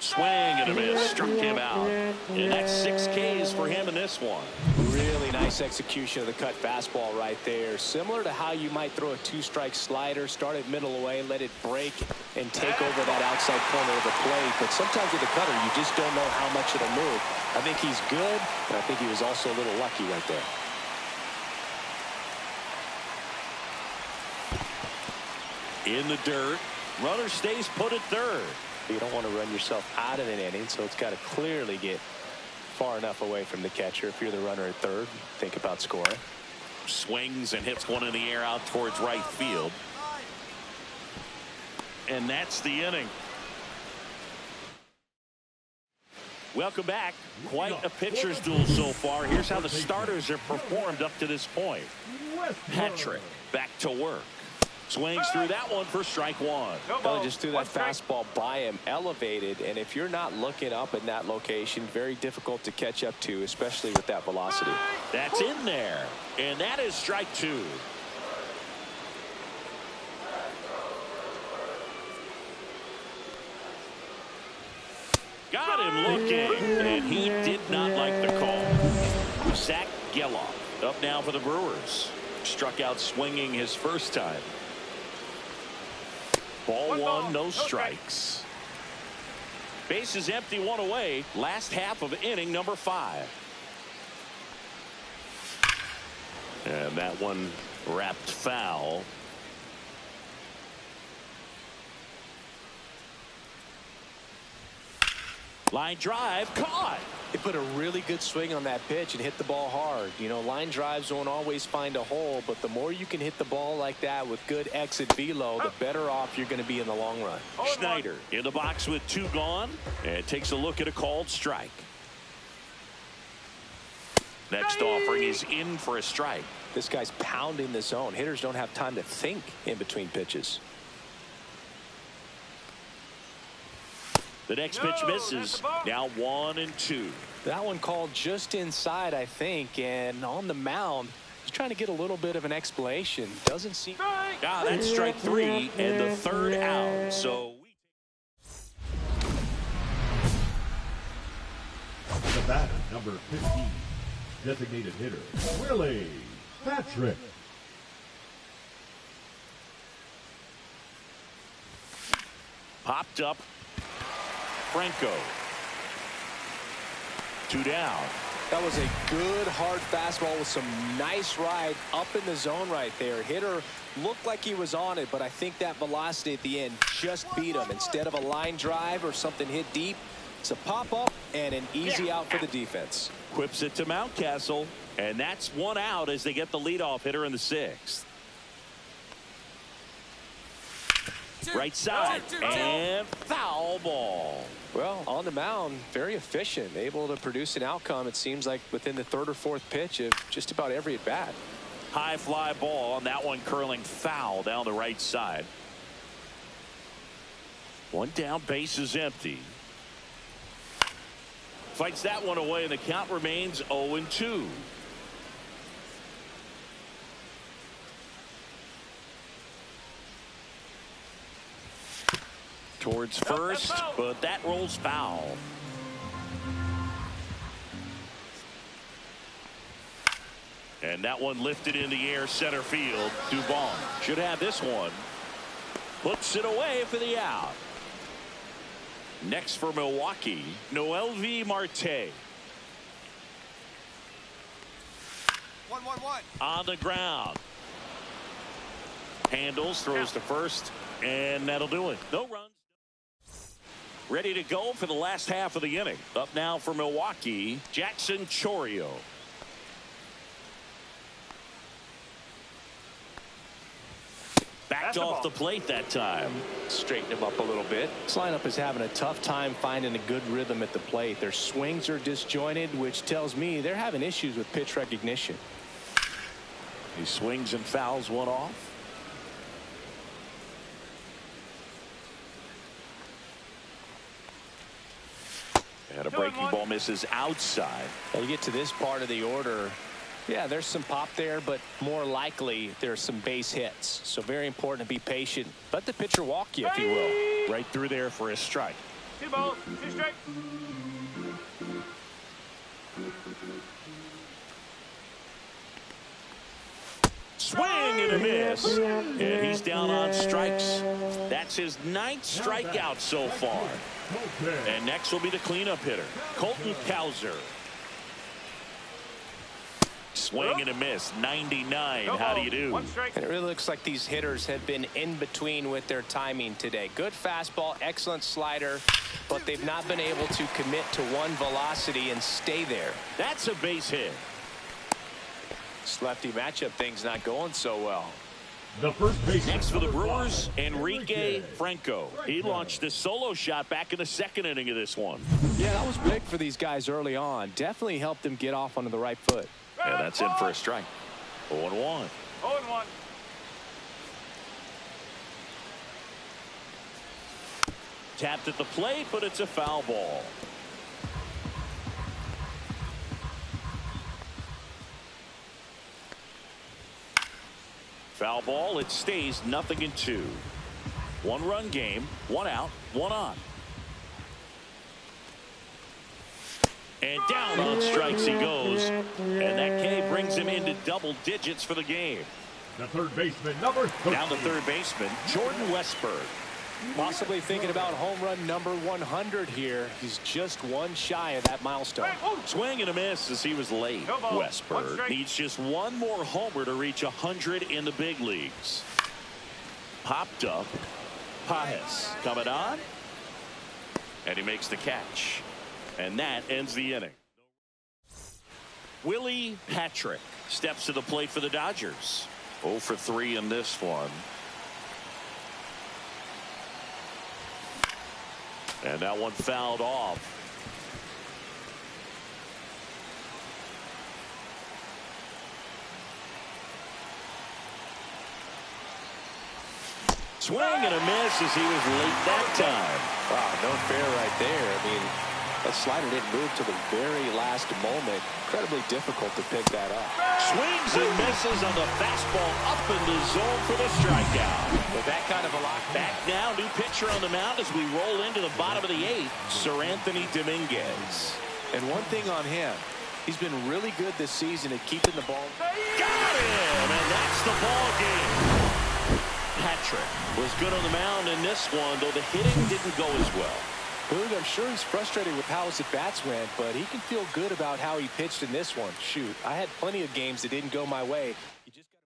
Swing and a miss, struck him out. And that's 6 Ks for him in this one. Really nice execution of the cut fastball right there. Similar to how you might throw a 2-strike slider, start it middle away, let it break and take over that outside corner of the plate. But sometimes with the cutter, you just don't know how much it'll move. I think he's good, and I think he was also a little lucky right there. In the dirt, runner stays put at third. You don't want to run yourself out of an inning, so it's got to clearly get far enough away from the catcher. If you're the runner at third, think about scoring. Swings and hits one in the air out towards right field. And that's the inning. Welcome back. Quite a pitcher's duel so far. Here's how the starters have performed up to this point. Patrick back to work. Swings through that one for strike one. Well, just threw that fastball by him, elevated, and if you're not looking up in that location, very difficult to catch up to, especially with that velocity. That's in there, and that is strike 2. Got him looking, and he did not like the call. Zach Geloff up now for the Brewers. Struck out swinging his first time. Ball one, no strikes. Base is empty, one away. Last half of inning number 5. And that one wrapped foul. Line drive, caught. They put a really good swing on that pitch and hit the ball hard. You know, line drives won't always find a hole, but the more you can hit the ball like that with good exit velo, the better off you're going to be in the long run. Schneider in the box with 2 gone and takes a look at a called strike. Next offering is in for a strike. This guy's pounding the zone. Hitters don't have time to think in between pitches. The next pitch misses. Now 1-2. That one called just inside, I think, and on the mound, he's trying to get a little bit of an explanation. Doesn't seem. That's strike 3 and the 3rd out. So The batter, number 15, designated hitter, Mlb Patrick. popped up. Franco. 2 down. That was a good, hard fastball with some nice ride up in the zone right there. Hitter looked like he was on it, but I think that velocity at the end just beat him. Instead of a line drive or something hit deep, it's a pop-up and an easy out for the defense. Quips it to Mountcastle, and that's one out as they get the leadoff hitter in the 6th. Right side, and foul ball. Well, on the mound, very efficient, able to produce an outcome, it seems like, within the 3rd or 4th pitch of just about every at-bat. High fly ball on that one, curling foul down the right side. One down, base is empty. Fights that one away, and the count remains 0-2. Towards first, but that rolls foul. And that one lifted in the air, center field. Dubon should have this one. Puts it away for the out. Next for Milwaukee, Mlb Marte. 1-1-1. On the ground. Handles, throws to first, and that'll do it. No runs. Ready to go for the last half of the inning. Up now for Milwaukee, Jackson Chourio. Backed off the plate that time. Straighten him up a little bit. This lineup is having a tough time finding a good rhythm at the plate. Their swings are disjointed, which tells me they're having issues with pitch recognition. He swings and fouls one off. And a breaking ball misses outside. Now you get to this part of the order. Yeah, there's some pop there, but more likely there's some base hits. So very important to be patient. Let the pitcher walk you, if you will. Right through there for a strike. 2 balls, 2 strikes. Swing and a miss. And he's down on strikes. That's his 9th strikeout so far. And next will be the cleanup hitter, Colton Cowser. Swing and a miss, 99. How do you do? And it really looks like these hitters have been in between with their timing today. Good fastball, excellent slider, but they've not been able to commit to one velocity and stay there. That's a base hit. This lefty matchup thing's not going so well. The first baseman. Next for the Brewers, Enrique Franco. He launched this solo shot back in the 2nd inning of this one. Yeah, that was big for these guys early on. Definitely helped them get off onto the right foot. And that's in for a strike. 0-1. 0-1. Tapped at the plate, but it's a foul ball. Foul ball, it stays 0-2. 1-run game, 1 out, 1 on. And down on strikes he goes. And that K brings him into double digits for the game. The third baseman, number 13. Down to third baseman, Jordan Westburg. Possibly thinking about home run number 100 here. He's just one shy of that milestone. Swing and a miss as he was late. Westburg needs just one more homer to reach 100 in the big leagues. Popped up. Pajes coming on. And he makes the catch. And that ends the inning. Willie Patrick steps to the plate for the Dodgers. 0 for 3 in this one. And that one fouled off. Swing and a miss as he was late that time. Wow, no fair right there. I mean, that slider didn't move to the very last moment. Incredibly difficult to pick that up. Swings and misses on the fastball up in the zone for the strikeout. With that kind of a lock. Back now, new pitcher on the mound as we roll into the bottom of the 8th, Sir Anthony Dominguez. And one thing on him, he's been really good this season at keeping the ball. Got him, and that's the ball game. Patrick was good on the mound in this one, though the hitting didn't go as well. Boog, I'm sure he's frustrated with how his at-bats went, but he can feel good about how he pitched in this one. Shoot, I had plenty of games that didn't go my way. You just got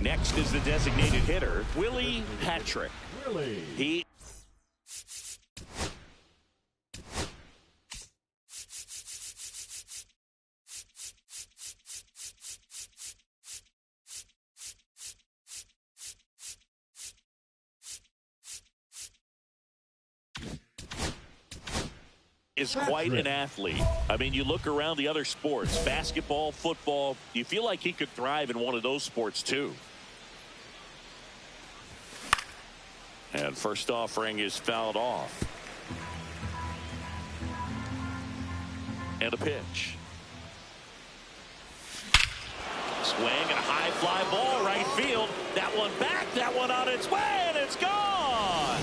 Next is the designated hitter, Willie Patrick. Willie. He is quite an athlete. I mean, you look around the other sports, basketball, football, you feel like he could thrive in one of those sports too. And first offering is fouled off. And a pitch. Swing and a high fly ball right field. That one back, that one on its way, and it's gone.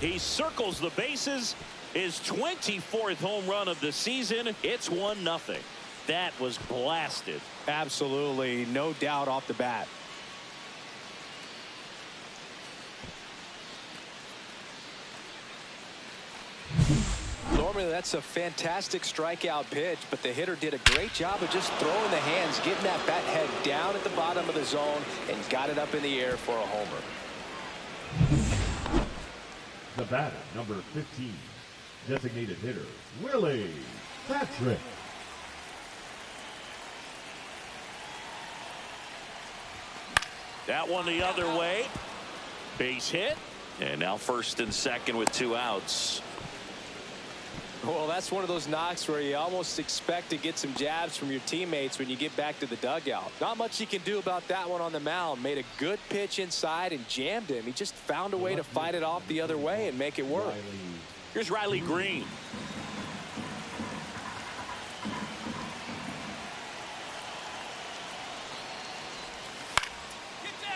He circles the bases. His 24th home run of the season. It's 1-0. That was blasted. absolutely no doubt off the bat. Normally that's a fantastic strikeout pitch, but the hitter did a great job of just throwing the hands, getting that bat head down at the bottom of the zone, and got it up in the air for a homer. The batter, number 15, designated hitter, Willie Patrick. That one the other way. Base hit. And now first and second with 2 outs. Well, that's one of those knocks where you almost expect to get some jabs from your teammates when you get back to the dugout. Not much you can do about that one on the mound. Made a good pitch inside and jammed him. He just found a way to fight it off the other way and make it work. Here's Riley Green.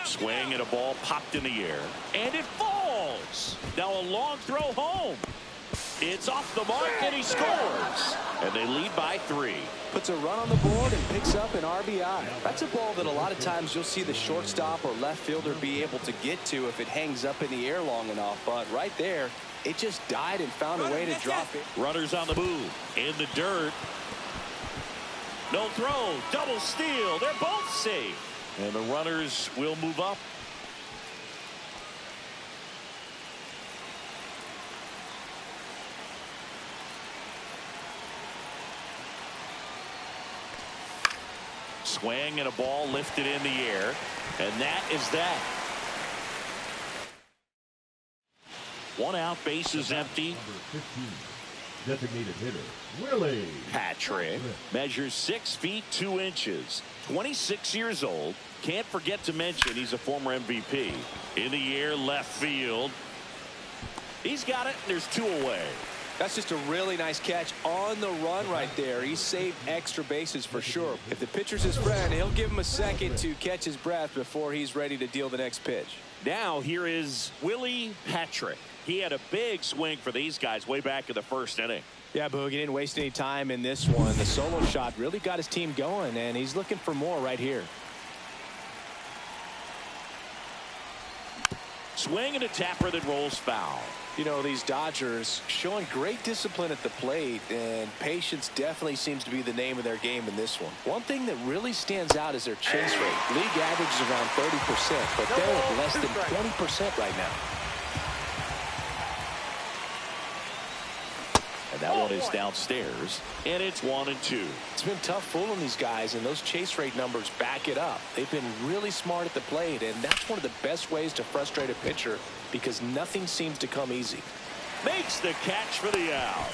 Swing and a ball popped in the air. And it falls. Now a long throw home. It's off the mark and he scores. And they lead by 3. Puts a run on the board and picks up an RBI. That's a ball that a lot of times you'll see the shortstop or left fielder be able to get to if it hangs up in the air long enough. But right there, it just died and found a way to drop it. Runners on the move. In the dirt. No throw. Double steal. They're both safe. And the runners will move up. Swing and a ball lifted in the air. And that is that. 1 out, bases empty. Designated hitter, Willie Patrick measures 6 feet 2 inches. 26 years old. Can't forget to mention he's a former MVP. In the air, left field. He's got it. There's 2 away. That's just a really nice catch on the run right there. He saved extra bases for sure. If the pitcher's his friend, he'll give him a second to catch his breath before he's ready to deal the next pitch. Now here is Willie Patrick. He had a big swing for these guys way back in the 1st inning. Yeah, Boog, he didn't waste any time in this one. The solo shot really got his team going, and he's looking for more right here. Swing and a tapper that rolls foul. You know, these Dodgers showing great discipline at the plate, and patience definitely seems to be the name of their game in this one. One thing that really stands out is their chase rate. League average is around 30%, but they're at less than 20% right now. And that one is downstairs, and it's 1-2. It's been tough fooling these guys, and those chase rate numbers back it up. They've been really smart at the plate, and that's one of the best ways to frustrate a pitcher because nothing seems to come easy. Makes the catch for the out.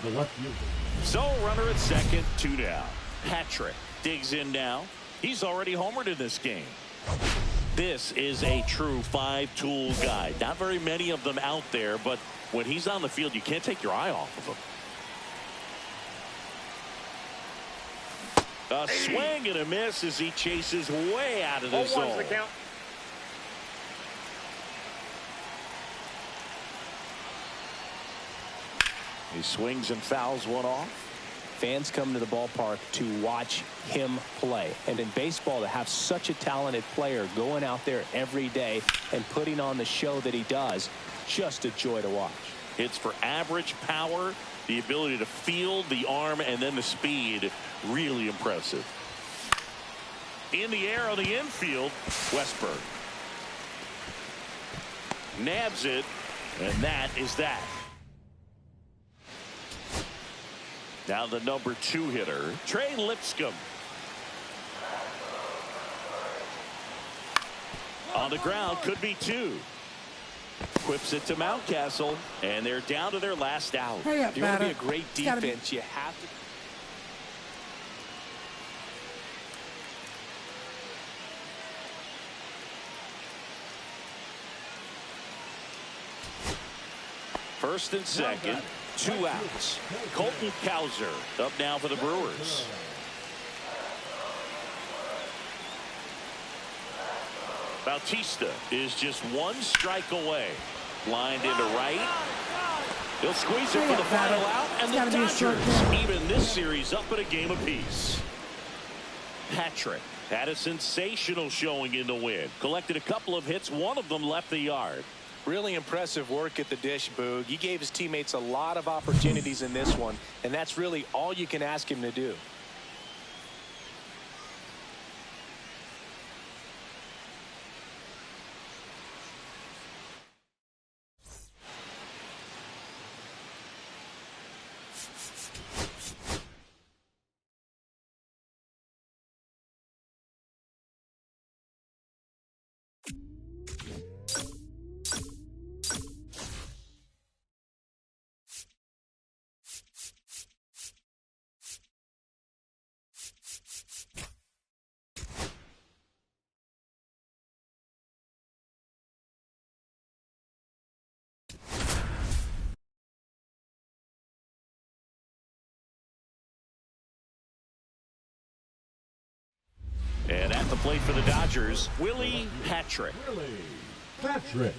the left fielder. So runner at second, 2 down. Patrick digs in now. He's already homered in this game. This is a true 5-tool guy. Not very many of them out there, but when he's on the field, you can't take your eye off of him. A swing and a miss as he chases way out of the zone. The count. He swings and fouls one off. Fans come to the ballpark to watch him play. And in baseball, to have such a talented player going out there every day and putting on the show that he does, just a joy to watch. Hits for average power, the ability to field, the arm, and then the speed. Really impressive. In the air on the infield, Westberg nabs it, and that is that. Now the number 2 hitter, Trey Lipscomb. On the ground, could be 2. Whips it to Mountcastle, and they're down to their last out. If you want to be a great defense, you have to. First and second, 2 outs. Colton Cowser up now for the Brewers. Bautista is just 1 strike away. Lined into right. He'll squeeze it for the final out, and the Dodgers even this series up at a game apiece. Patrick had a sensational showing in the win. Collected a couple of hits. One of them left the yard. Really impressive work at the dish, Boog. He gave his teammates a lot of opportunities in this one, and that's really all you can ask him to do. plate for the Dodgers, Willie Patrick. Willie Patrick.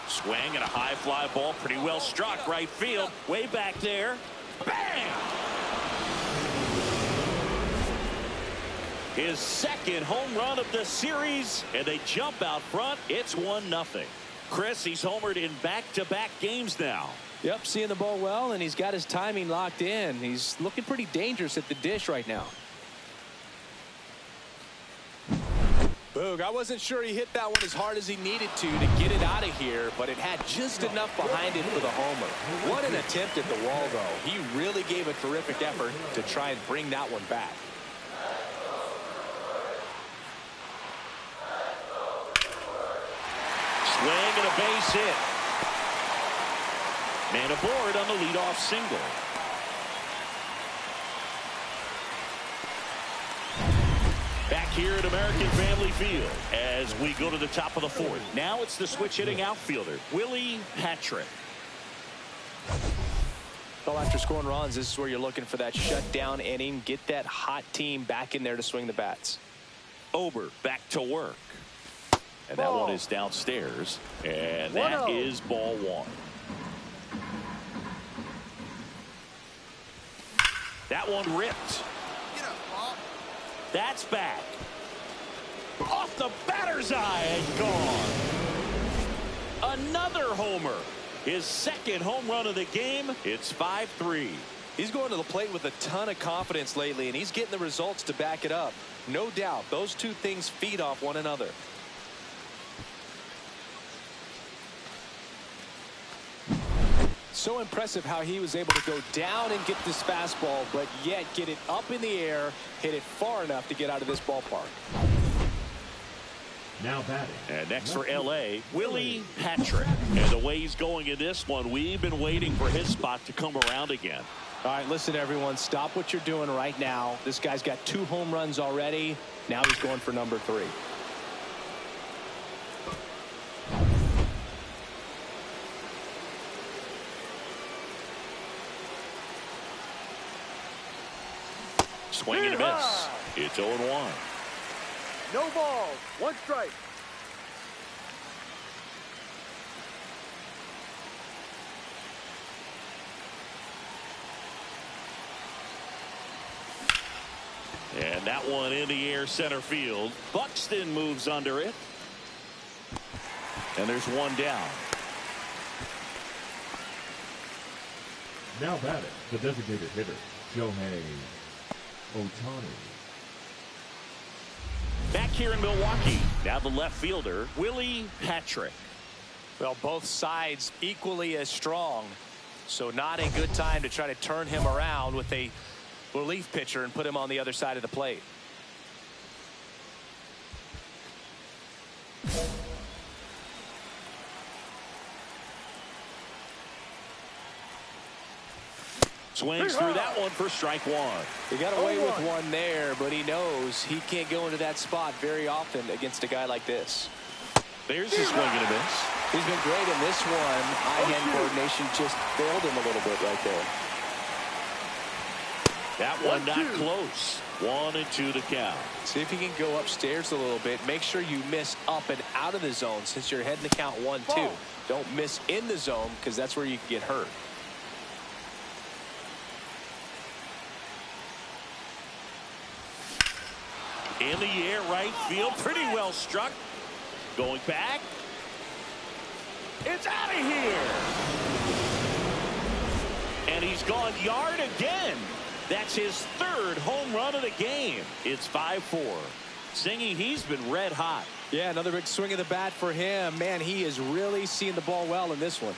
Swing and a high fly ball, pretty well struck right field, way back there. Bam! His second home run of the series, and they jump out front. It's 1-0. Chris, he's homered in back-to-back games now. Yep, seeing the ball well, and he's got his timing locked in. He's looking pretty dangerous at the dish right now. Boog, I wasn't sure he hit that one as hard as he needed to get it out of here, but it had just enough behind it for the homer. What an attempt at the wall, though. He really gave a terrific effort to try and bring that one back. Swing and a base hit. Man aboard on the leadoff single. Back here at American Family Field as we go to the top of the fourth. Now it's the switch hitting outfielder, Willie Patrick. Well, after scoring runs, this is where you're looking for that shutdown inning. Get that hot team back in there to swing the bats. Ober back to work. And that one is downstairs. And that is ball one. That one ripped. That's back. Off the batter's eye and gone. Another homer. His second home run of the game. It's 5-3. He's going to the plate with a ton of confidence lately, and he's getting the results to back it up. No doubt, those two things feed off one another. So impressive how he was able to go down and get this fastball, but yet get it up in the air, hit it far enough to get out of this ballpark. Now batting. And next for L.A., Willie Patrick. And the way he's going in this one, we've been waiting for his spot to come around again. All right, listen, everyone, stop what you're doing right now. This guy's got 2 home runs already. Now he's going for number 3. Swing and a miss. It's 0-1. No ball. 1 strike. And that one in the air center field. Buxton moves under it. And there's one down. Now batting, the designated hitter, Shohei Ohtani. Back here in Milwaukee, now the left fielder, Willie Patrick. Well, both sides equally as strong, so not a good time to try to turn him around with a relief pitcher and put him on the other side of the plate. Swings through that one for strike one. He got away with one there, but he knows he can't go into that spot very often against a guy like this. There's the swing and a miss. He's been great in this one. Eye-hand coordination just failed him a little bit right there. That one not close. 1-2 to count. See if you can go upstairs a little bit. Make sure you miss up and out of the zone since you're heading to count 1-2. Don't miss in the zone because that's where you can get hurt. In the air, right field, pretty well struck. Going back. It's out of here. And he's gone yard again. That's his 3rd home run of the game. It's 5-4. Singing, he's been red hot. Yeah, another big swing of the bat for him. Man, he is really seeing the ball well in this one.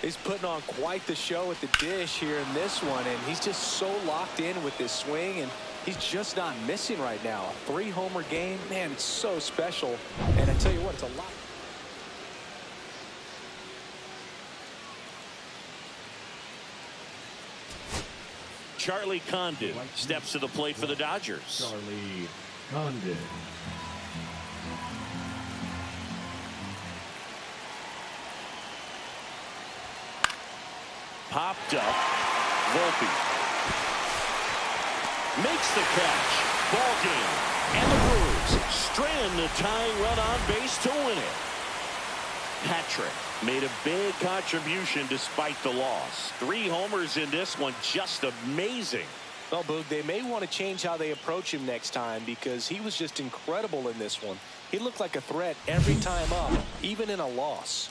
He's putting on quite the show at the dish here in this one, and he's just so locked in with this swing, and he's just not missing right now. A 3-homer game, man, it's so special. And I tell you what, it's a lot. Charlie Condon steps to the plate for the Dodgers. Charlie Condon. Popped up. Volpe makes the catch. Ball game. And the Brewers strand the tying run on base to win it. Patrick made a big contribution despite the loss. 3 homers in this one. Just amazing. Well, Boog, they may want to change how they approach him next time because he was just incredible in this one. He looked like a threat every time up, even in a loss.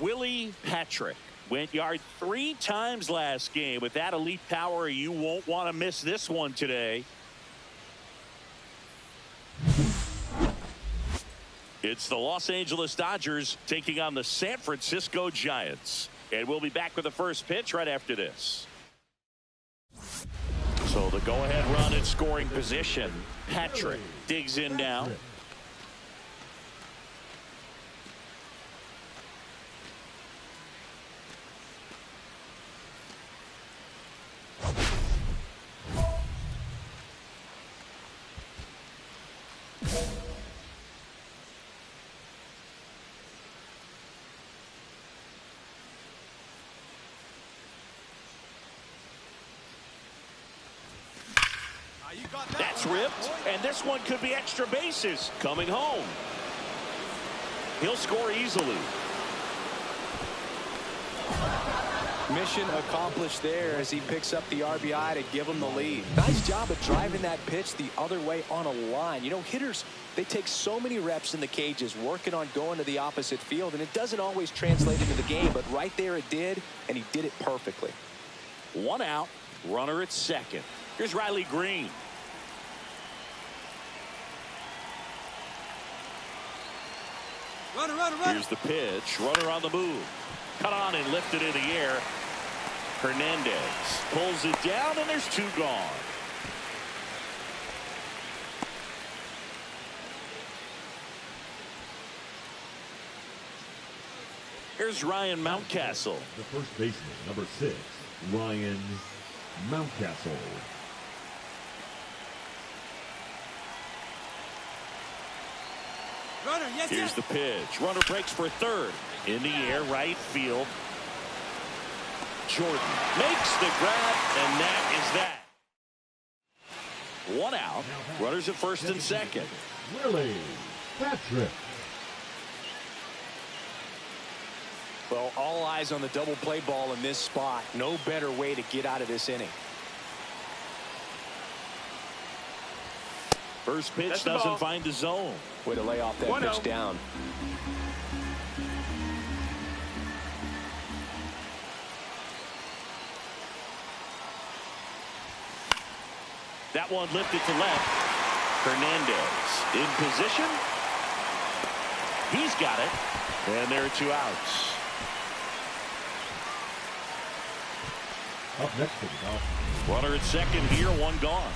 Willie Patrick went yard 3 times last game. With that elite power, you won't want to miss this one today. It's the Los Angeles Dodgers taking on the San Francisco Giants. And we'll be back with the first pitch right after this. So the go-ahead run in scoring position. Patrick digs in now. That's ripped, and this one could be extra bases coming home. He'll score easily. Mission accomplished there as he picks up the RBI to give him the lead. Nice job of driving that pitch the other way on a line. You know, hitters, they take so many reps in the cages working on going to the opposite field, and it doesn't always translate into the game, but right there it did, and he did it perfectly. 1 out, runner at second. Here's Riley Green. Runner. Here's the pitch. Runner on the move. Cut on and lifted in the air. Hernandez pulls it down, and there's 2 gone. Here's Ryan Mountcastle. The first baseman, number 6, Ryan Mountcastle. Runner, yes, Here's the pitch. Runner breaks for third. In the air, right field. Jordan makes the grab, and that is that. 1 out. Runners at first and second. Willie Patrick. Well, all eyes on the double play ball in this spot. No better way to get out of this inning. First pitch doesn't find the zone. Way to lay off that pitch down. That one lifted to left. Hernandez in position. He's got it. And there are 2 outs. Up next to the Dolphins. Runner at second here, 1 gone.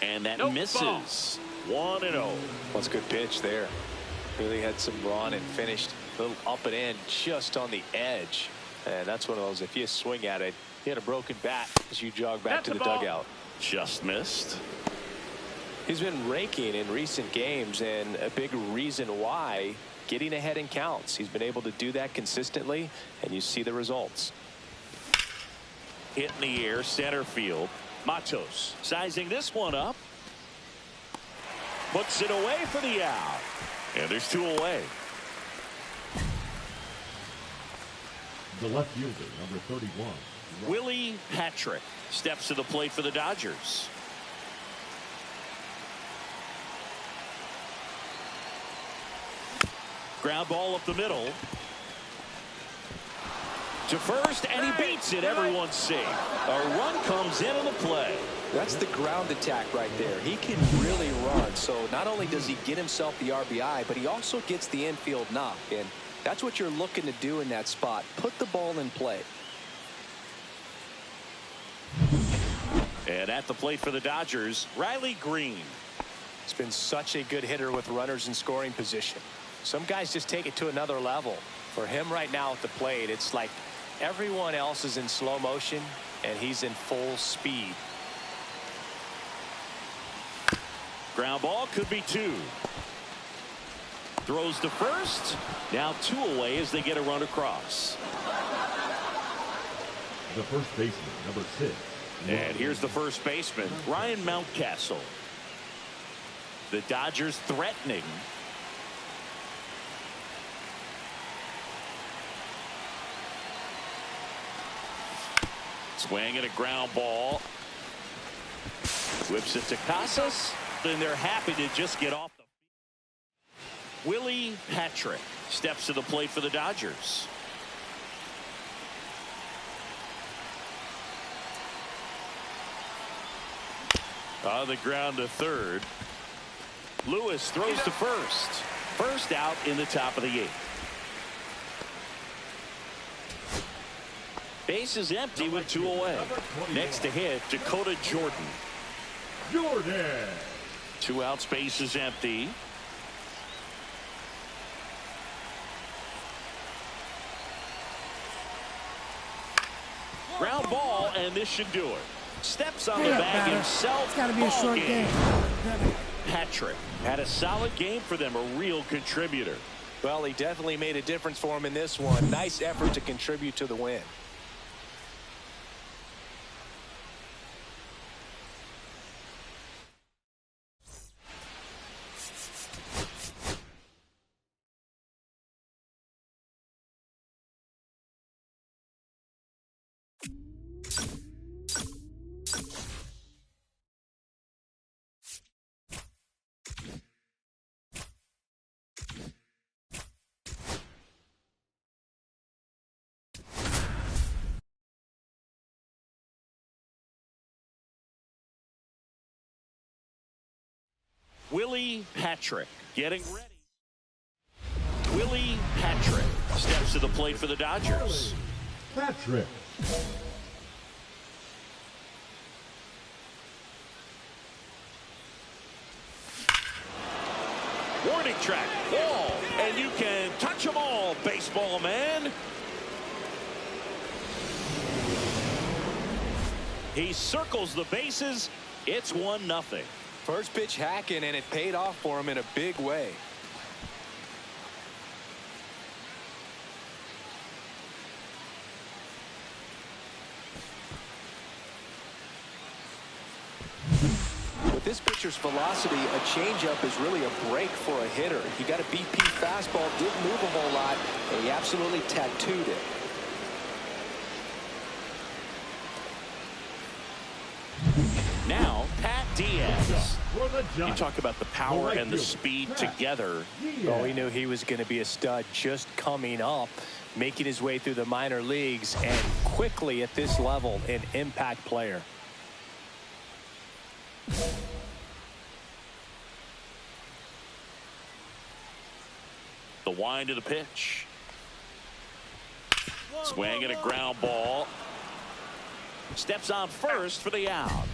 And that misses. 1-0. That's a good pitch there. Really had some run and finished a little up and in just on the edge. And that's one of those, if you swing at it, you had a broken bat as you jog back to the dugout. Just missed. He's been raking in recent games, and a big reason why, getting ahead in counts. He's been able to do that consistently, and you see the results. Hit in the air, center field. Matos sizing this one up. Puts it away for the out. And there's 2 away. The left fielder, number 31. Willie Patrick steps to the plate for the Dodgers. Ground ball up the middle. To first, and he beats it. Everyone's safe. A run comes in on the play. That's the ground attack right there. He can really run. So not only does he get himself the RBI, but he also gets the infield knock. And that's what you're looking to do in that spot. Put the ball in play. And at the plate for the Dodgers, Riley Green. It's been such a good hitter with runners in scoring position. Some guys just take it to another level. For him right now at the plate, it's like everyone else is in slow motion and he's in full speed. Ground ball could be 2. Throws to first. Now 2 away as they get a run across. The first baseman, number 6. And here's the first baseman, Ryan Mountcastle. The Dodgers threatening. Swing and a ground ball. Whips it to Casas. And they're happy to just get off the field. Willie Patrick steps to the plate for the Dodgers. On the ground to third. Lewis throws to first. First out in the top of the 8th. Base is empty with 2 away. Next to hit, Dakota Jordan. 2 outs, base is empty. Ground ball, and this should do it. Steps on the bag himself. It's got to be a short game. Patrick had a solid game for them, a real contributor. Well, he definitely made a difference for him in this one. Nice effort to contribute to the win. Willie Patrick getting ready. Willie Patrick steps to the plate for the Dodgers. Patrick. Warning track, wall, and you can touch them all, baseball man. He circles the bases. It's 1-0. First pitch hacking, and it paid off for him in a big way. With this pitcher's velocity, a changeup is really a break for a hitter. He got a BP fastball, didn't move a whole lot, and he absolutely tattooed it. Now, Pat Diaz. You talk about the power and the speed together. Oh, he knew he was going to be a stud just coming up, making his way through the minor leagues, and quickly at this level, an impact player. The wind of the pitch. Swing and a ground ball. Steps on first for the out.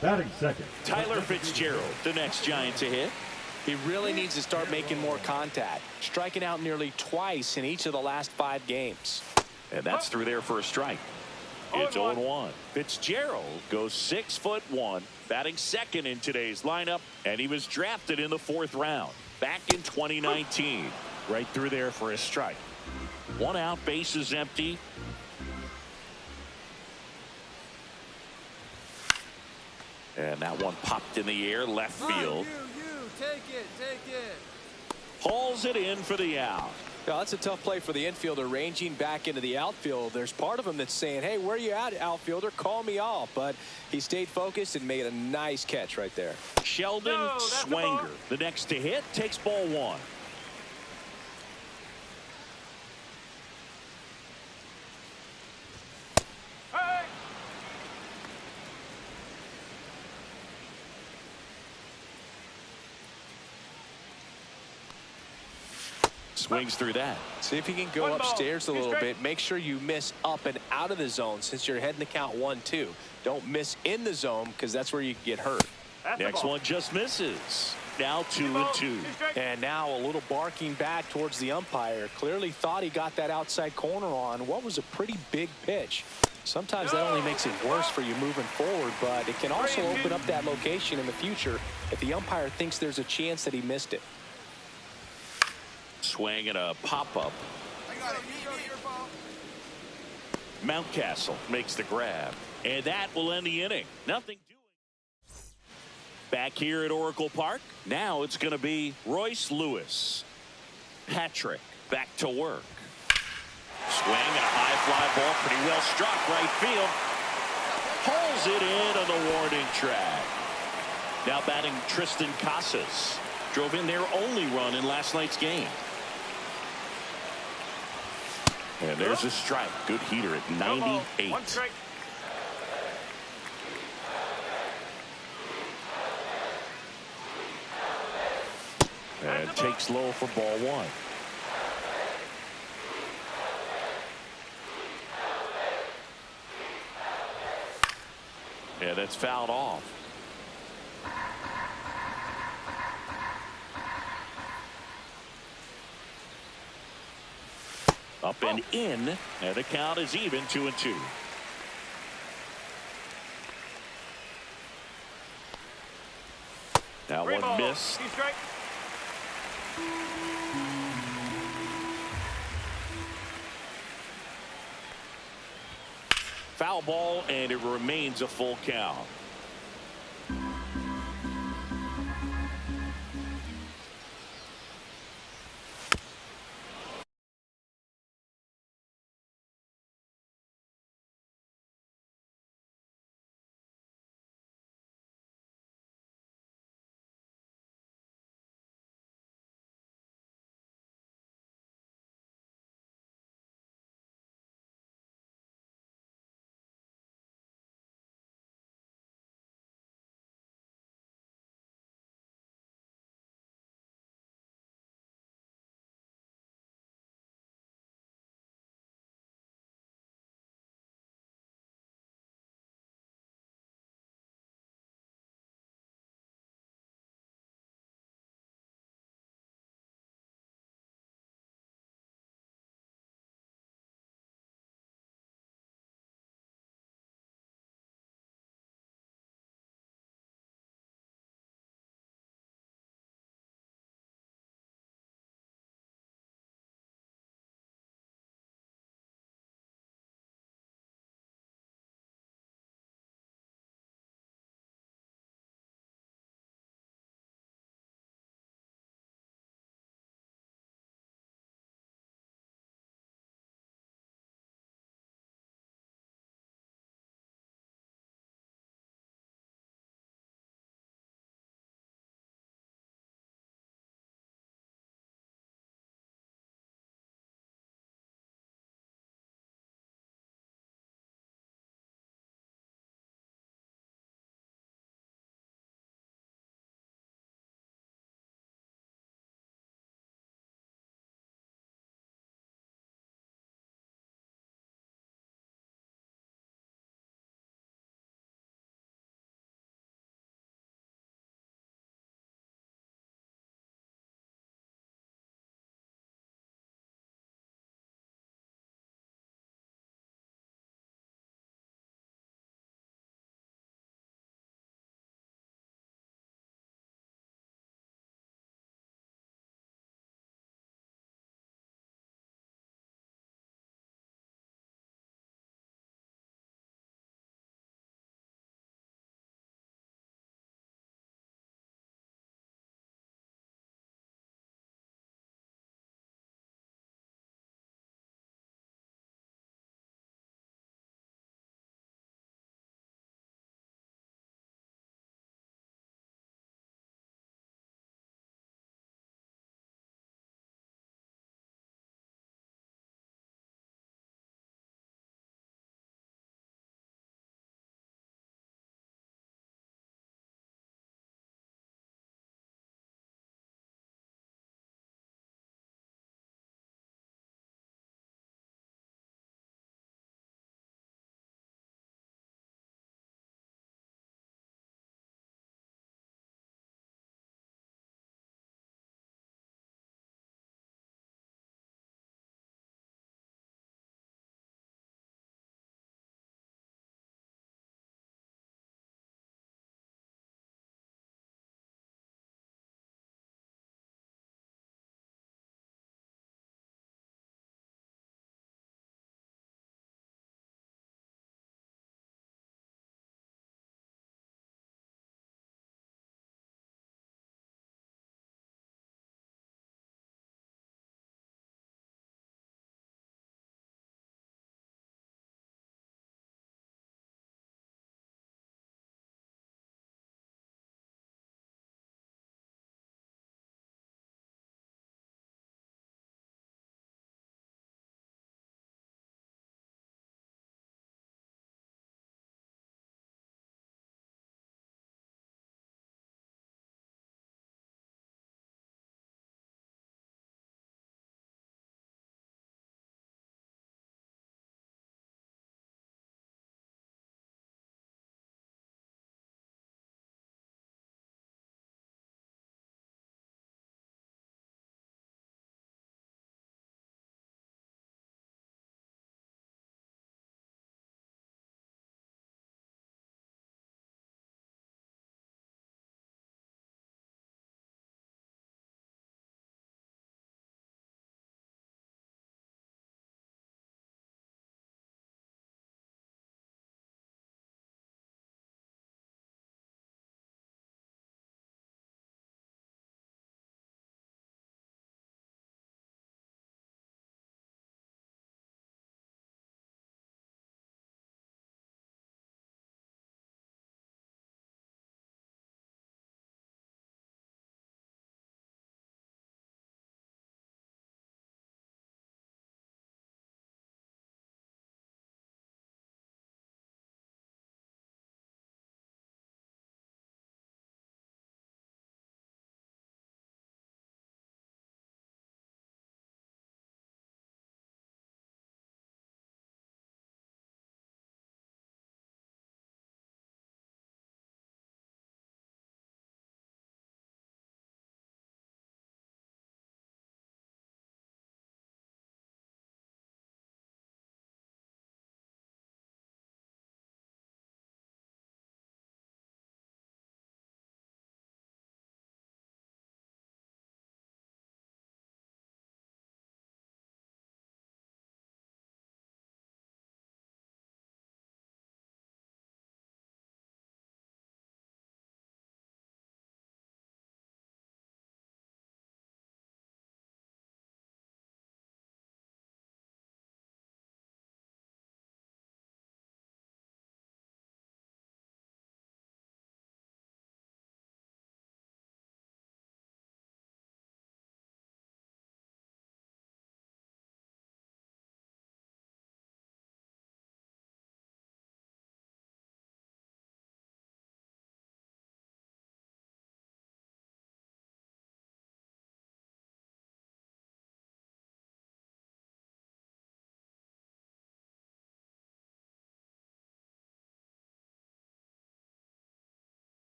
Batting second. Tyler Fitzgerald, the next Giant to hit. He really needs to start making more contact, striking out nearly twice in each of the last 5 games. And that's through there for a strike. It's 0-1. Fitzgerald goes 6'1", batting second in today's lineup, and he was drafted in the 4th round back in 2019. Right through there for a strike. 1 out, base is empty. And that one popped in the air, left field. Hauls it in for the out. Yeah, that's a tough play for the infielder, ranging back into the outfield. There's part of him that's saying, hey, where you at, outfielder? Call me off. But he stayed focused and made a nice catch right there. Sheldon Swanger, the next to hit, takes ball one. Hey! Swings through that. See if you can go upstairs a little bit. Make sure you miss up and out of the zone since you're heading the count 1-2. Don't miss in the zone because that's where you can get hurt. Next one just misses. Now 2-2. And now a little barking back towards the umpire. Clearly thought he got that outside corner on what was a pretty big pitch. Sometimes that only makes it worse for you moving forward, but it can also open up that location in the future if the umpire thinks there's a chance that he missed it. Swing and a pop-up. Mountcastle makes the grab. And that will end the inning. Nothing doing. Back here at Oracle Park. Now it's going to be Royce Lewis. Patrick back to work. Swing and a high fly ball. Pretty well struck right field. Pulls it in on the warning track. Now batting Tristan Casas. Drove in their only run in last night's game. And there's a strike. Good heater at 98. One strike. And takes low for ball one. Yeah, that's fouled off. Up and in, and the count is even 2-2. Now one miss. Foul ball, and it remains a full count.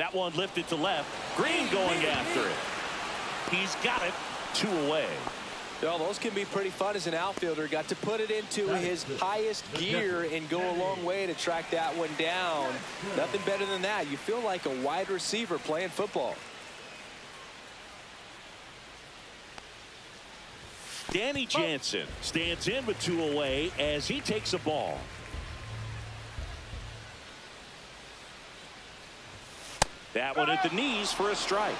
That one lifted to left. Green going after it. He's got it. 2 away. Well, those can be pretty fun as an outfielder. Got to put it into his highest gear and go a long way to track that one down. Nothing better than that. You feel like a wide receiver playing football. Danny Jansen stands in with 2 away as he takes a ball. That one at the knees for a strike.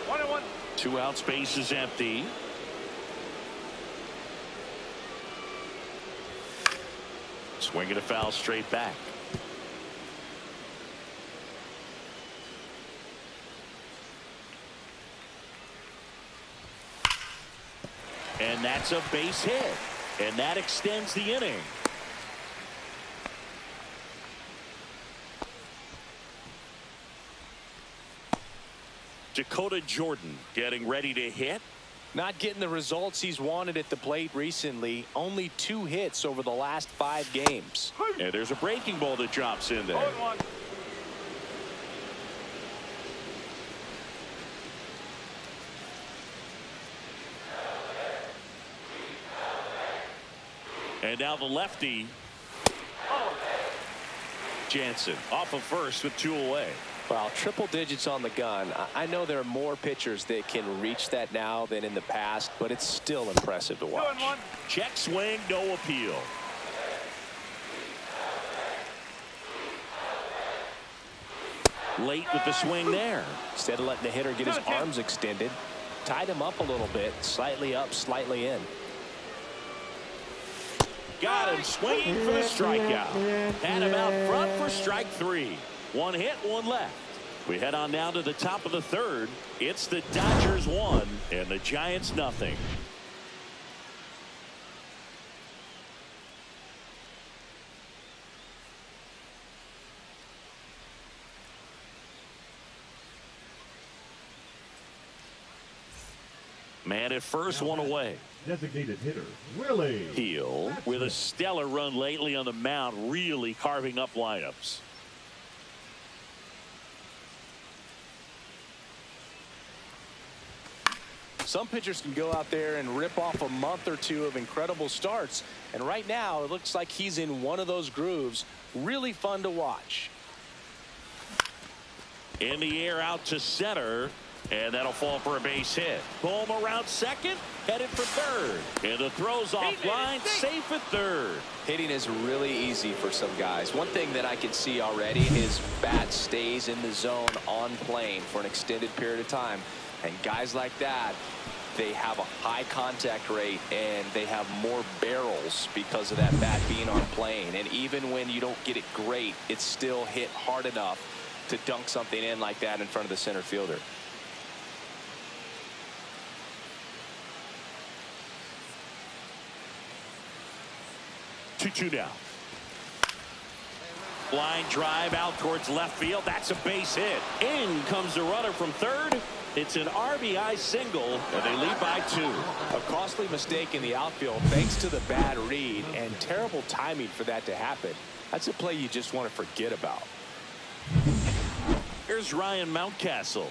1-1. 2 outs, base is empty. Swinging a foul straight back. And that's a base hit. And that extends the inning. Dakota Jordan getting ready to hit. Not getting the results he's wanted at the plate recently. Only 2 hits over the last 5 games. And there's a breaking ball that drops in there. 0-1. And now the lefty. Jansen off of first with 2 away. Well, triple digits on the gun. I know there are more pitchers that can reach that now than in the past, but it's still impressive to watch. 2-1. Check swing, no appeal. Late with the swing there. Instead of letting the hitter get his arms extended, tied him up a little bit, slightly up, slightly in. Got him swinging for the strikeout. Had him out front for strike 3. 1 hit, 1 left. We head on down to the top of the 3rd. It's the Dodgers 1 and the Giants nothing. Man at first, 1 away. Designated hitter, Willie Heel with a stellar run lately on the mound, really carving up lineups. Some pitchers can go out there and rip off a month or 2 of incredible starts. And right now, it looks like he's in one of those grooves. Really fun to watch. In the air out to center. And that'll fall for a base hit. Bohm around second, headed for 3rd. And the throw's offline, safe at 3rd. Hitting is really easy for some guys. One thing that I can see already, his bat stays in the zone on plane for an extended period of time. And guys like that, they have a high contact rate and they have more barrels because of that bat being on plane. And even when you don't get it great, it's still hit hard enough to dunk something in like that in front of the center fielder. 2-2 now. Line drive out towards left field. That's a base hit. In comes the runner from 3rd. It's an RBI single, and they lead by 2. A costly mistake in the outfield thanks to the bad read and terrible timing for that to happen. That's a play you just want to forget about. Here's Ryan Mountcastle.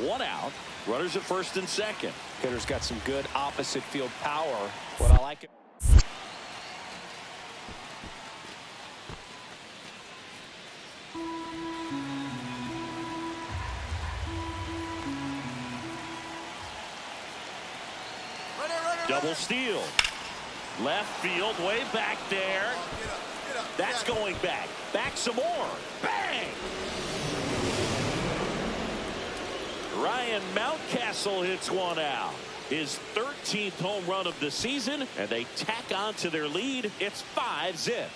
1 out. Runners at 1st and 2nd. Hitter's got some good opposite field power. What I like. Double steal. Left field, way back there. That's going back. Back some more. Bang! Ryan Mountcastle hits 1 out. His 13th home run of the season, and they tack on to their lead. It's 5-zip.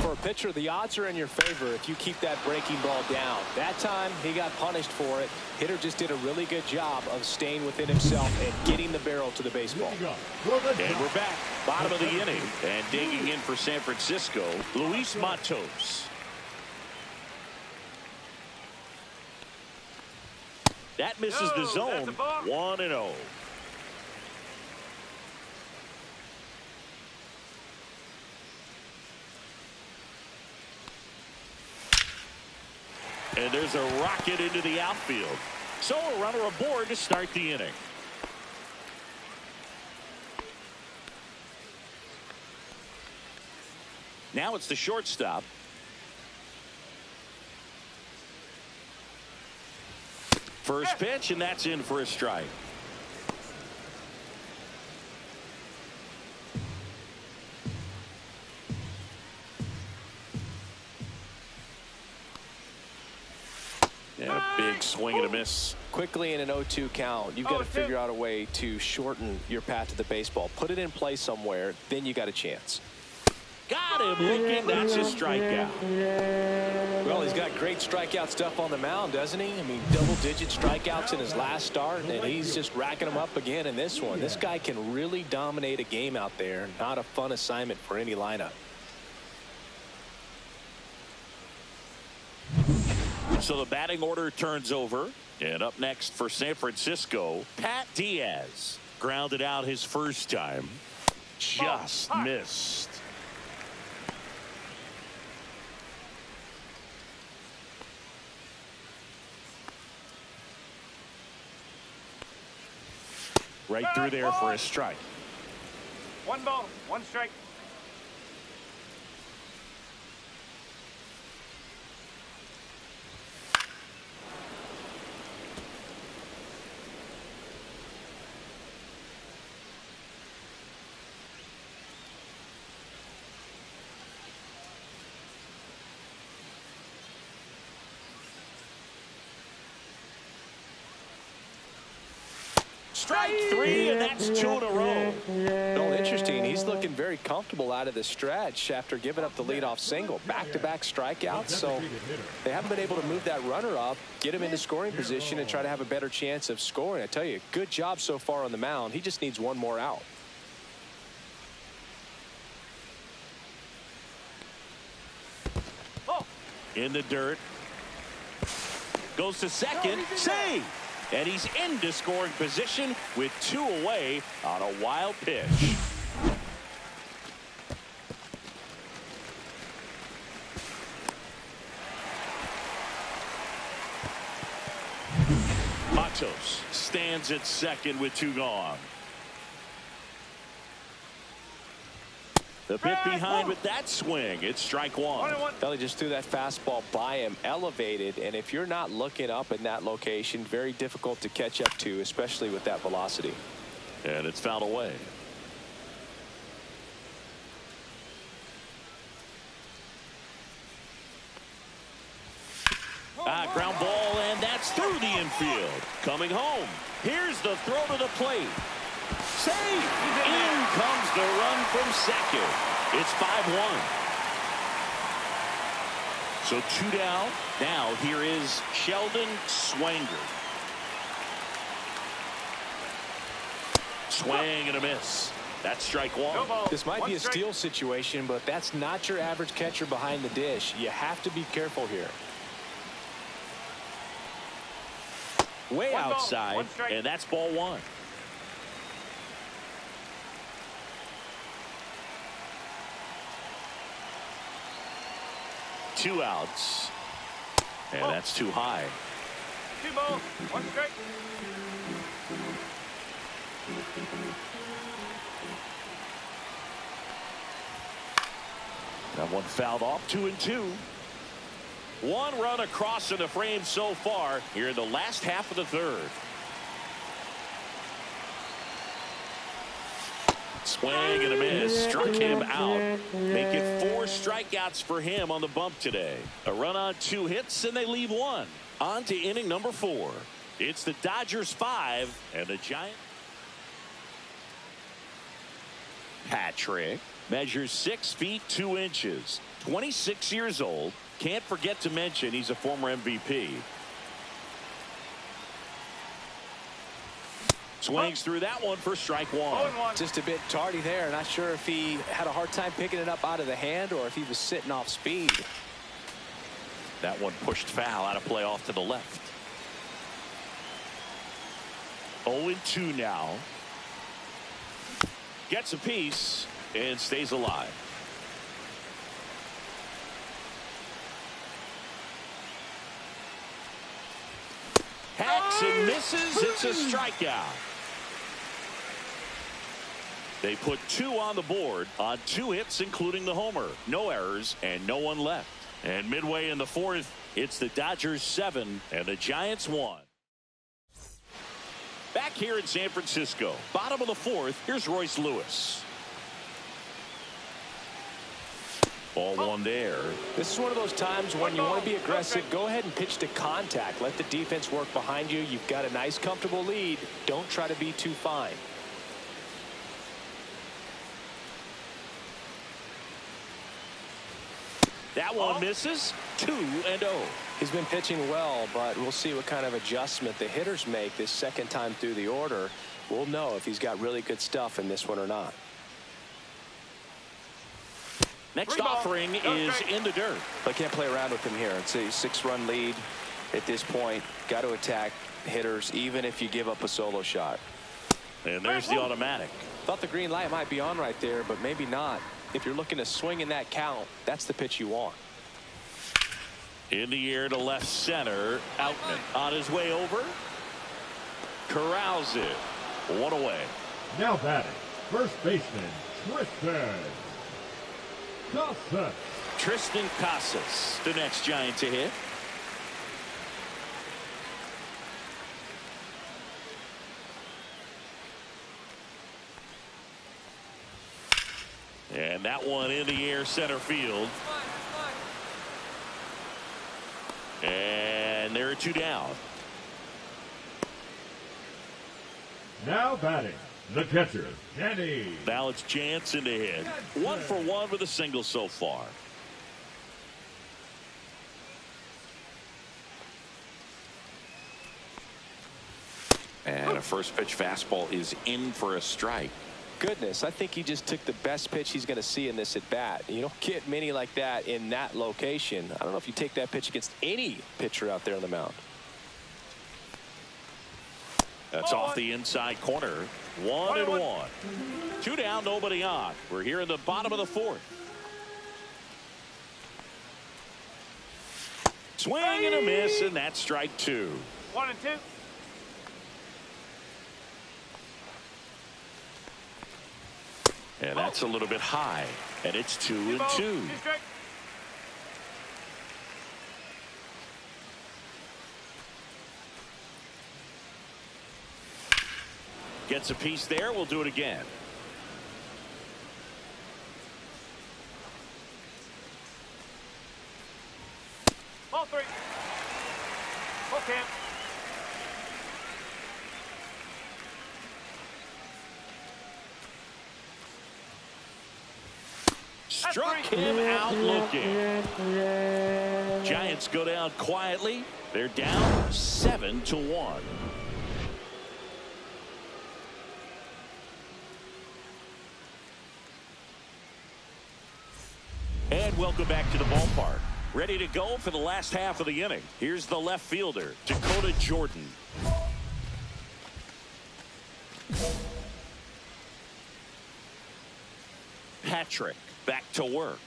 For a pitcher, the odds are in your favor if you keep that breaking ball down. That time, he got punished for it. Hitter just did a really good job of staying within himself and getting the barrel to the baseball. And we're back. Bottom of the inning. And digging in for San Francisco, Luis Matos. That misses the zone. 1-0. And there's a rocket into the outfield. So a runner aboard to start the inning. Now it's the shortstop. First pitch, and that's in for a strike. And a big swing and a miss. Quickly in an 0-2 count, you've got to figure out a way to shorten your path to the baseball. Put it in play somewhere, then you got a chance. Got him looking. That's a strikeout. Well, he's got great strikeout stuff on the mound, doesn't he? I mean, double-digit strikeouts in his last start, and he's just racking them up again in this one. This guy can really dominate a game out there. Not a fun assignment for any lineup. So the batting order turns over. And up next for San Francisco, Pat Diaz. Grounded out his first time. Just missed. Right through there for a strike. 1 ball, 1 strike. Strike 3, and that's 2 in a row. Well, interesting. He's looking very comfortable out of the stretch after giving up the leadoff single. Back-to-back strikeouts, so they haven't been able to move that runner up, get him into scoring position, and try to have a better chance of scoring. I tell you, good job so far on the mound. He just needs one more out. In the dirt. Goes to second. Save! And he's into scoring position with 2 away on a wild pitch. Matos stands at second with 2 gone. The bit behind with that swing. It's strike 1. Well, he just threw that fastball by him, elevated, and if you're not looking up in that location, very difficult to catch up to, especially with that velocity. And it's fouled away. Ground ball, and that's through the infield. Coming home. Here's the throw to the plate. Save! In comes the run from second. It's 5-1. So 2 down. Now here is Sheldon Swanger. Swing and a miss. That's strike 1. This might be a steal situation, but that's not your average catcher behind the dish. You have to be careful here. Way outside, and that's ball 1. Two outs, and that's too high. 2 balls, 1 strike. That one fouled off. 2-2. 1 run across in the frame so far here in the last half of the 3rd. Swing and a miss. Struck him out. Make it 4 strikeouts for him on the bump today. A run on 2 hits, and they leave 1. On to inning number 4. It's the Dodgers 5 and the Giants. Patrick measures 6 feet 2 inches. 26 years old. Can't forget to mention he's a former MVP. Swings through that one for strike 1. Just a bit tardy there. Not sure if he had a hard time picking it up out of the hand or if he was sitting off speed. That one pushed foul out of play off to the left. 0-2 now. Gets a piece and stays alive. swings and misses. It's a strikeout. They put 2 on the board on 2 hits, including the homer. No errors and no one left. And midway in the 4th, it's the Dodgers 7 and the Giants 1. Back here in San Francisco, bottom of the 4th, here's Royce Lewis. Ball 1 there. This is one of those times when you want to be aggressive. Go ahead and pitch to contact. Let the defense work behind you. You've got a nice, comfortable lead. Don't try to be too fine. That one misses. 2-0. He's been pitching well, but we'll see what kind of adjustment the hitters make this second time through the order. We'll know if he's got really good stuff in this one or not. Next offering is in the dirt. I can't play around with him here. It's a 6-run lead at this point. Got to attack hitters even if you give up a solo shot. And there's the automatic. Thought the green light might be on right there, but maybe not. If you're looking to swing in that count, that's the pitch you want. In the air to left center. Outman on his way over. Corrals it. 1 away. Now batting, first baseman, Tristan Casas, the next Giant to hit. And that one in the air center field. And there are 2 down. Now batting, the catcher, Kenny. Now it's Jansen to hit. 1 for 1 with a single so far. And a first pitch fastball is in for a strike. Goodness, I think he just took the best pitch he's going to see in this at bat. You don't get many like that in that location. I don't know if you take that pitch against any pitcher out there on the mound. That's off the inside corner. 1-1. 2 down, nobody on. We're here in the bottom of the 4th. Swing and a miss, and that's strike 2. 1 and 2. And that's a little bit high. And it's 2-2. Gets a piece there. We'll do it again. Ball 3. Full camp. Struck him out looking. Giants go down quietly. They're down 7-1. And welcome back to the ballpark. Ready to go for the last half of the inning. Here's the left fielder, Dakota Jordan. Patrick back to work.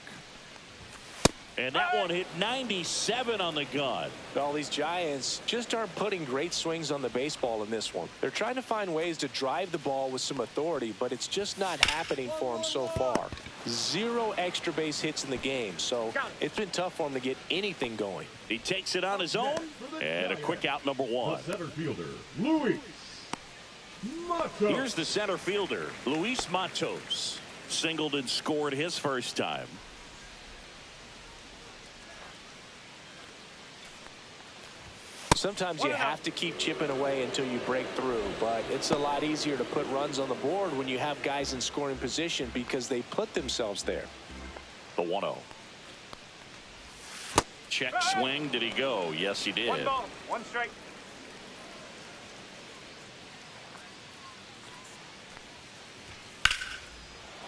And that one hit 97 on the gun. All these Giants just aren't putting great swings on the baseball in this one. They're trying to find ways to drive the ball with some authority, but it's just not happening for them so far. 0 extra base hits in the game, so it's been tough for him to get anything going. He takes it on his own, and a quick out, number 1. The center fielder, Luis Matos. Here's the center fielder, Luis Matos. Singled and scored his first time. Sometimes you have to keep chipping away until you break through, but it's a lot easier to put runs on the board when you have guys in scoring position because they put themselves there. The 1-0. Check swing. Did he go? Yes, he did. 1 ball, 1 strike.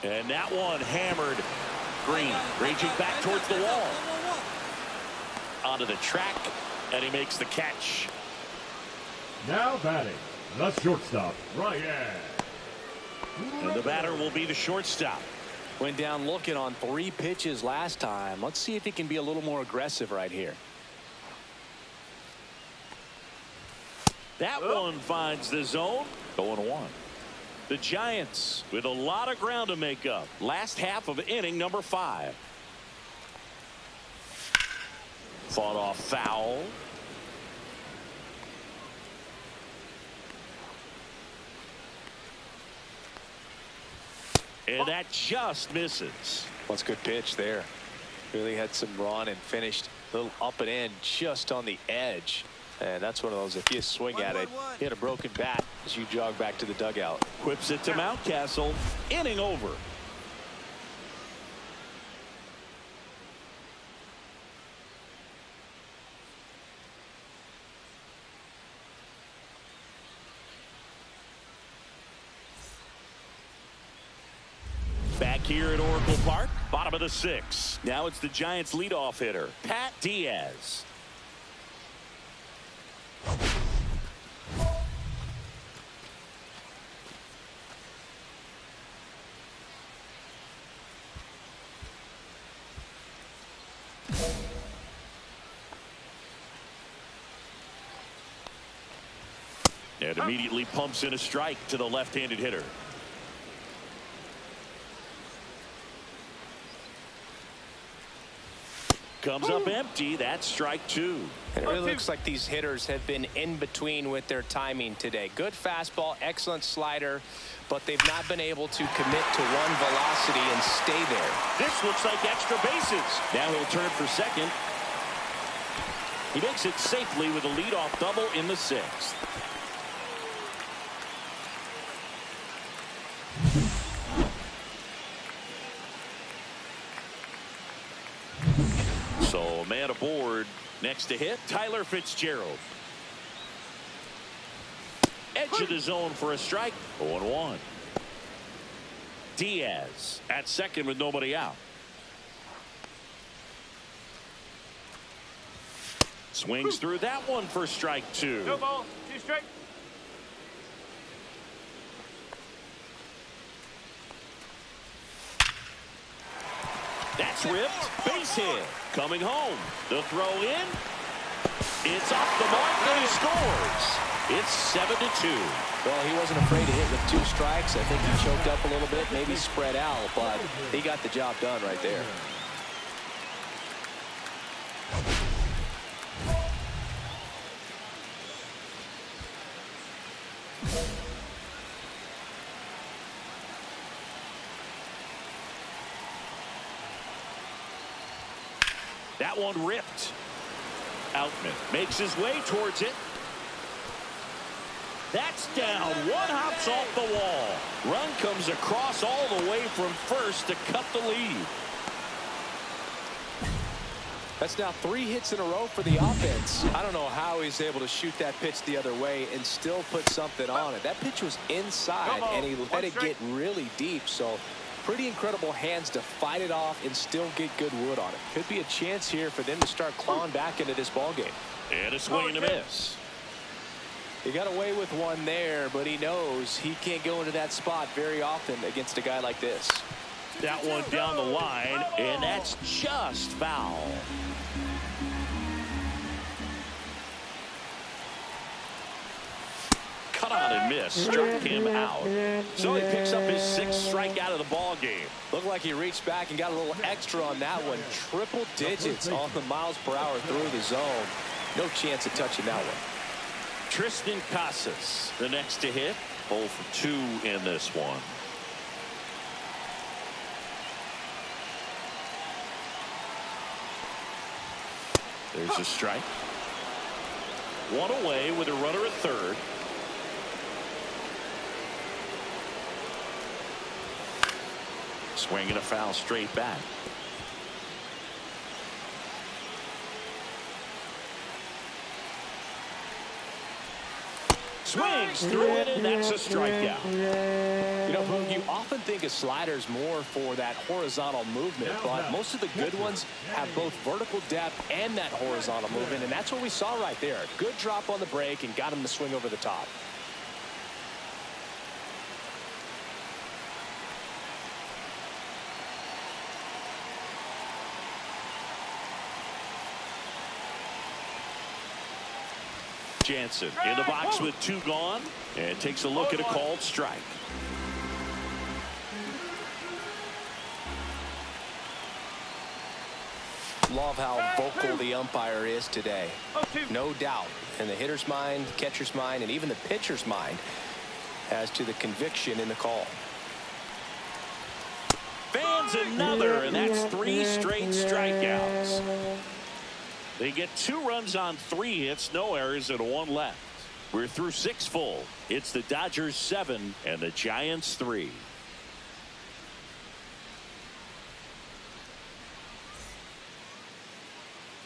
And that one hammered. Green raging back towards the wall. Onto the track, and he makes the catch. Now batting, the shortstop, Ryan. And the batter will be the shortstop. Went down looking on 3 pitches last time. Let's see if he can be a little more aggressive right here. That one finds the zone. 0-1. The Giants with a lot of ground to make up. Last half of inning number 5. Fought off foul. And that just misses. Well, it's a good pitch there. Really had some run and finished a little up and in just on the edge. And that's one of those, if you swing at it, hit a broken bat as you jog back to the dugout. Whips it to Mountcastle. Inning over. Back here at Oracle Park, bottom of the 6th. Now it's the Giants leadoff hitter, Pat Diaz. And immediately pumps in a strike to the left-handed hitter. Comes up empty. That's strike 2. And it really looks like these hitters have been in between with their timing today. Good fastball, excellent slider, but they've not been able to commit to one velocity and stay there. This looks like extra bases. Now he'll turn for second. He makes it safely with a leadoff double in the 6th. So man aboard. Next to hit, Tyler Fitzgerald. Edge of the zone for a strike. 0-1. Diaz at second with nobody out. Swings through that one for strike 2. No ball, 2 strike. That's ripped. Base hit. Coming home. The throw in. It's off the mark and he scores. It's 7-2. Well, he wasn't afraid to hit with 2 strikes. I think he choked up a little bit, maybe spread out, but he got the job done right there. That one ripped. Outman makes his way towards it. That's down. One hops off the wall. Run comes across all the way from first to cut the lead. That's now 3 hits in a row for the offense. I don't know how he's able to shoot that pitch the other way and still put something on it. That pitch was inside, and he let it get really deep. So pretty incredible hands to fight it off and still get good wood on it. Could be a chance here for them to start clawing back into this ball game. And a swing and a miss. He got away with one there, but he knows he can't go into that spot very often against a guy like this. That one down the line, and that's just foul. Cut on and miss. Struck him out. So he picks up his 6th strikeout of the ball game. Looked like he reached back and got a little extra on that one. Triple digits on the miles per hour through the zone. No chance of touching that one. Tristan Casas, the next to hit. 0 for 2 in this one. There's a strike. One away with a runner at third. Swinging a foul straight back. Swings through it, and that's a strikeout. You know, Boog, you often think a slider's more for that horizontal movement, but most of the good ones have both vertical depth and that horizontal movement, and that's what we saw right there. Good drop on the break and got him to swing over the top. Jansen in the box with 2 gone and takes a look at a called strike. Love how vocal the umpire is today. No doubt in the hitter's mind, catcher's mind, and even the pitcher's mind as to the conviction in the call. Fans another, and that's 3 straight strikeouts. They get 2 runs on 3 hits, no errors, and 1 left. We're through 6 full. It's the Dodgers 7 and the Giants 3.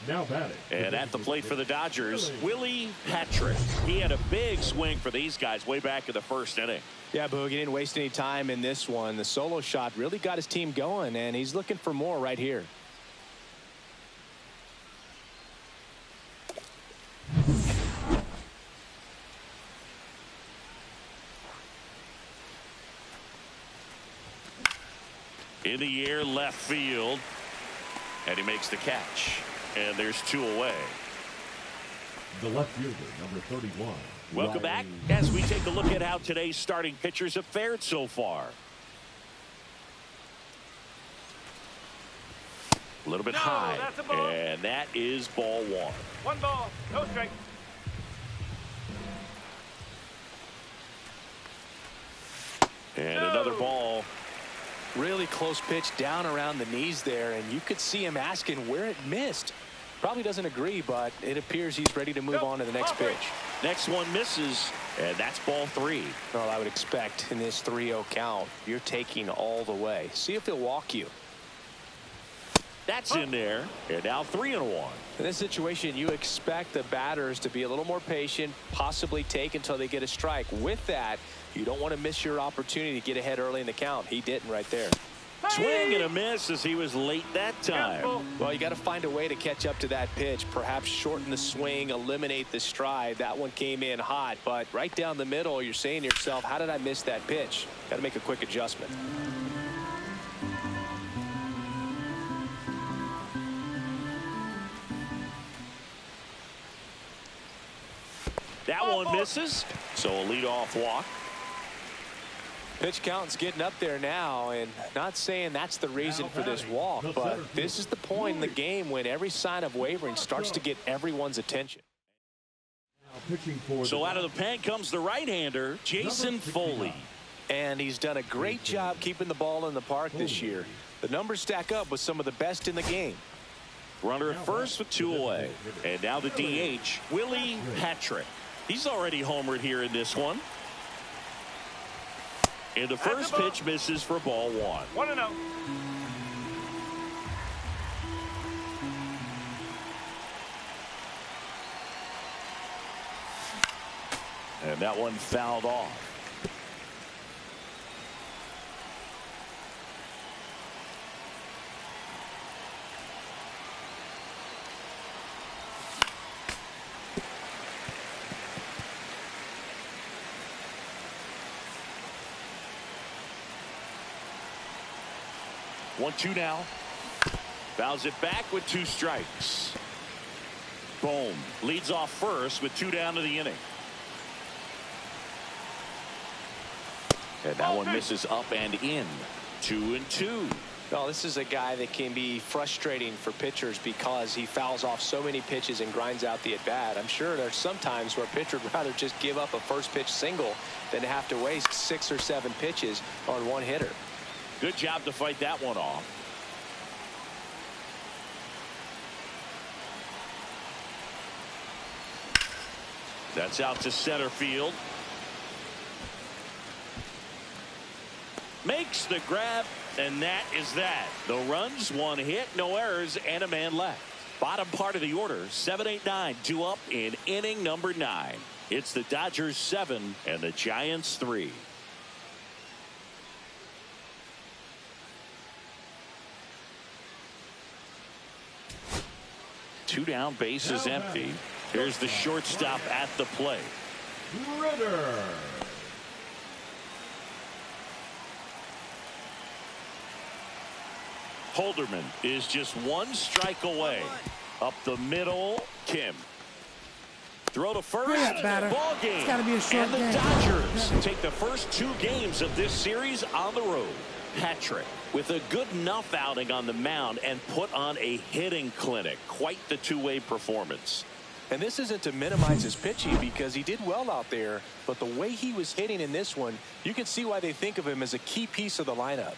Now batting. And at the plate for the Dodgers, Mlb Patrick. He had a big swing for these guys way back in the 1st inning. Yeah, Boog, he didn't waste any time in this one. The solo shot really got his team going, and he's looking for more right here. In the air, left field, and he makes the catch. And there's 2 away. The left fielder, number 31. Welcome back as we take a look at how today's starting pitchers have fared so far. A little bit high, and that is ball 1. 1 ball, no strike. And another ball. Really close pitch down around the knees there, and you could see him asking where it missed. Probably doesn't agree, but it appears he's ready to move on to the next pitch. Next one misses, and that's ball 3. Well, I would expect in this 3-0 count, you're taking all the way. See if he'll walk you. That's in there, and now 3-1. In this situation, you expect the batters to be a little more patient, possibly take until they get a strike. With that, you don't want to miss your opportunity to get ahead early in the count. He didn't right there. Swing and a miss as he was late that time. Well, you got to find a way to catch up to that pitch. Perhaps shorten the swing, eliminate the stride. That one came in hot, but right down the middle, you're saying to yourself, how did I miss that pitch? Got to make a quick adjustment. That one misses, so a leadoff walk. Pitch count's getting up there now, and not saying that's the reason for this walk, but this is the point in the game when every sign of wavering starts to get everyone's attention. So out of the pen comes the right-hander, Jason Foley. And he's done a great job keeping the ball in the park this year. The numbers stack up with some of the best in the game. Runner at first with 2 away. And now the DH, Mlb Patrick. He's already homered here in this one. And the first pitch misses for ball 1. 1-0. And that one fouled off. One, 2 now. Fouls it back with 2 strikes. Bohm leads off first with 2 down to the inning. And that one misses up and in. 2-2. Well, this is a guy that can be frustrating for pitchers because he fouls off so many pitches and grinds out the at-bat. I'm sure there's some times where a pitcher would rather just give up a first pitch single than to have to waste 6 or 7 pitches on one hitter. Good job to fight that one off. That's out to center field. Makes the grab, and that is that. No runs, 1 hit, no errors, and a man left. Bottom part of the order, 7, 8, 9, 2 up in inning number 9. It's the Dodgers 7 and the Giants 3. Two down, bases empty. Here's the shortstop at the plate. Ritter. Holderman is just 1 strike away. Up the middle, Kim. Throw to first. Hurry up, batter. Ball game. It's got to be a short and the game. Dodgers take the first 2 games of this series on the road. Patrick with a good enough outing on the mound and put on a hitting clinic. Quite the two-way performance. And this isn't to minimize his pitching because he did well out there, but the way he was hitting in this one, you can see why they think of him as a key piece of the lineup.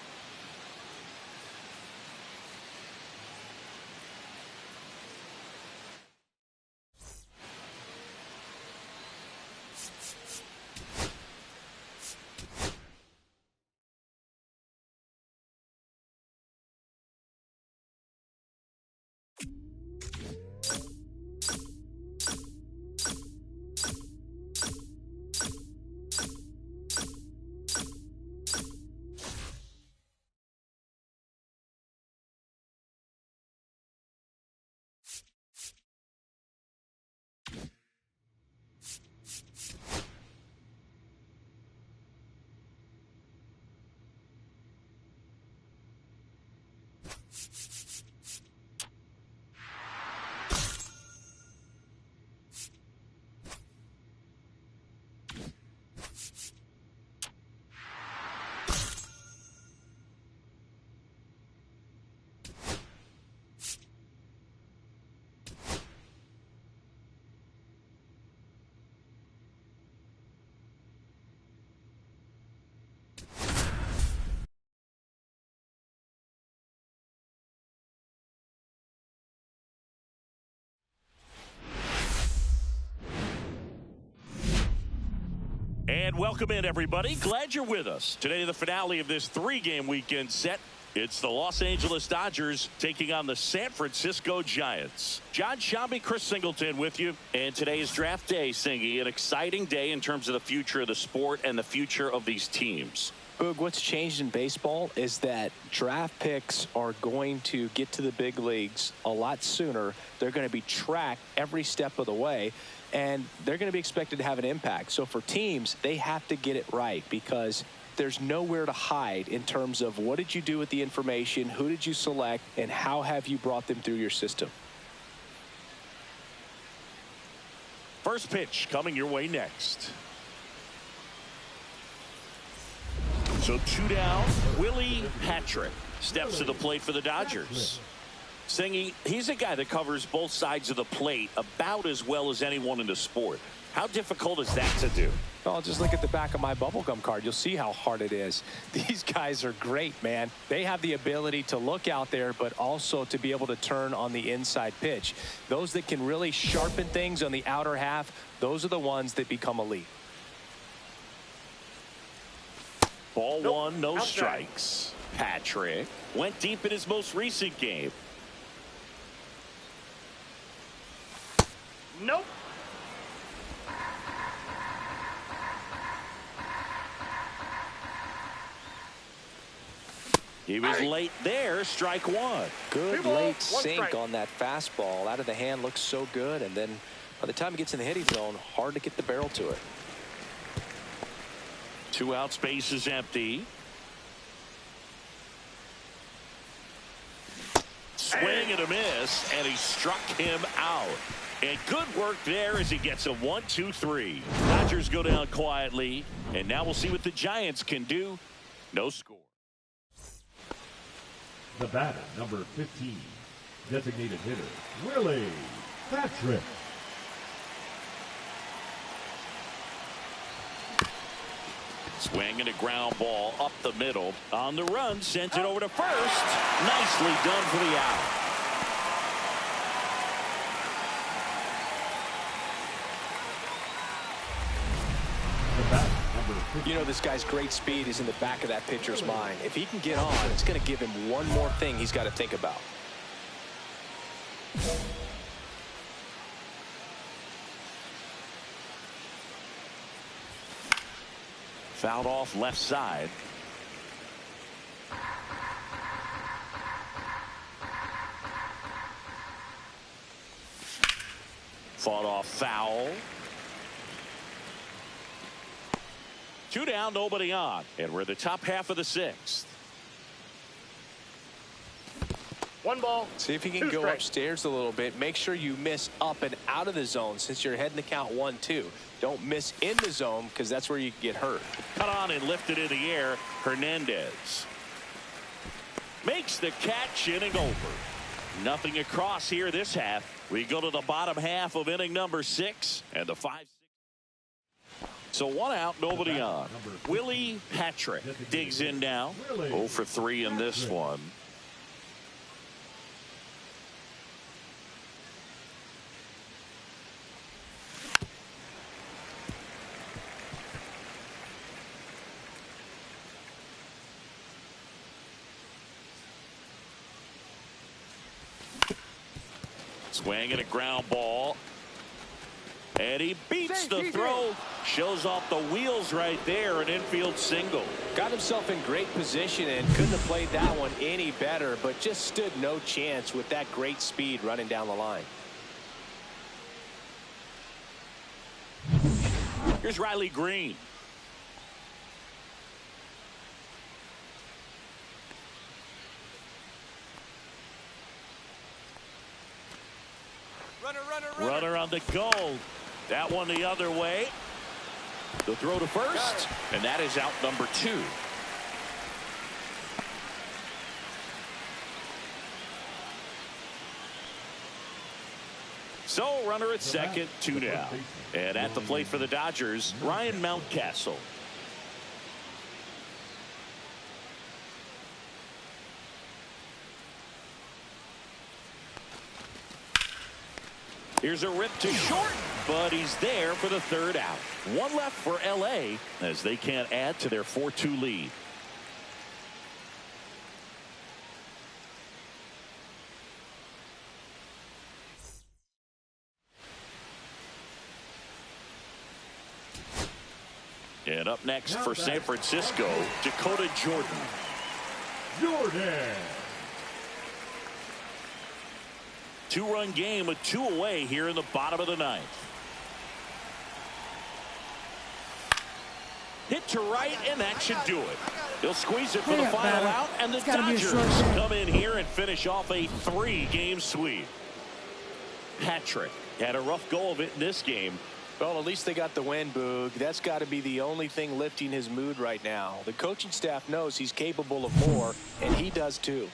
And welcome in, everybody. Glad you're with us. Today, the finale of this 3-game weekend set. It's the Los Angeles Dodgers taking on the San Francisco Giants. John Shambi, Chris Singleton with you. And today is draft day, Singy. An exciting day in terms of the future of the sport and the future of these teams. Boog, what's changed in baseball is that draft picks are going to get to the big leagues a lot sooner. They're going to be tracked every step of the way, and they're going to be expected to have an impact. So for teams, they have to get it right because there's nowhere to hide in terms of what did you do with the information, who did you select, and how have you brought them through your system. First pitch coming your way next. So 2 down. Willie Patrick steps to the plate for the Dodgers. Singy, he's a guy that covers both sides of the plate about as well as anyone in the sport. How difficult is that to do? Oh, just look at the back of my bubblegum card. You'll see how hard it is. These guys are great, man. They have the ability to look out there, but also to be able to turn on the inside pitch. Those that can really sharpen things on the outer half, those are the ones that become elite. Ball one, no strikes. Patrick went deep in his most recent game. Nope. He was late there, strike one. Good late sink on that fastball. Out of the hand, looks so good, and then by the time it gets in the hitting zone, hard to get the barrel to it. 2 outs, base is empty. Swing and a miss, and he struck him out. And good work there as he gets a 1-2-3. Dodgers go down quietly, and now we'll see what the Giants can do. No score. The batter, number 15, designated hitter, Willie Patrick. Swing and a ground ball up the middle. On the run, sends it over to first. Nicely done for the out. You know, this guy's great speed is in the back of that pitcher's mind. If he can get on, it's going to give him one more thing he's got to think about. Fouled off left side. Fought off foul. 2 down, nobody on. And we're in the top half of the 6th. 1 ball. See if you can go upstairs a little bit. Make sure you miss up and out of the zone since you're heading to count 1-2. Don't miss in the zone because that's where you can get hurt. Cut on and lifted in the air. Hernandez makes the catch, inning over. Nothing across here this half. We go to the bottom half of inning number 6 and the 5-6. So 1 out, nobody on. Willie Patrick digs in now. 0 for 3 in this one. Swing and a ground ball. And he beats the throw. Shows off the wheels right there. An infield single. Got himself in great position and couldn't have played that one any better, but just stood no chance with that great speed running down the line. Here's Riley Green. Runner on the go. That one the other way. The throw to first, and that is out number 2. So runner at second, 2 down. And at the plate for the Dodgers, Ryan Mountcastle. Here's a rip to short, but he's there for the 3rd out. 1 left for L.A. as they can't add to their 4-2 lead. And up next for San Francisco, Dakota Jordan. 2-run game with 2 away here in the bottom of the 9th. Hit to right, and that should do it. They'll squeeze it for the final out, and the Dodgers come in here and finish off a 3-game sweep. Patrick had a rough go of it in this game. Well, at least they got the win, Boog. That's got to be the only thing lifting his mood right now. The coaching staff knows he's capable of more, and he does too.